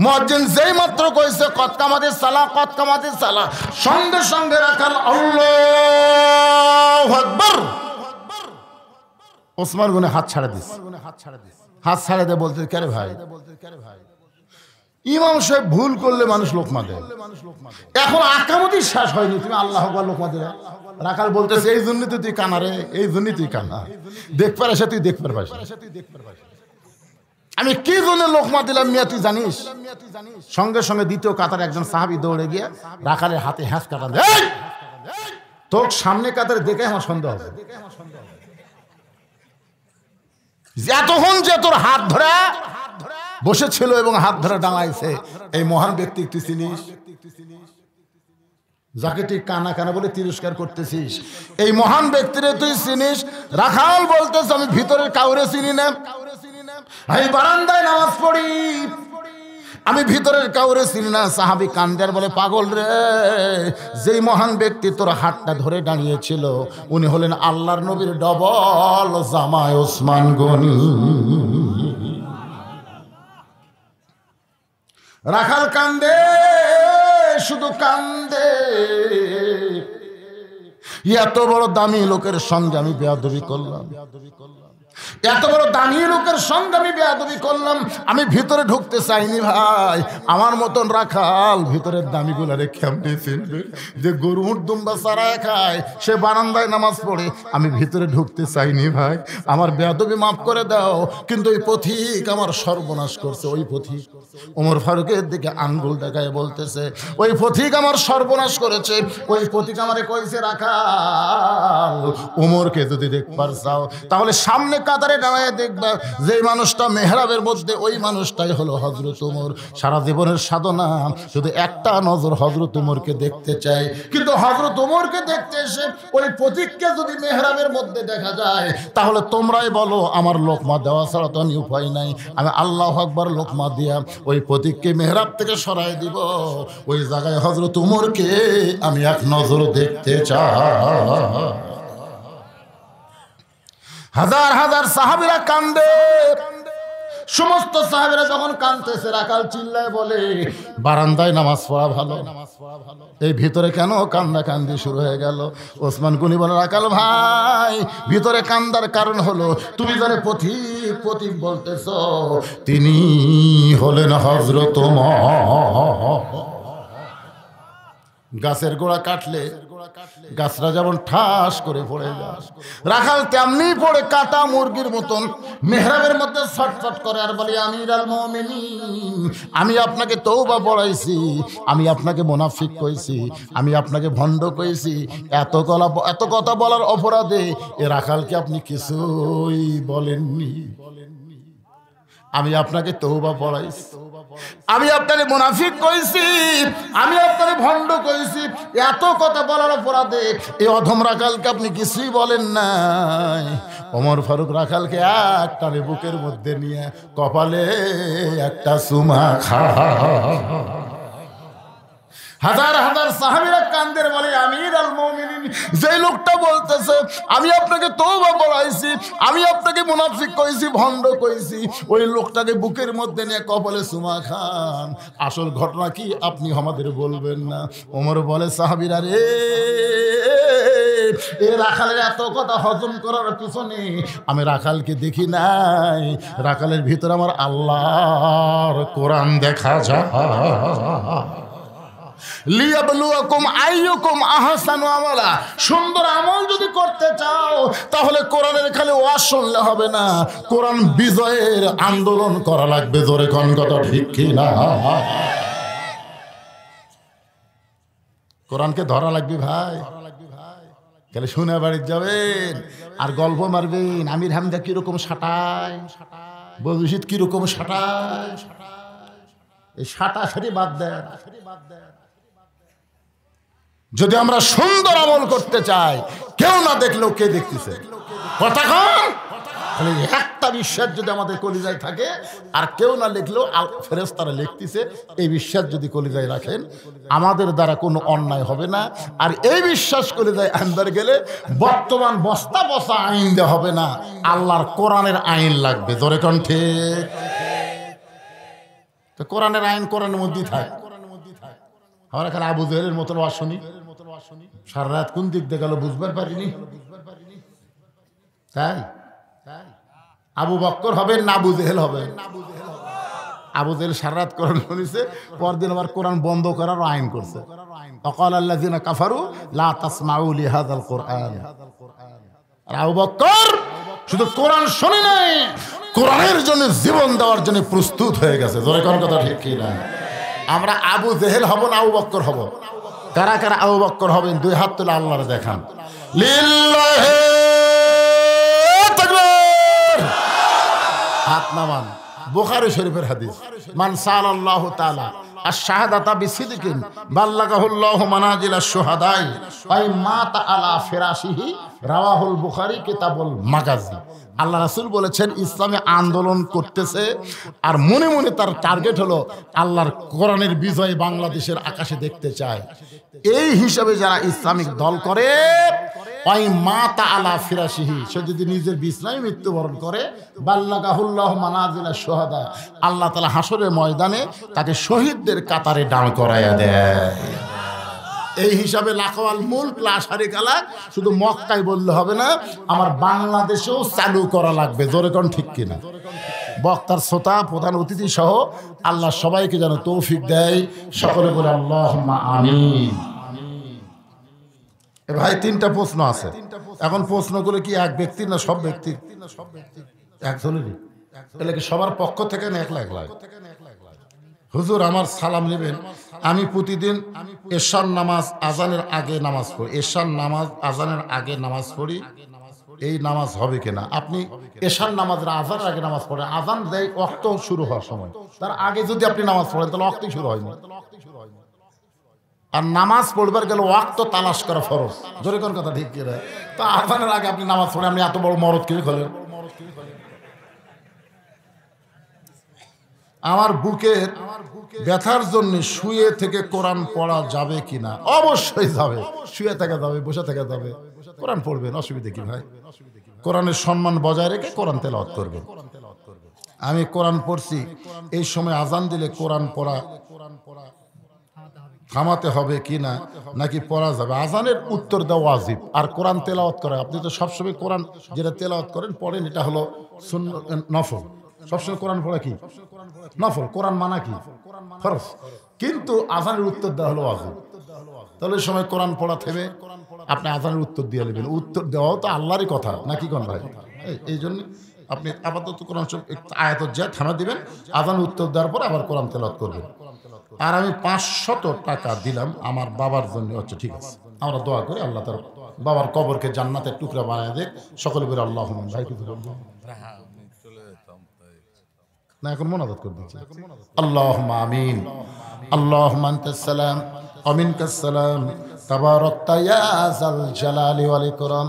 মুয়াজ্জিন যেই মাত্র কইছে কদ কামাতিস সালাহ, কদ কামাতিস সালাহ, সঙ্গে সঙ্গে রাখাল আল্লাহু আকবার। ওসমান গনি হাত ছাড়া দিছে, হাত ছাড়া দিয়ে বলতে কে রে ভাই? ইমাম সাহেব ভুল করলে মানুষ লোকমা দেয়। এখন আকামতি শেষ হয়নি, তুমি আল্লাহু আকবার লোকমা দেবে? রাখাল বলতেছে এই জন্যই তো তুই কানা রে, এই জন্যই তুই কানা, দেখবার আসে তুই দেখবার পাস। আমি কি জন্য লোকমা দিলাম মিয়া তুই জানিস? সঙ্গে সঙ্গে দ্বিতীয় কাতারে একজন সাহাবী দৌড়ে গিয়ে রাখালের হাতে হ্যাঁস কাটা দেয়, তোর সামনে কাতারে দেখে আমার সন্দেহ হবে, এতক্ষণ যে তোর হাত ধরে বসেছিল এবং হাত ধরে ডাঙাইছে এই মহান ব্যক্তি তুই চিনিস? যাকে তুই কানা কানা বলে তিরস্কার করতেছিস এই মহান ব্যক্তিরে তুই চিনিস? রাখাল বলতেছ আমি ভিতরের কাউরে চিনি না, আমি বারান্দায় নামাজ পড়ি, আমি ভিতরের কাউরে চিনি না। সাহাবী কান্দার বলে পাগল রে, যেই মহান ব্যক্তি তোর হাতটা ধরে দাঁড়িয়েছিল উনি হলেন আল্লাহর নবীর ডবল জামাই ওসমান গনি। রাখাল কান্দে, শুধু কান্দে, এত বড় দামি লোকের সঙ্গে আমি বেয়াদবি করলাম, এত বড় দামি লোকের সঙ্গে আমি বেয়াদবি করলাম, আমি ভিতরে ঢুকতে চাইনি ভাই। আমার মতন রাখাল ভিতরের দামিগুলারে কেমনে চিনবে? যে গরু উট দুম্বা সারায় খায় সে বারান্দায় নামাজ পড়ে, আমি ভিতরে ঢুকতে চাইনি ভাই, আমার বেয়াদবি মাফ করে দাও। কিন্তু ওই পথিক আমার সর্বনাশ করছে, ওই পথিক ওমর ফারুকের দিকে আঙ্গুল দেখায় বলতেছে ওই পথিক আমার সর্বনাশ করেছে, ওই পথিক আমারে কইছে রাখাল ওমরকে যদি দেখবার চাও তাহলে সামনে কাতারে দাঁড়ায় দেখবা, যে মানুষটা মেহরাবের মধ্যে ওই মানুষটাই হলো হযরত ওমর। সারা জীবনের সাধনা শুধু একটা নজর হযরত ওমরকে দেখতে চাই, কিন্তু হযরত ওমরকে দেখতে এসে ওই পথিককে যদি মেহরাবের মধ্যে দেখা যায় তাহলে তোমরাই বলো আমার লোকমা দেওয়া ছাড়া তো আমি উপায় নাই, আমি আল্লাহু আকবার লোকমা দিয়া ওই পথিককে মেহরাব থেকে সরাই দিব, ওই জায়গায় হযরত ওমরকে আমি এক নজর দেখতে চাই। হাজার হাজার সাহাবীরা কান্দে, সমস্ত সাহাবীরা যখন কাঁদতেছে রাখাল চিল্লায় বলে বারান্দায় নামাজ পড়া ভালো, এই ভিতরে কেন কান্দা কান্দি শুরু হয়ে গেল? ওসমান গনি বলে রাখাল ভাই ভিতরে কান্দার কারণ হলো তুমি যারা পথিক পথিক বলতেছ তিনি হলেন হযরত ওমর। গাছের গোড়া কাটলে গাছটা যেমন ঠাস করে পড়ে যায়, রাখাল তেমনি পড়ে কাটা মুরগির মতন মেহরাবের মধ্যে ছটফট করে আর বলে আমিরুল মুমিনিন আমি আপনাকে তওবা পড়াইছি, আমি আপনাকে মুনাফিক কইছি, আমি আপনাকে ভণ্ড কইছি, এত কথা বলার অপরাধে এ রাখালকে আপনি কিছুই বলেননি, আমি আপনাকে তওবা পড়াইছি, আমি আপনাকে মুনাফিক কইছি, আমি আপনাকে ভণ্ড কইছি, এত কথা বলার অপরাধে এই অধম রাখালকে আপনি কিছুই বলেন নাই। ওমর ফারুক রাখালকে একটানে বুকের মধ্যে নিয়ে কপালে একটা চুমা খা। হাজার হাজার সাহাবীরা কান্দের বলে আমিরুল মুমিনিন যে লোকটা বলতেছে আমি আপনাকে তওবা পড়াইছি, আমি আপনাকে মুনাফিক কইছি, ভণ্ড কইছি, ওই লোকটাকে বুকের মধ্যে নিয়ে কপালে চুমা খান। আসল ঘটনা কি আপনি আমাদের বলবেন না? ওমর বলে সাহাবীরা রে, এ রাখালের এত কথা হজম করার পিছনে আমি রাখালকে দেখি নাই, রাখালের ভিতরে আমার আল্লাহর কোরআন দেখা যায়। লিয়াবলুয়াকুম আইয়ুকুম আহসানু আমালা, সুন্দর আমল যদি করতে চাও তাহলে কোরআনের খালি ওয়াজ শুনলে হবে না, কোরআন বিজয়ের আন্দোলন করা লাগবে। জোরে কোন কথা ঠিক কি না? কোরআনকে ধরা লাগবে ভাই, খালি শুনে বাড়ি যাবেন আর গল্প মারবেন আমির হামদা কিরকম সাটায়, বজুশিদ কিরকম সাটায়, এই সাটাসাটি বাদ দেন। যদি আমরা সুন্দর আমল করতে চাই কেউ না দেখলেও কে দেখতেছে কথা কম, খালি একটা বিশ্বাস যদি আমাদের কলিজায় থাকে আর কেউ না লিখলেও ফেরেশতারা লিখতেছে, এই বিশ্বাস যদি কলিজায় রাখেন আমাদের দ্বারা কোনো অন্যায় হবে না। আর এই বিশ্বাস কলিজায় আনবার গেলে বর্তমান বস্তা বসা আইন দেওয়া হবে না, আল্লাহর কোরআনের আইন লাগবে। জোরে কোন ঠিক? তো কোরআনের আইন কোরআনের মধ্যেই থাকে। আমরা এখানে আবু জেহেলের মতন ওয়াজ শুনি, সারা রাত কোন দিক দিয়ে গেল বুঝবার পারিনি, তাই আবু বক্কর হবেন না আবু জেহেল হবেন? আবু জেহেল সারা রাত কোরআন শুনেছে, পরদিন আবার কোরআন বন্ধ করার আইন করছে। ওয়াকাল আল্লাযিনা কাফারু লা তাসমাউ লিহাযাল কোরআন। আর আবু বকর শুধু কোরআন শুনে নাই, কোরআনের জন্য জীবন দেওয়ার জন্য প্রস্তুত হয়ে গেছে। জোরে কোন কথা ঠিক কি না? আমরা আবু জেহেল হব না আবু বকর হব? কারা কারা আবু বকর হবেন? দুই হাত তুলে আল্লাহর দেখান। লিল্লাহি তাকবীর। হাত নামান। বুখারী শরীফের হাদিস, মান সাল্লাল্লাহু তাআলা আশ-শাহাদাতা বিসিদকিন বাল্লাগাহুল্লাহু মানাজিলাশ শুহাদাই ওয়াই মাতা আলা ফিরাশিহি, রাওয়াহুল বুখারী কিতাবুল মাগাজি। আল্লাহ রাসূল বলেছেন, ইসলামে আন্দোলন করতেছে আর মনে মনে তার টার্গেট হলো আল্লাহর কোরআনের বিজয় বাংলাদেশের আকাশে দেখতে চায়। এই হিসাবে যারা ইসলামিক দল করে, ওই মাতা আলা ফিরাশিহি, সে যদি নিজের বিছনায় মৃত্যুবরণ করে, বাল্লাগাহুল্লাহু মানাজিলাশ শুহাদা, আল্লাহ তাআলা হাসরের ময়দানে তাকে শহীদদের কাতারে দাঁড় করাইয়া দেয়। এই হিসাবে লাখওয়াল মুলক লা শারিকা লাহ শুধু মক্কায় বললে হবে না, আমার বাংলাদেশেও চালু করা লাগবে। জোরে কোন ঠিক কিনা? বক্তার শ্রোতা, প্রধান অতিথি সহ আল্লাহ সবাইকে যেন তৌফিক দেয়। সকলে বলে আল্লাহুম্মা আমিন। ভাই, তিনটা প্রশ্ন আছে। এখন প্রশ্নগুলো কি এক ব্যক্তির না সব ব্যক্তির? একজনেরই। এগুলো কি সবার পক্ষ থেকে না একলা একলা? হুজুর আমার সালাম নেবেন। আমি প্রতিদিন এশার নামাজ আজানের আগে নামাজ পড়ি, এশার নামাজ আজানের আগে নামাজ পড়ি, এই নামাজ হবে কিনা? আপনি এশার নামাজের আজানের আগে নামাজ পড়েন, আজান দেয় ওয়াক্ত শুরু হওয়ার সময়, তার আগে যদি আপনি নামাজ পড়েন তাহলে ওয়াক্তই শুরু হয়নি। আর নামাজ পড়বার গেলে ওয়াক্ত তালাশ করা ফরজ। জোরে কোন কথা ঠিক কিনা? তো আজানের আগে আপনি নামাজ পড়েন, আপনি এত বড় মরদ কিনে খোলেন? আমার বুকের ব্যথার জন্য শুয়ে থেকে কোরআন পড়া যাবে কিনা? অবশ্যই যাবে। শুয়ে থাকা যাবে, বসে থাকা যাবে, কোরআন পড়বেন, অসুবিধা কি ভাই? কোরআনের সম্মান বজায় রেখে কোরআন তেলাওয়াত করবেন। আমি কোরআন পড়ছি, এই সময় আজান দিলে কোরআন পড়া থামাতে হবে কিনা নাকি পড়া যাবে? আজানের উত্তর দেওয়া ওয়াজিব, আর কোরআন তেলাওয়াত করা, আপনি তো সবসময় কোরআন যেটা তেলাওয়াত করেন পড়েন, এটা হলো নফল। সবসময় কোরআন পড়া কি নফল, কোরআন মানা কি ফরজ, কিন্তু আজানের উত্তর দেওয়া হলো ওয়াজিব। তাহলে ওই সময় কোরআন পড়া থেমে আপনি আজানের উত্তর দিয়ে নেবেন। উত্তর দেওয়াও তো আল্লাহরই কথা, নাকি কোন ভাই? এই জন্য আপনি আপাতত কোরআন আয়াত যা থামা দিবেন, আজান উত্তর দেওয়ার পর আবার কোরআন তেলাওয়াত করবেন। আর আমি 500 টাকা দিলাম আমার বাবার জন্য। হচ্ছে ঠিক আছে, আমরা দোয়া করি আল্লাহ তার বাবার কবরকে জান্নাতের টুকরা বানায় দেখ। সকলে বলে আল্লাহুম্মা। ভাই কিছু বলবো না? এখন মোনাজাত করে দিচ্ছি। আল্লাহুম্মা আমিন। আল্লাহুম্মা আনতাস সালাম ওয়া মিনকাস সালাম তাবারাকতা ইয়া যাল জালালি ওয়াল ইকরাম।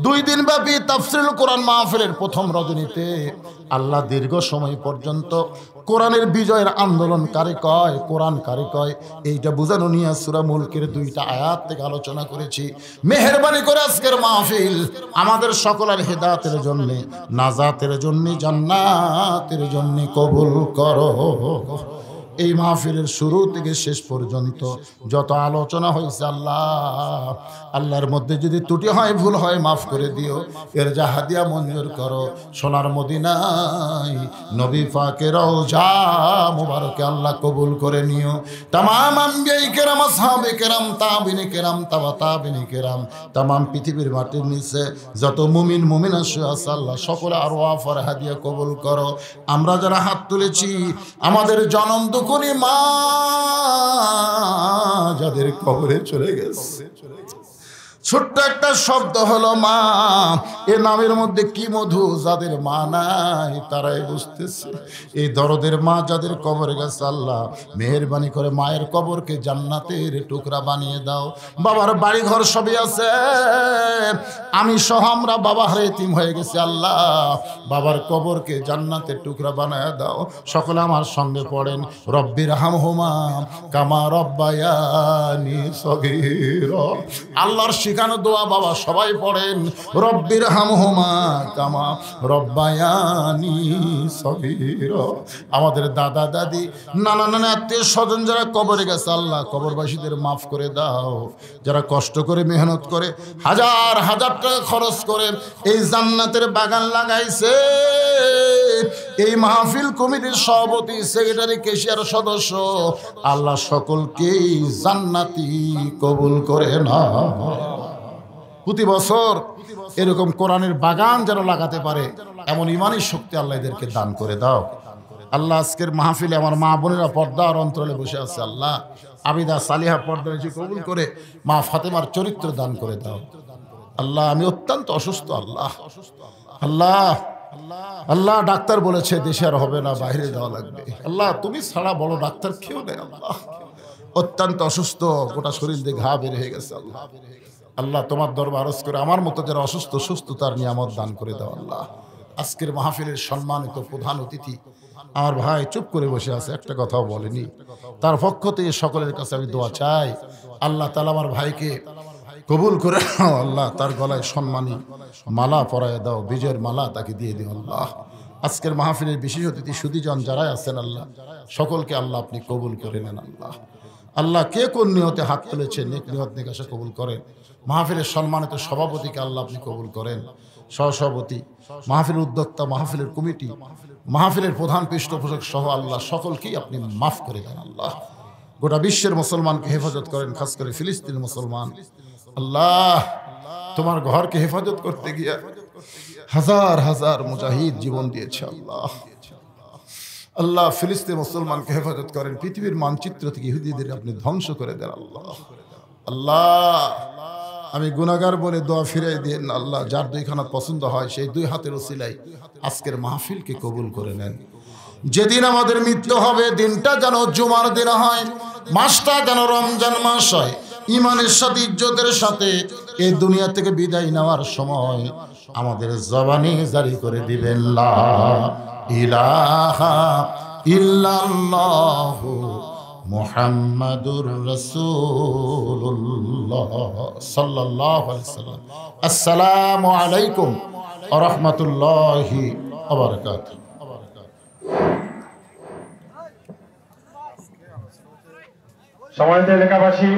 2 দিন ব্যাপী তাফসীরুল কোরআন মাহফিলের প্রথম রজনীতে আল্লাহ দীর্ঘ সময় পর্যন্ত কোরআনের বিজয়ের আন্দোলন কারে কয়, কোরআন কারে কয়, এইটা বোঝানো নিয়ে সূরা মুলকের 2টা আয়াত থেকে আলোচনা করেছি। মেহেরবানি করে আজকের মাহফিল আমাদের সকলের হেদায়েতের জন্য, নাজাতের জন্য, জান্নাতের জন্য কবুল করো। এই মাহফিলের শুরু থেকে শেষ পর্যন্ত যত আলোচনা হয়েছে, আল্লাহর মধ্যে যদি ত্রুটি হয়, ভুল হয়, মাফ করে দিও। এর যা হাদিয়া মঞ্জুর করো। সোনার মদিনায় নবী পাকের রওজা মুবারকে আল্লাহ কবুল করে নিও। তামাম আম্বিয়ায়ে কেরাম, আসহাবে কেরাম, তাবিনে কেরাম, তাবিনে কেরাম, তামাম পৃথিবীর মাটির নিচে যত মুমিন মুমিনা আছে আল্লাহ সকলে আরওয়াহ আর হাদিয়া কবুল করো। আমরা যারা হাত তুলেছি, আমাদের জনম দুঃখী মা যাদের কবরে চলে গেছে, ছোট্ট একটা শব্দ হলো মা। এ নামের মধ্যে কি মধু, যাদের মা নাই তারাই বুঝতেছে। এই দরদের মা যাদের কবরে গেছে, আল্লাহ মেহেরবানি করে মায়ের কবরকে জান্নাতের টুকরা বানিয়ে দাও। বাবার বাড়ি ঘর সবই আছে, আমি সহ আমরা বাবা হারে এতিম হয়ে গেছি। আল্লাহ বাবার কবরকে জান্নাতের টুকরা বানিয়ে দাও। সকলে আমার সঙ্গে পড়েন, রব্বির হামহুমা কামা রব্বায়ানি সগীরা। আল্লাহর শিখানো দোয়া বাবা সবাই পড়েন, রব্বির হামহুমা কামা রব্বায়ানি সগীরা। আমাদের দাদা দাদি, নানা নানা আত্মীয় স্বজন যারা কবরে গেছে, আল্লাহ কবরবাসীদের মাফ করে দাও। যারা কষ্ট করে মেহনত করে হাজার হাজার টাকা খরচ করে এই জান্নাতের বাগান লাগাইছে, এই মাহফিল কমিটির সভাপতি, সেক্রেটারি, কেশিয়ার সদস্য, আল্লাহ সকলকেই জান্নাতি কবুল করে না। প্রতি বছর এরকম কোরআনের বাগান যেন লাগাতে পারে এমন ইমানি শক্তি আল্লাহ এদেরকে দান করে দাও। আল্লাহ আজকের মাহফিলে আমার মা বোনেরা পর্দা আর অন্তরালে বসে আছে, আল্লাহ আবিদা সালিহা পর্দা নিচে কবুল করে মা ফাতেমার চরিত্র দান করে দাও। আল্লাহ আমি অত্যন্ত অসুস্থ, আল্লাহ আল্লাহ আল্লাহ ডাক্তার বলেছে দেশে আর হবে না, বাইরে যাওয়া লাগবে। আল্লাহ তুমি ছাড়া বড় ডাক্তার কেউ নেই। আল্লাহ অত্যন্ত অসুস্থ, গোটা শরীর দিয়ে ঘা বের হয়ে গেছে। আল্লাহ আল্লাহ তোমার দরবার আরজ করে আমার মতো যারা অসুস্থ সুস্থতার নিয়ামত দান করে দাও। আল্লাহ আজকের মাহফিলের সম্মানিত প্রধান অতিথি আমার ভাই চুপ করে বসে আছে, একটা কথাও বলেনি। তার পক্ষ থেকে সকলের কাছে আমি দোয়া চাই, আল্লাহ তাআলা আমার ভাইকে কবুল করে নাও। আল্লাহ তার গলায় সম্মানী মালা পরায় দাও, বিজয়ের মালা তাকে দিয়ে দিও। আল্লাহ আজকের মাহফিলের বিশেষ অতিথি সুধীজন যারা আছেন, আল্লাহ সকলকে আল্লাহ আপনি কবুল করে নেন। আল্লাহ আল্লাহ কে কোন নিয়তে হাত তুলেছে নেক নিয়ত নেক আশা কবুল করেন। মাহফিলের সম্মানিত সভাপতিকে আল্লাহ আপনি কবুল করেন, সহসভাপতি, মাহফিলের উদ্যোক্তা, মাহফিলের কমিটি, মাহফিলের প্রধান পৃষ্ঠপোষক সহ আল্লাহ সকলকেই আপনি মাফ করে দেন। আল্লাহ গোটা বিশ্বের মুসলমানকে হেফাজত করেন, খাস করে ফিলিস্তিনের মুসলমান। আল্লাহ তোমার ঘরকে হেফাজত করতে গিয়ে হাজার হাজার মুজাহিদ জীবন দিয়েছে। আল্লাহ আল্লাহ ফিলিস্তিন মুসলমানকে হেফাজত করেন, পৃথিবীর মানচিত্র থেকে ইহুদিদের আপনি ধ্বংস করে দেন। আল্লাহ আল্লাহ আমি গুনাহগার বলে দোয়া ফিরাই দিন। আল্লাহ যার দুইখানা পছন্দ হয় সেই দুই হাতের ওসিলায় আজকের মাহফিলকে কবুল করে নেন। যেদিন আমাদের মৃত্যু হবে দিনটা যেন জুমার দিন হয়, মাসটা যেন রমজান মাস হয়, ইমানের সাথে ইজ্জতের সাথে এই দুনিয়া থেকে বিদায় নেওয়ার সময় আমাদের জবানে জারি করে দিবেন লা ইলাহা ইল্লাল্লাহু মুহাম্মাদুর রাসূলুল্লাহ সাল্লাল্লাহু আলাইহি ওয়াসাল্লাম। আসসালামু আলাইকুম ওয়া রাহমাতুল্লাহি ওয়া বারাকাতুহু। সম্মানিত এলাকাবাসী।